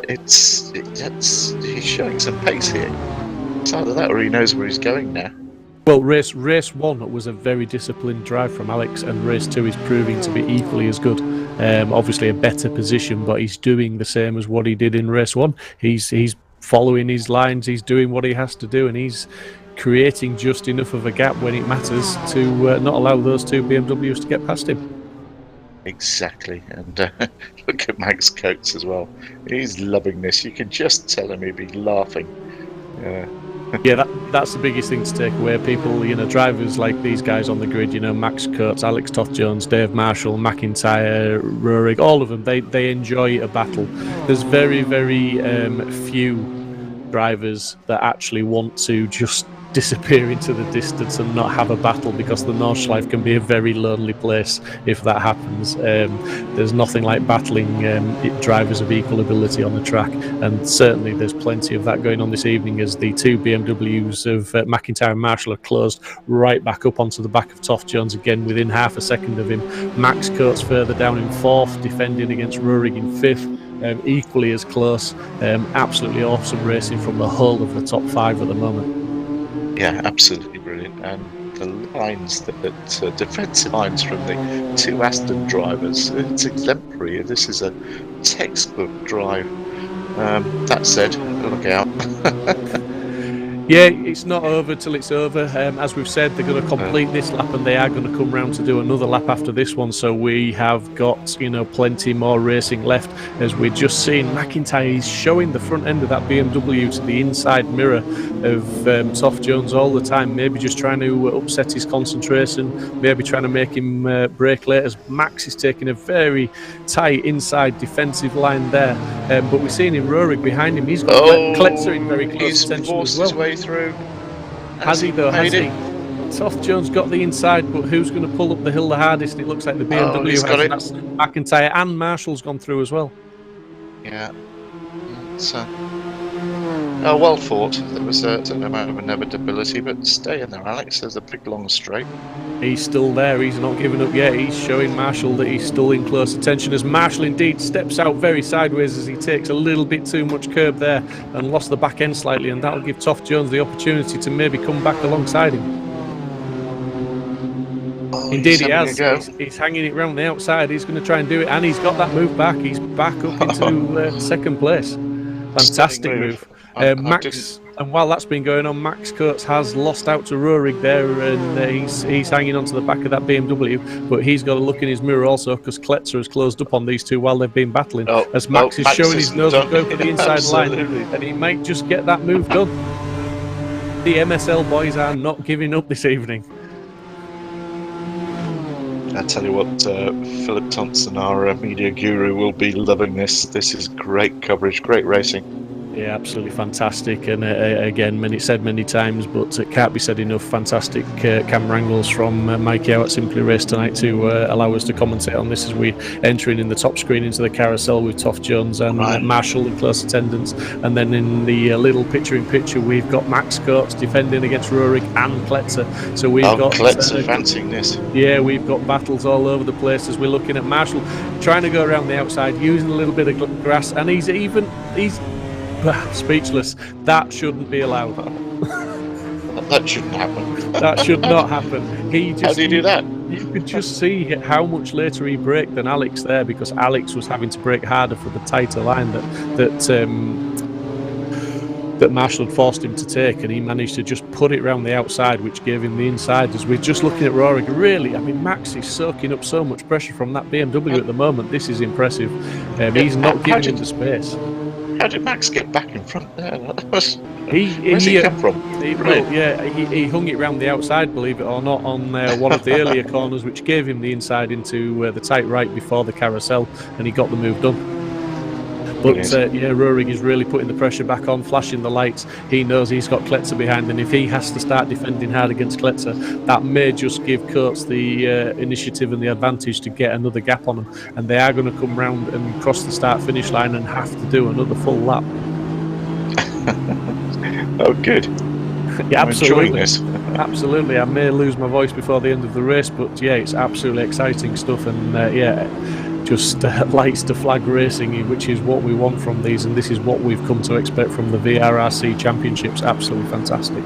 He's showing some pace here. It's either that or he knows where he's going now. Well, race 1 was a very disciplined drive from Alex, and race 2 is proving to be equally as good. Obviously a better position, but he's doing the same as what he did in race 1. He's following his lines, he's doing what he has to do, and he's creating just enough of a gap when it matters to not allow those two BMWs to get past him. Exactly, and look at Max Coates as well. He's loving this. You can just tell him he'd be laughing. Yeah, that's the biggest thing to take away. People, drivers like these guys on the grid, Max Coates, Alex Toff Jones, Dave Marshall, McIntyre, Rurik, all of them, they enjoy a battle. There's very, very few drivers that actually want to just disappear into the distance and not have a battle, because the Nordschleife can be a very lonely place if that happens. There's nothing like battling drivers of equal ability on the track, and certainly there's plenty of that going on this evening as the two BMWs of McIntyre and Marshall are closed right back up onto the back of Toff Jones again within half a second of him. Max Coates further down in 4th, defending against Rurik in 5th, equally as close. Absolutely awesome racing from the whole of the top 5 at the moment. Yeah, absolutely brilliant. And the lines, the defensive lines from the two Aston drivers, it's exemplary. This is a textbook drive. That said, look out. Yeah, it's not over till it's over. As we've said, they're going to complete this lap, and they are going to come round to do another lap after this one. So we have got, plenty more racing left. As we're just seeing, McIntyre is showing the front end of that BMW to the inside mirror of Toff Jones all the time. Maybe just trying to upset his concentration. Maybe trying to make him brake late. As Max is taking a very tight inside defensive line there. But we're seeing him Rurik behind him. He's got Kletzer in very close attention as well. His way through. Has he though? Has he? Toff Jones got the inside, but who's going to pull up the hill the hardest? And it looks like the BMW has. That's McIntyre, and Marshall's gone through as well. Yeah. It's well fought. There was a certain amount of inevitability, but stay in there, Alex. There's a big long straight. He's still there. He's not giving up yet. He's showing Marshall that he's still in close attention, as Marshall indeed steps out very sideways as he takes a little bit too much curb there and lost the back end slightly, and that'll give Toff Jones the opportunity to maybe come back alongside him. Indeed he has. He's hanging it round the outside. He's going to try and do it, and he's got that move back. He's back up into second place. Fantastic move. And while that's been going on, Max Kurtz has lost out to Rurik there, and he's hanging onto the back of that BMW. But he's got to look in his mirror also, because Kletzer has closed up on these two while they've been battling. As Max is showing his nose and going for the inside line, and he might just get that move done. The MSL boys are not giving up this evening. I tell you what, Philip Thompson, our media guru, will be loving this. This is great coverage, great racing. Yeah, absolutely fantastic. And again, said many times, but it can't be said enough. Fantastic camera angles from Mikey out at Simply Race tonight to allow us to commentate on this as we entering in the top screen into the carousel with Toff Jones and Marshall in close attendance. And then in the little picture-in-picture, we've got Max Kurtz defending against Rurik and Kletzer. So we've got Kletzer fancying this. Yeah, we've got battles all over the place as we're looking at Marshall trying to go around the outside, using a little bit of grass, and he's speechless. That shouldn't be allowed. That shouldn't happen. That should not happen. How do you do that? You could just see how much later he braked than Alex there, because Alex was having to brake harder for the tighter line that Marshall had forced him to take, and he managed to just put it round the outside, which gave him the inside. As we're just looking at Rurik, really, I mean, Max is soaking up so much pressure from that BMW at the moment. This is impressive. He's not giving him the space. How did Max get back in front there? Where's he come from? He hung it round the outside, believe it or not, on one of the earlier corners, which gave him the inside into the tight right before the carousel, and he got the move done. But Rurik is really putting the pressure back on, flashing the lights. He knows he's got Kletzer behind, and if he has to start defending hard against Kletzer, that may just give Kurtz the initiative and the advantage to get another gap on him. And they are going to come round and cross the start-finish line and have to do another full lap. Oh, good. Yeah, absolutely. Absolutely. I may lose my voice before the end of the race, but yeah, it's absolutely exciting stuff, and just lights to flag racing, which is what we want from these, and this is what we've come to expect from the VRRC Championships. Absolutely fantastic.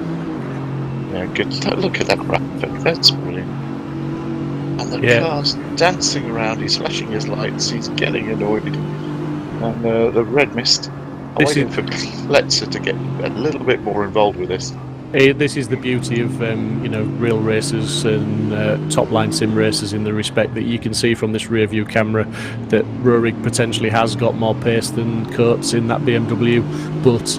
Yeah, good. Look at that graphic. That's brilliant. And the car's dancing around. He's flashing his lights. He's getting annoyed. And the red mist. I'm waiting for Kletzer to get a little bit more involved with this. This is the beauty of real racers and top line sim racers, in the respect that you can see from this rear view camera that Rurik potentially has got more pace than Kurtz in that BMW, but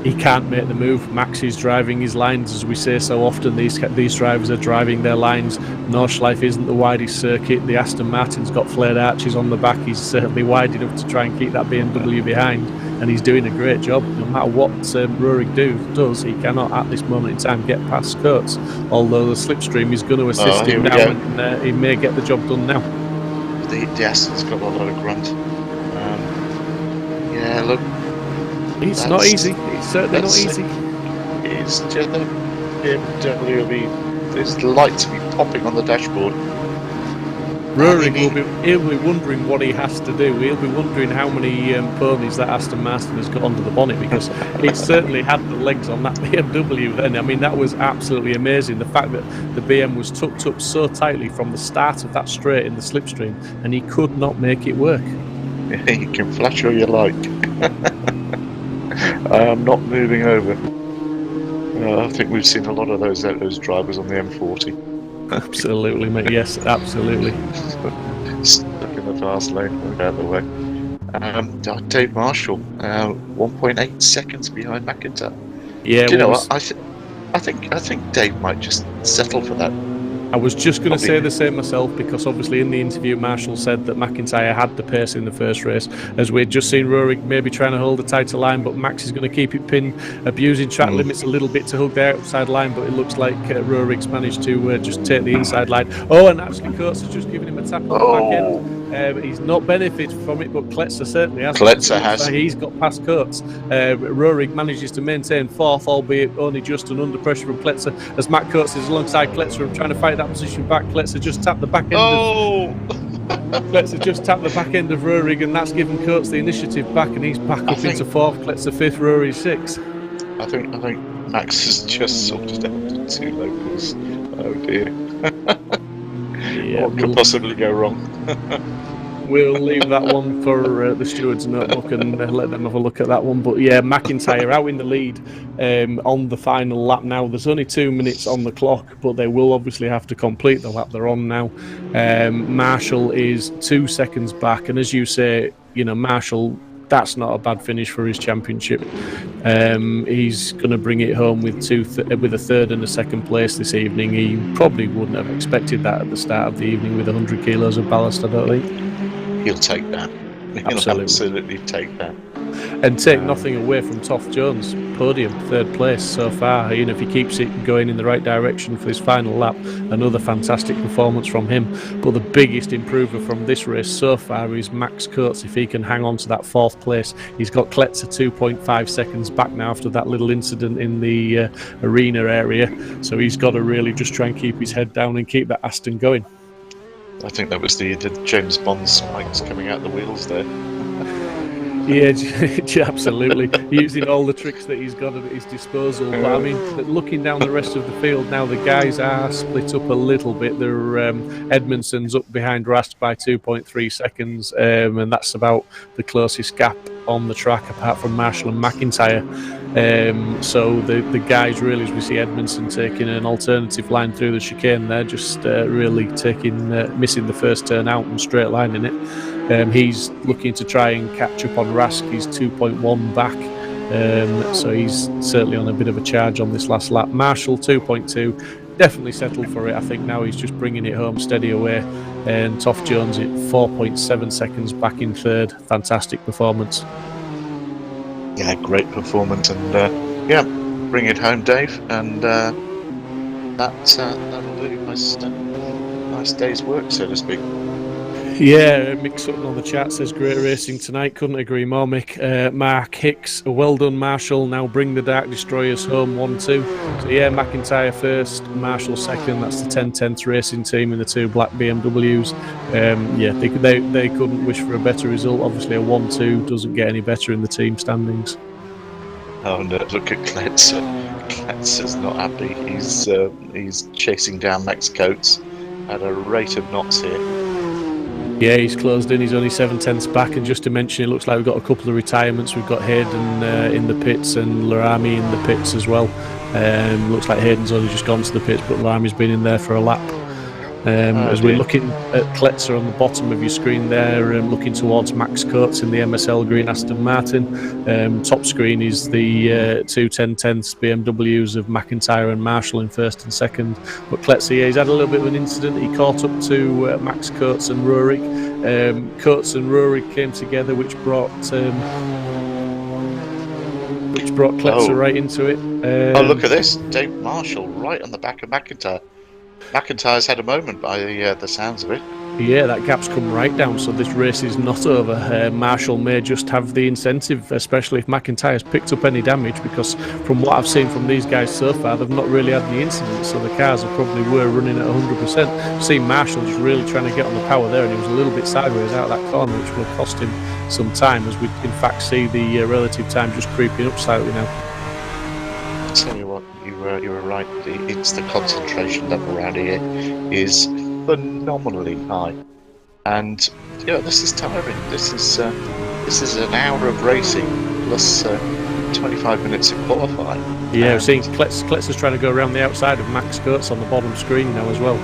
he can't make the move. Max is driving his lines, as we say so often. These drivers are driving their lines. Nordschleife isn't the widest circuit. The Aston Martin's got flared arches on the back. He's certainly wide enough to try and keep that BMW behind, and he's doing a great job. No matter what Rurik does, he cannot at this moment in time get past Kurtz, although the slipstream is going to assist him now, and he may get the job done now. The Aston's got a lot of grunt. Look. It's not easy. It's certainly not easy. It's just the BMW. There's lights be popping on the dashboard. Rurik he'll be wondering what he has to do. He'll be wondering how many ponies that Aston Martin has got under the bonnet, because it certainly had the legs on that BMW then. I mean, that was absolutely amazing. The fact that the BM was tucked up so tightly from the start of that straight in the slipstream, and he could not make it work. You can flash all you like. I am not moving over. I think we've seen a lot of those drivers on the M40. Absolutely, mate. Yes, absolutely. Stuck in the fast lane, out of the way. Dave Marshall, 1.8 seconds behind McIntyre. Yeah. Do you know what? I think Dave might just settle for that. I was just going to say the same myself, because obviously in the interview Marshall said that McIntyre had the pace in the first race, as we'd just seen Rurik maybe trying to hold a tighter line, but Max is going to keep it pinned, abusing track limits a little bit to hug the outside line, but it looks like Rurik's managed to just take the inside line. Oh, and actually Kurtz has just given him a tap on the back end. He's not benefited from it, but Kletzer certainly has. Kletzer has. He's got past Kurtz. Rurik manages to maintain fourth, albeit only just and under pressure from Kletzer, as Matt Kurtz is alongside Kletzer and trying to fight that position back. Kletzer just tapped the back end. Kletzer just tapped the back end of Rurik, and that's given Kurtz the initiative back, and he's back up into fourth. Kletzer fifth, Rurik sixth. I think Max has just sorted out the two locals. Oh dear. What could possibly go wrong? We'll leave that one for the steward's notebook and let them have a look at that one. But yeah, McIntyre out in the lead on the final lap now. There's only 2 minutes on the clock, but they will obviously have to complete the lap they're on now. Marshall is 2 seconds back, and as you say, Marshall, that's not a bad finish for his championship. He's going to bring it home with a third and a second place this evening. He probably wouldn't have expected that at the start of the evening with 100 kilos of ballast, I don't think. He'll take that. He'll absolutely take that. And take nothing away from Toff Jones, podium, third place so far. If he keeps it going in the right direction for this final lap, another fantastic performance from him. But the biggest improver from this race so far is Max Coates. If he can hang on to that fourth place, he's got Kletzer 2.5 seconds back now after that little incident in the arena area. So he's got to really just try and keep his head down and keep that Aston going. I think that was the James Bond spikes coming out the wheels there. Yeah, absolutely. Using all the tricks that he's got at his disposal. But I mean, looking down the rest of the field now, the guys are split up a little bit. Edmondson's up behind Rask by 2.3 seconds, and that's about the closest gap on the track, apart from Marshall and McIntyre. So the guys really, as we see Edmondson taking an alternative line through the chicane there, just really missing the first turn out and straight lining it. He's looking to try and catch up on Rask. He's 2.1 back, so he's certainly on a bit of a charge on this last lap. Marshall 2.2, definitely settled for it. I think now he's just bringing it home steady away. And Toff Jones at 4.7 seconds back in third. Fantastic performance. Yeah, great performance, and bring it home, Dave, and that'll do. Nice day's work, so to speak. Yeah, Mick Sutton on the chat says great racing tonight. Couldn't agree more, Mick. Mark Hicks, well done, Marshall. Now bring the Dark Destroyers home 1-2. So yeah, McIntyre first, Marshall second. That's the 10/10th racing team in the two black BMWs. They couldn't wish for a better result. Obviously, a 1-2 doesn't get any better in the team standings. Oh no! Look at Kletzer. Kletzer's not happy. He's chasing down Max Coates at a rate of knots here. Yeah, he's closed in. He's only 7/10ths back. And just to mention, it looks like we've got a couple of retirements. We've got Hayden in the pits and Larami in the pits as well. Looks like Hayden's only just gone to the pits, but Larami's been in there for a lap. We're looking at Kletzer on the bottom of your screen there, looking towards Max Coates in the MSL green Aston Martin. Top screen is the two 10/10ths BMWs of McIntyre and Marshall in first and second. But Kletzer, he's had a little bit of an incident. He caught up to Max Coates and Rurik. Coates and Rurik came together, which brought Kletzer right into it. Look at this. Dave Marshall right on the back of McIntyre. McIntyre's had a moment by the sounds of it. Yeah, that gap's come right down, so this race is not over. Marshall may just have the incentive, especially if McIntyre's picked up any damage, because from what I've seen from these guys so far, they've not really had any incidents, so the cars were running at 100%. I've seen Marshall just really trying to get on the power there, and he was a little bit sideways out of that corner, which will cost him some time, as we in fact see the relative time just creeping up slightly now. I'll tell you what, you were right. It's the concentration level around here is phenomenally high, and this is tiring. This is an hour of racing plus 25 minutes of qualifying. Yeah, we're seeing Kletzer's trying to go around the outside of Max Coates on the bottom screen now as well.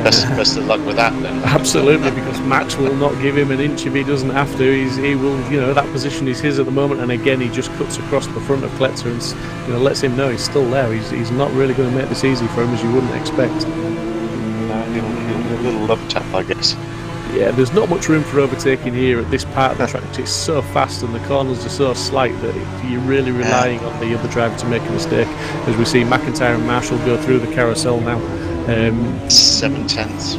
Best of luck with that then. Absolutely, because Max will not give him an inch if he doesn't have to. He will, that position is his at the moment, and again he just cuts across the front of Kletzer and lets him know he's still there. He's not really going to make this easy for him, as you wouldn't expect. A little love tap, I guess. Yeah, there's not much room for overtaking here at this part of the track. It's so fast and the corners are so slight that you're really relying on the other driver to make a mistake. As we see McIntyre and Marshall go through the carousel now. 7/10ths.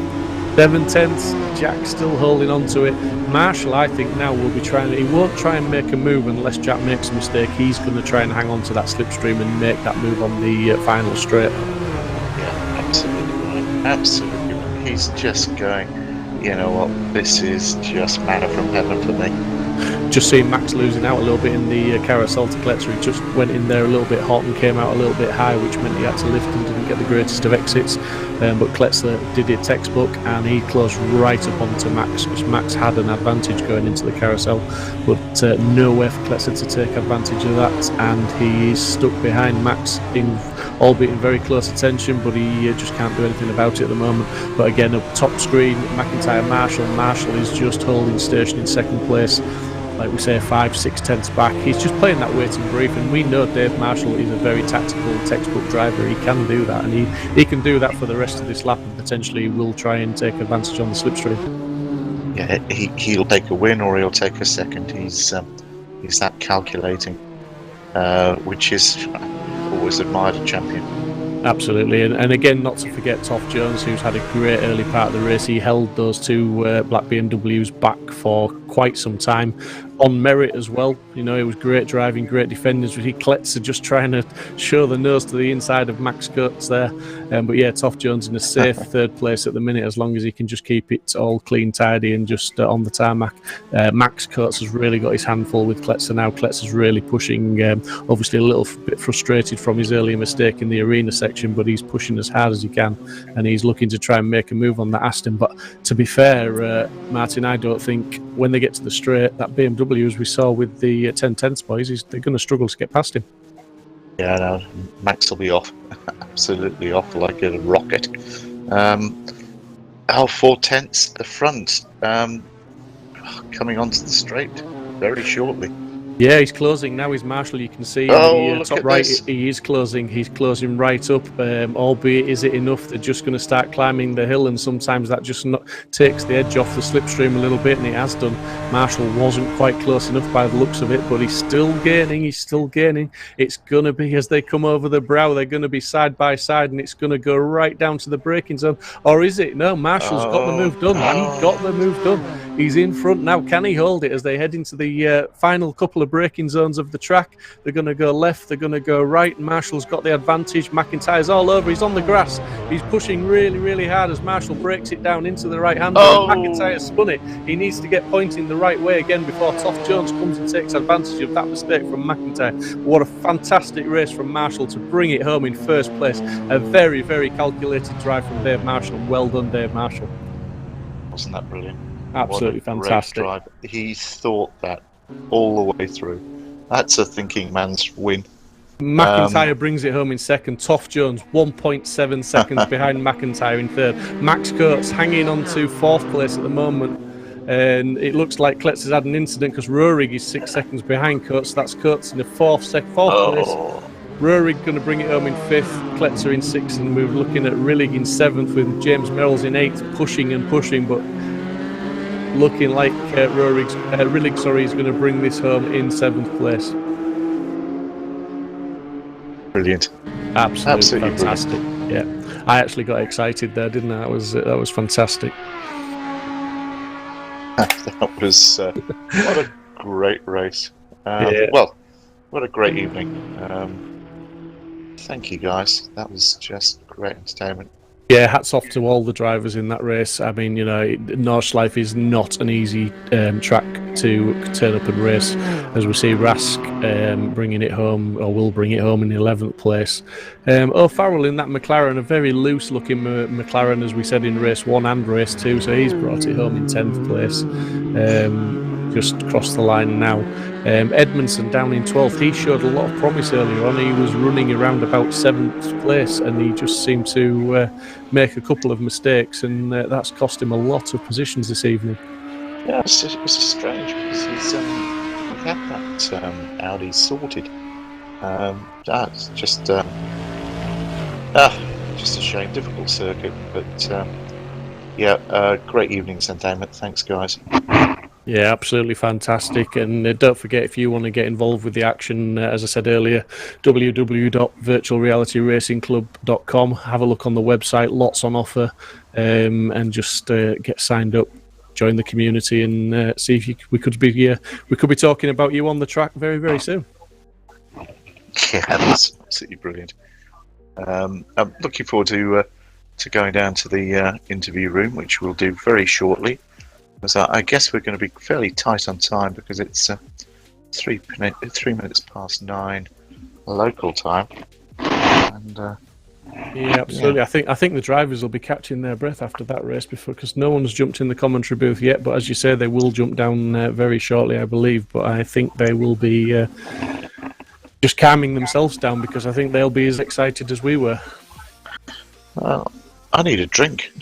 7/10ths. Jack still holding on to it. Marshall, I think now will be he won't try and make a move unless Jack makes a mistake. He's going to try and hang on to that slipstream and make that move on the final straight. Yeah, absolutely right. Absolutely right. He's just going, you know what, this is just manna from heaven for me. just seeing Max losing out a little bit in the carousel to Kletzer. He just went in there a little bit hot and came out a little bit high, which meant he had to lift and didn't get the greatest of exits. But Kletzer did it textbook, and he closed right up onto Max, because Max had an advantage going into the carousel, but nowhere for Kletzer to take advantage of that, and he is stuck behind Max, albeit in very close attention, but he just can't do anything about it at the moment. But again, up top screen, McIntyre, Marshall is just holding station in second place, like we say, 5-6 tenths back. He's just playing that wait and brief, and we know Dave Marshall is a very tactical textbook driver. He can do that, and he can do that for the rest of this lap, and potentially will try and take advantage on the slipstream. Yeah, he'll take a win or he'll take a second. He's that calculating, which is always admired a champion. Absolutely, and again, not to forget Toff Jones, who's had a great early part of the race. He held those two black BMWs back for quite some time, on merit as well. You know, it was great driving, great defending. Kletzer just trying to show the nose to the inside of Max Kurtz there. But yeah, Toff Jones in a safe third place at the minute, as long as he can just keep it all clean, tidy, and just on the tarmac. Max Kurtz has really got his handful with Kletzer now. Kletzer's really pushing, obviously a little bit frustrated from his earlier mistake in the arena section, but he's pushing as hard as he can, and he's looking to try and make a move on that Aston. But to be fair, Martin, I don't think when they get to the straight, that BMW, as we saw with the 10-10s boys, they're going to struggle to get past him. Yeah, no, Max will be off, absolutely off like a rocket. 4/10 the front, coming onto the straight very shortly. Yeah, he's closing now. He's Marshall. You can see in the top right. He is closing. He's closing right up. Albeit, is it enough? They're just going to start climbing the hill, and sometimes that just takes the edge off the slipstream a little bit, and it has done. Marshall wasn't quite close enough by the looks of it, but he's still gaining. He's still gaining. It's going to be, as they come over the brow, they're going to be side by side, and it's going to go right down to the braking zone. Or is it? No, Marshall's got the move done. He got the move done. He's in front now. Can he hold it as they head into the final couple of braking zones of the track? They're going to go left, they're going to go right, and Marshall's got the advantage. McIntyre's all over, he's on the grass. He's pushing really, really hard as Marshall breaks it down into the right hand. McIntyre spun it. He needs to get pointing the right way again before Toff Jones comes and takes advantage of that mistake from McIntyre. What a fantastic race from Marshall to bring it home in first place. A very, very calculated drive from Dave Marshall. Well done, Dave Marshall. Wasn't that brilliant? Absolutely fantastic. Drive. He thought that all the way through. That's a thinking man's win. McIntyre brings it home in second. Toff Jones 1.7 seconds behind McIntyre in third. Max Kurtz hanging on to fourth place at the moment, and it looks like Kletzer's had an incident because Roerig is 6 seconds behind Kurtz. That's Kurtz in the fourth place. Roerig going to bring it home in fifth, Kletzer in sixth, and we're looking at Rillig in seventh with James Merrill's in eighth, pushing, but looking like Rillig is going to bring this home in seventh place. Brilliant. Absolutely fantastic. Brilliant. Yeah, I actually got excited there, didn't I? That was fantastic. That was what a great race. Well, what a great evening. Thank you, guys. That was just great entertainment. Yeah, hats off to all the drivers in that race. I mean, you know, Nordschleife is not an easy track to turn up and race, as we see Rask bringing it home, or will bring it home in the 11th place. O'Farrell in that McLaren, a very loose-looking McLaren, as we said in race 1 and race 2, so he's brought it home in 10th place. Just crossed the line now. Edmondson down in 12th. He showed a lot of promise earlier on. He was running around about 7th place, and he just seemed to make a couple of mistakes, and that's cost him a lot of positions this evening. Yeah, it's just strange because he had that Audi sorted. That's just a shame. Difficult circuit, but great evening's entertainment. Thanks, guys. Yeah, absolutely fantastic. And don't forget, if you want to get involved with the action, as I said earlier, www.virtualrealityracingclub.com. Have a look on the website, lots on offer, and just get signed up, join the community, and see if we could be talking about you on the track very, very soon. Yeah, that's absolutely brilliant. I'm looking forward to going down to the interview room, which we'll do very shortly. So I guess we're going to be fairly tight on time because it's 3 minutes past 9 local time. And yeah, absolutely. I think the drivers will be catching their breath after that race because no one's jumped in the commentary booth yet. But as you say, they will jump down very shortly, I believe. But I think they will be just calming themselves down because I think they'll be as excited as we were. well, I need a drink.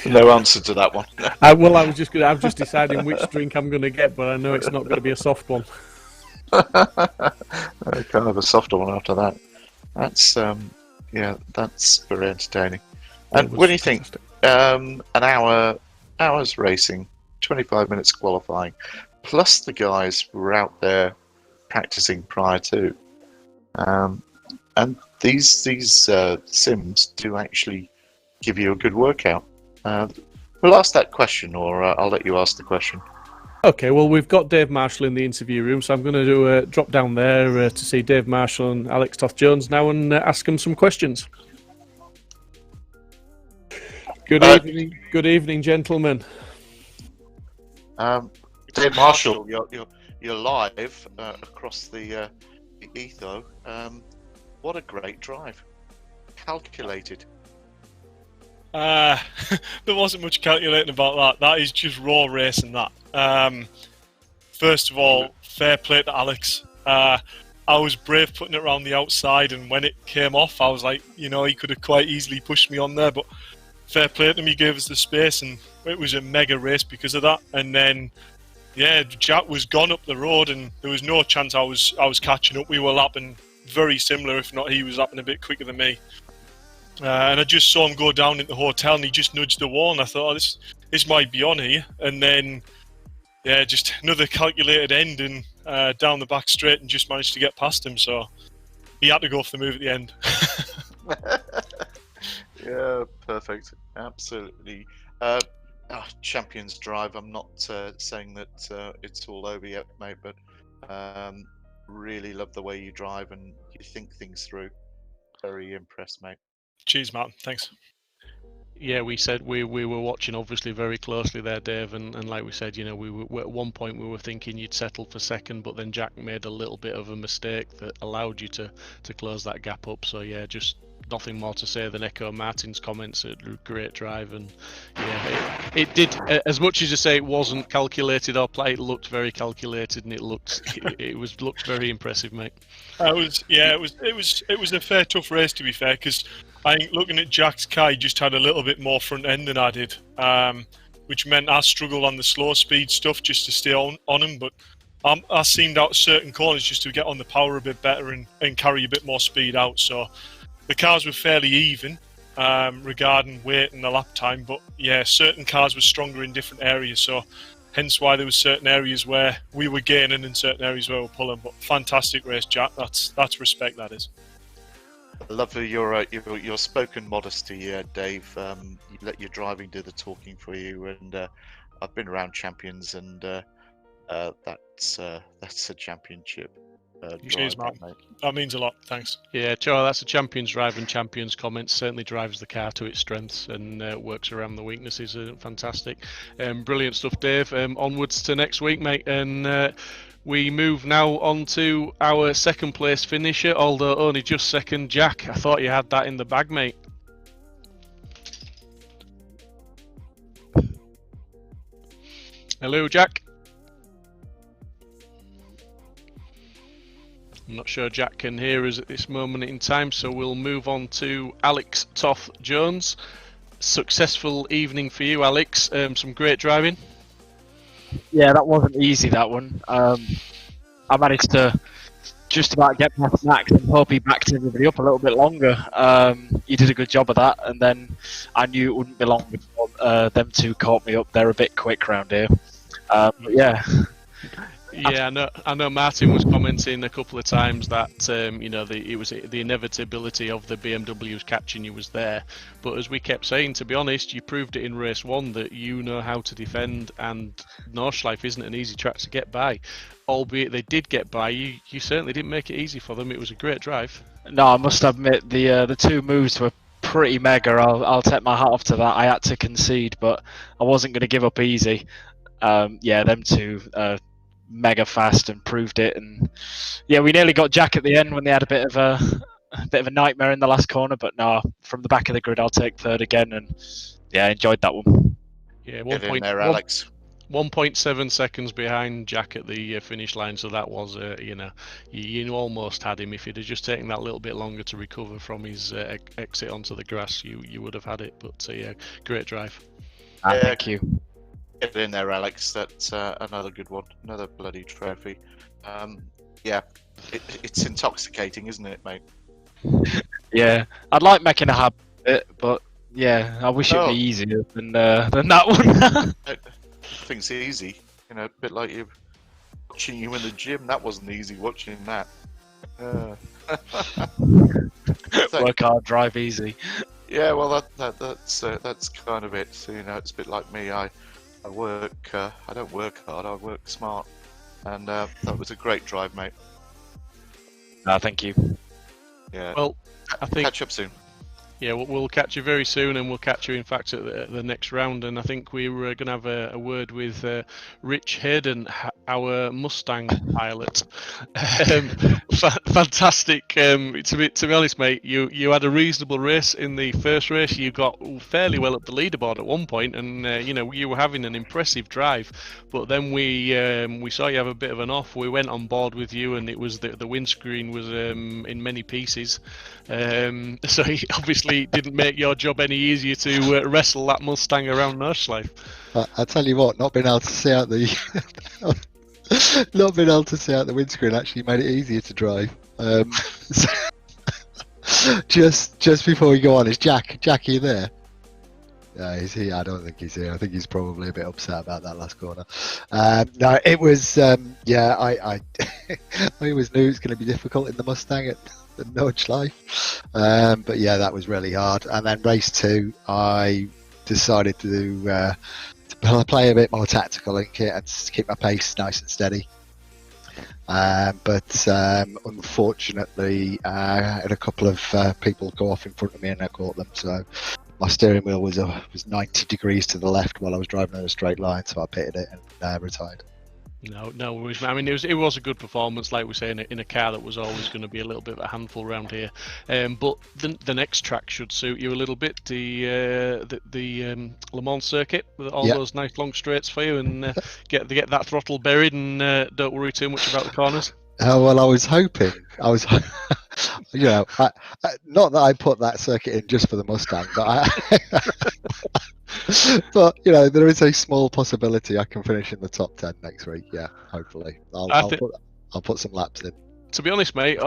No answer to that one. I'm just deciding which drink I'm going to get, but I know it's not going to be a soft one. I can't have a softer one after that. That's that's very entertaining. And when do you think an hour's racing, 25 minutes qualifying, plus the guys who were out there practicing prior to, and these sims do actually give you a good workout. We'll ask that question, or I'll let you ask the question. Okay, well, we've got Dave Marshall in the interview room, so I'm going to drop down there to see Dave Marshall and Alex Toth-Jones now and ask them some questions. Good evening, gentlemen. Dave Marshall, you're live across the etho. What a great drive! Calculated. There wasn't much calculating about that. That is just raw racing, that. First of all, fair play to Alex. I was brave putting it around the outside, and when it came off, I was like, he could have quite easily pushed me on there, but fair play to him, he gave us the space, and it was a mega race because of that. And then, Jack was gone up the road, and there was no chance I was catching up. We were lapping very similar, if not he was lapping a bit quicker than me. And I just saw him go down into the hotel, and he just nudged the wall, and I thought, this might be on here. And then, just another calculated end and down the back straight, and just managed to get past him. So he had to go for the move at the end. Yeah, perfect. Absolutely. Champions drive. I'm not saying that it's all over yet, mate, but really love the way you drive and you think things through. Very impressed, mate. Cheers, Martin. Thanks. Yeah, we said we were watching obviously very closely there, Dave, and like we said, we were, at one point we were thinking you'd settle for second, but then Jack made a little bit of a mistake that allowed you to close that gap up. So yeah, just nothing more to say than echo Martin's comments. A great drive, and it did, as much as you say it wasn't calculated or play, it looked very calculated, and it looked very impressive, mate. It was a fair tough race, to be fair, because I think looking at Jack's car, he just had a little bit more front end than I did, which meant I struggled on the slow speed stuff just to stay on him. But I seemed out certain corners just to get on the power a bit better and carry a bit more speed out. So the cars were fairly even regarding weight and the lap time. But yeah, certain cars were stronger in different areas. So hence why there were certain areas where we were gaining and certain areas where we were pulling. But fantastic race, Jack. That's respect, that is. I love your spoken modesty, Dave. You let your driving do the talking for you, and I've been around champions, and that's a championship. Cheers, drive, Mark. That means a lot. Thanks. Yeah, Joe, that's a champion's drive, and champion's comments certainly drives the car to its strengths and works around the weaknesses. Fantastic, brilliant stuff, Dave. Onwards to next week, mate, and. We move now on to our second place finisher, although only just second. Jack, I thought you had that in the bag, mate. Hello, Jack. I'm not sure Jack can hear us at this moment in time, so we'll move on to Alex Toth-Jones. Successful evening for you, Alex. Some great driving. Yeah, that wasn't easy, that one. I managed to just about get past Max and hope he backed everybody up a little bit longer. He did a good job of that, and then I knew it wouldn't be long before them two caught me up. They're a bit quick round here. But yeah. Yeah, I know Martin was commenting a couple of times that it was the inevitability of the BMWs catching you was there, but as we kept saying, to be honest, you proved it in race one that you know how to defend, and Nordschleife isn't an easy track to get by. Albeit they did get by you, you certainly didn't make it easy for them. It was a great drive. No, I must admit the two moves were pretty mega. I'll take my hat off to that. I had to concede, but I wasn't going to give up easy. Yeah, them two mega fast and proved it. And yeah, we nearly got Jack at the end when they had a bit of a nightmare in the last corner. But no, from the back of the grid, I'll take third again. And yeah, I enjoyed that one. Yeah, Get in there, Alex. 1.7 seconds behind Jack at the finish line, so that was, you almost had him. If he'd have just taken that little bit longer to recover from his exit onto the grass, you would have had it. But yeah, great drive. Thank you. Get in there, Alex. That's another good one. Another bloody trophy. Yeah, it's intoxicating, isn't it, mate? Yeah, I'd like making a habit of it, but yeah, I wish it'd be easier than that one. I think it's easy, a bit like you watching you in the gym. That wasn't easy watching that. Work hard, drive easy. Yeah, well, that's kind of it. So, it's a bit like me. I work. I don't work hard. I work smart, and that was a great drive, mate. Thank you. Yeah. Well, I think catch up soon. Yeah, we'll catch you very soon, and we'll catch you, in fact, at the next round. And I think we were going to have a word with Rich Hayden, our Mustang pilot. Fantastic. To be honest, mate, you had a reasonable race in the first race. You got fairly well up the leaderboard at one point, and you were having an impressive drive. But then we saw you have a bit of an off. We went on board with you, and it was the windscreen was in many pieces. So he obviously didn't make your job any easier to wrestle that Mustang around Nordschleife. I tell you what, not being able to see out the windscreen actually made it easier to drive. Just before we go on, is Jack? Jack, are you there? No, is he? I don't think he's here. I think he's probably a bit upset about that last corner. No, it was. I always knew it was going to be difficult in the Mustang at the Nordschleife. But yeah, that was really hard. And then race 2, I decided to play a bit more tactical and keep my pace nice and steady. But unfortunately, I had a couple of people go off in front of me and I caught them. So my steering wheel was 90 degrees to the left while I was driving in a straight line, so I pitted it and retired. No worries. I mean, it was a good performance, like we say, in a car that was always going to be a little bit of a handful around here. But the next track should suit you a little bit. The Le Mans circuit with all those nice long straights for you, and get that throttle buried, and don't worry too much about the corners. Well, I was hoping. not that I put that circuit in just for the Mustang, but but there is a small possibility I can finish in the top 10 next week. Yeah, hopefully. I'll put some laps in. To be honest, mate,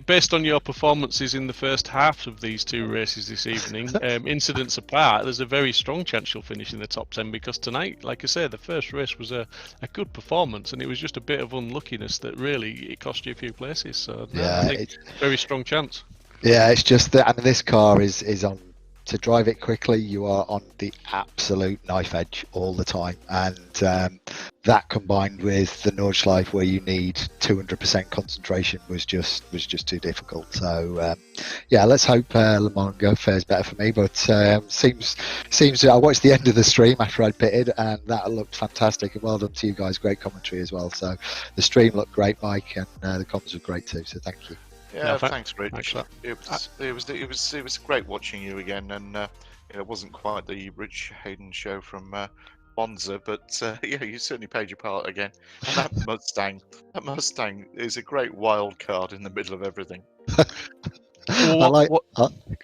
based on your performances in the first half of these two races this evening, incidents apart, there's a very strong chance you'll finish in the top 10, because tonight, like I said, the first race was a good performance, and it was just a bit of unluckiness that really it cost you a few places. So I think very strong chance. Yeah, it's just that this car is on. To drive it quickly, you are on the absolute knife edge all the time, and that combined with the Nordschleife, where you need 200% concentration, was just too difficult. So let's hope Le Mans fares better for me. But seems I watched the end of the stream after I'd pitted, and that looked fantastic. And well done to you guys, great commentary as well. So the stream looked great, Mike, and the comments were great too. So thank you. Yeah, thanks, Rich. It was great watching you again, and it wasn't quite the Rich Hayden show from Monza, but you certainly played your part again. And that Mustang is a great wild card in the middle of everything.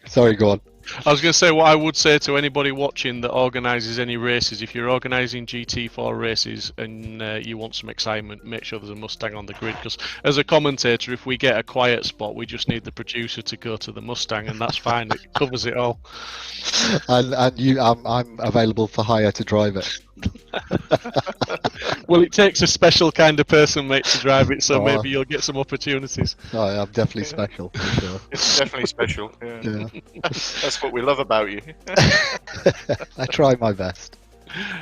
Sorry, go on. I was going to say, what I would say to anybody watching that organises any races, if you're organising GT4 races and you want some excitement, make sure there's a Mustang on the grid, because as a commentator, if we get a quiet spot, we just need the producer to go to the Mustang, and that's fine. It covers it all. And I'm available for hire to drive it. Well, it takes a special kind of person, mate, to drive it, so maybe you'll get some opportunities. I'm definitely special, for sure. It's definitely special. Yeah. That's what we love about you. I try my best.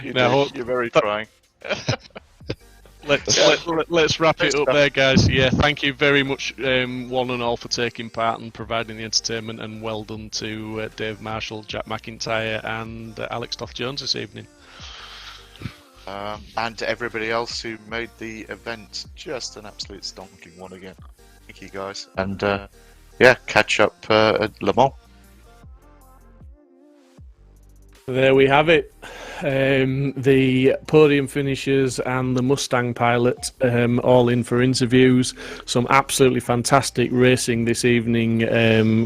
You're very trying. Let's wrap it up there, guys. Yeah, thank you very much, one and all, for taking part and providing the entertainment, and well done to Dave Marshall, Jack McIntyre, and Alex Toth-Jones this evening. And to everybody else who made the event just an absolute stonking one again. Thank you, guys. And yeah, catch up at Le Mans. There we have it. The podium finishers and the Mustang pilot all in for interviews. Some absolutely fantastic racing this evening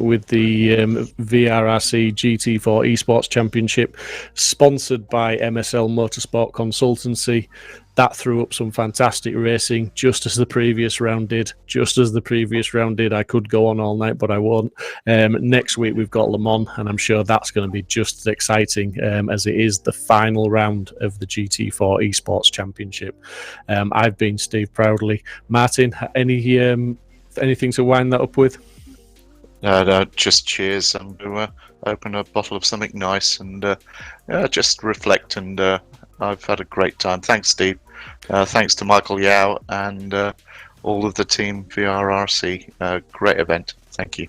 with the VRRC GT4 Esports Championship, sponsored by MSL Motorsport Consultancy. That threw up some fantastic racing, just as the previous round did. I could go on all night, but I won't. Next week we've got Le Mans, and I'm sure that's going to be just as exciting as it is the final round of the GT4 Esports Championship. I've been Steve Proudly. Martin, anything to wind that up with? No, just cheers. I'm going to open a bottle of something nice and just reflect. And I've had a great time. Thanks, Steve. Thanks to Michael Yao and all of the team VRRC. Great event. Thank you.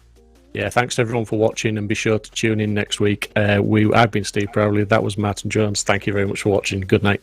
Yeah, thanks to everyone for watching, and be sure to tune in next week. I've been Steve Proudly. That was Martin Jones. Thank you very much for watching. Good night.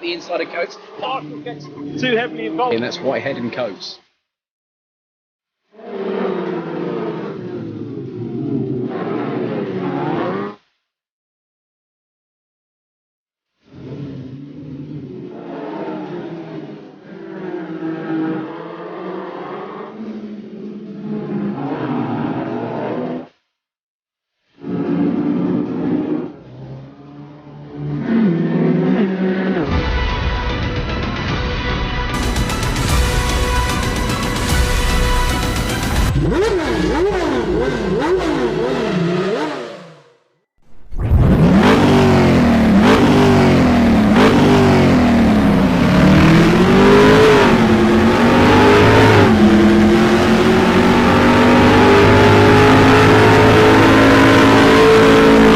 The insider coats. Marshall gets too heavily involved. And that's Whitehead and Coates.